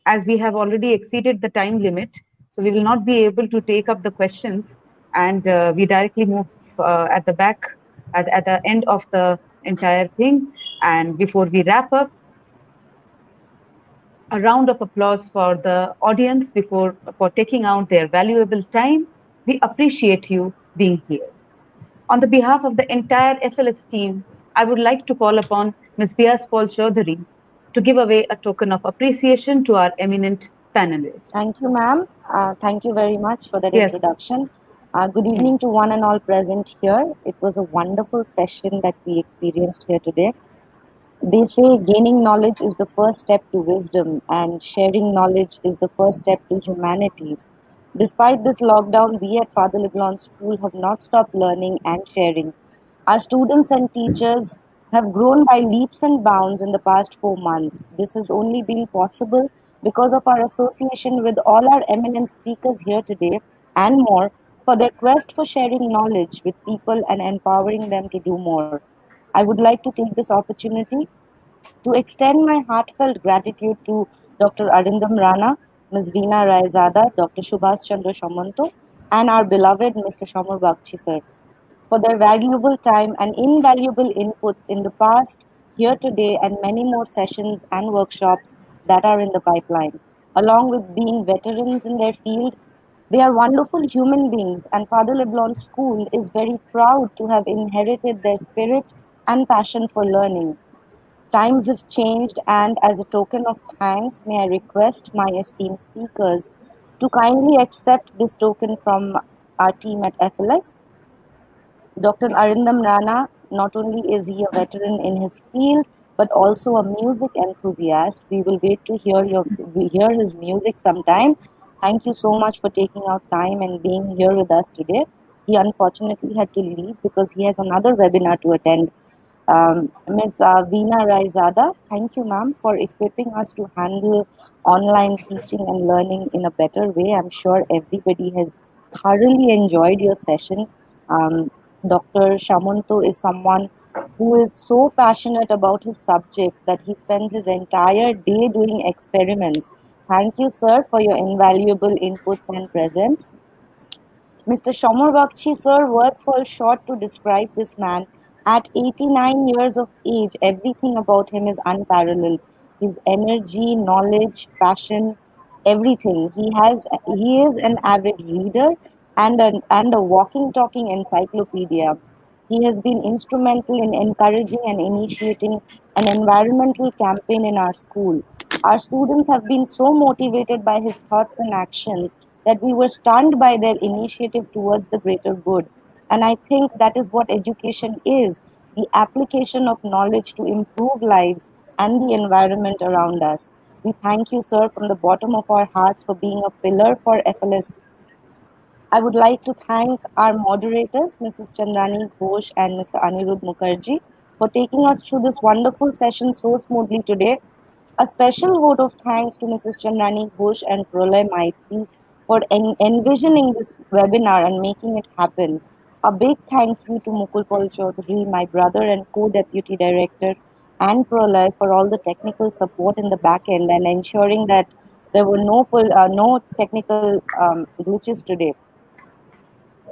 As we have already exceeded the time limit, so we will not be able to take up the questions, and we directly move at the back, at the end of the entire thing. And before we wrap up, a round of applause for the audience before for taking out their valuable time. We appreciate you being here. On the behalf of the entire FLS team, I would like to call upon Ms. Bias Paul Chaudhary to give away a token of appreciation to our eminent panelists.
Thank you, ma'am. Thank you very much for that
Yes.
introduction. Good evening to one and all present here. It was a wonderful session that we experienced here today. They say gaining knowledge is the first step to wisdom, and sharing knowledge is the first step to humanity. Despite this lockdown, we at Father Leblon School have not stopped learning and sharing. Our students and teachers have grown by leaps and bounds in the past 4 months. This has only been possible because of our association with all our eminent speakers here today and more for their quest for sharing knowledge with people and empowering them to do more. I would like to take this opportunity to extend my heartfelt gratitude to Dr. Arindam Rana, Ms. Veena Raizada, Dr. Subhash Chandra Shamanto, and our beloved Mr. Samar Bagchi sir for their valuable time and invaluable inputs in the past, here today, and many more sessions and workshops that are in the pipeline. Along with being veterans in their field, they are wonderful human beings, and Father Leblon School is very proud to have inherited their spirit and passion for learning. Times have changed, and as a token of thanks, may I request my esteemed speakers to kindly accept this token from our team at FLS. Dr. Arindam Rana, not only is he a veteran in his field, but also a music enthusiast. We will wait to hear his music sometime. Thank you so much for taking out time and being here with us today. He unfortunately had to leave because he has another webinar to attend. Ms. Veena Raizada, thank you, ma'am, for equipping us to handle online teaching and learning in a better way. I'm sure everybody has thoroughly enjoyed your sessions. Dr. Shamanto is someone who is so passionate about his subject that he spends his entire day doing experiments. Thank you, sir, for your invaluable inputs and presence. Mr. Samar Bagchi, sir, words fall short to describe this man. At 89 years of age, everything about him is unparalleled. His energy, knowledge, passion, everything. He is an avid reader and a walking, talking encyclopedia. He has been instrumental in encouraging and initiating an environmental campaign in our school. Our students have been so motivated by his thoughts and actions that we were stunned by their initiative towards the greater good. And I think that is what education is, the application of knowledge to improve lives and the environment around us. We thank you, sir, from the bottom of our hearts for being a pillar for FLS. I would like to thank our moderators, Mrs. Chandrani Ghosh and Mr. Anirudh Mukherjee, for taking us through this wonderful session so smoothly today. A special vote of thanks to Mrs. Chandrani Ghosh and Prolay Maiti for envisioning this webinar and making it happen. A big thank you to Mukul Paul Chaudhary, my brother and co-deputy director, and Prolay for all the technical support in the back end and ensuring that there were no technical glitches today.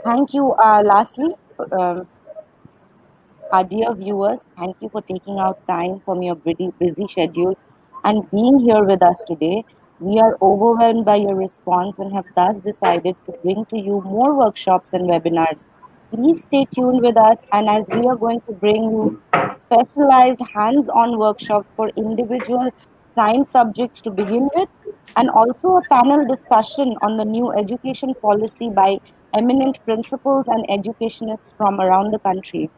Thank you. Lastly, our dear viewers, thank you for taking out time from your busy schedule and being here with us today. We are overwhelmed by your response and have thus decided to bring to you more workshops and webinars. Please stay tuned with us, and as we are going to bring you specialized hands-on workshops for individual science subjects to begin with, and also a panel discussion on the new education policy by eminent principals and educationists from around the country,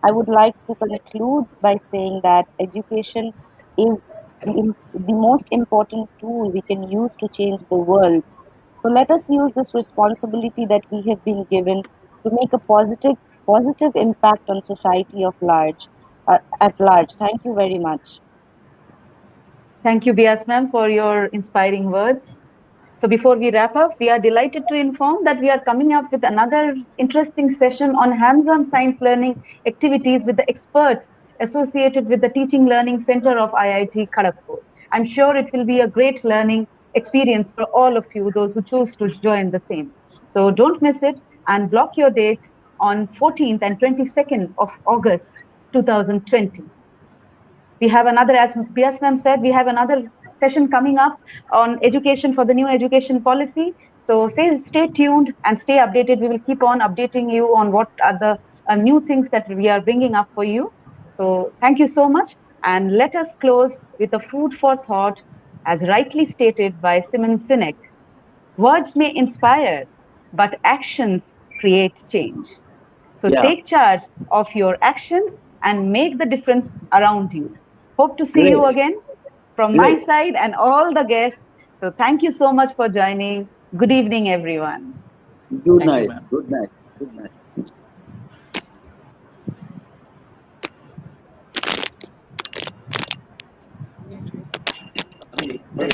I would like to conclude by saying that education is the most important tool we can use to change the world. So let us use this responsibility that we have been given to make a positive impact on society at large. Thank you very much.
Thank you, Bias ma'am, for your inspiring words. So before we wrap up, we are delighted to inform that we are coming up with another interesting session on hands-on science learning activities with the experts associated with the Teaching Learning Center of IIT Kharagpur. I'm sure it will be a great learning experience for all of you, those who choose to join the same. So don't miss it and block your dates on 14th and 22nd of August 2020. We have another, as Bias ma'am said, we have another session coming up on education for the new education policy. So stay tuned and stay updated. We will keep on updating you on what are the new things that we are bringing up for you. So thank you so much. And let us close with a food for thought, as rightly stated by Simon Sinek. Words may inspire, but actions create change. So
Yeah,
take charge of your actions and make the difference around you. Hope to see you
great,
again from my
great.
side and all the guests. So thank you so much for joining. Good evening, everyone.
Good
Thank you,
night,
ma'am.
good night, good night.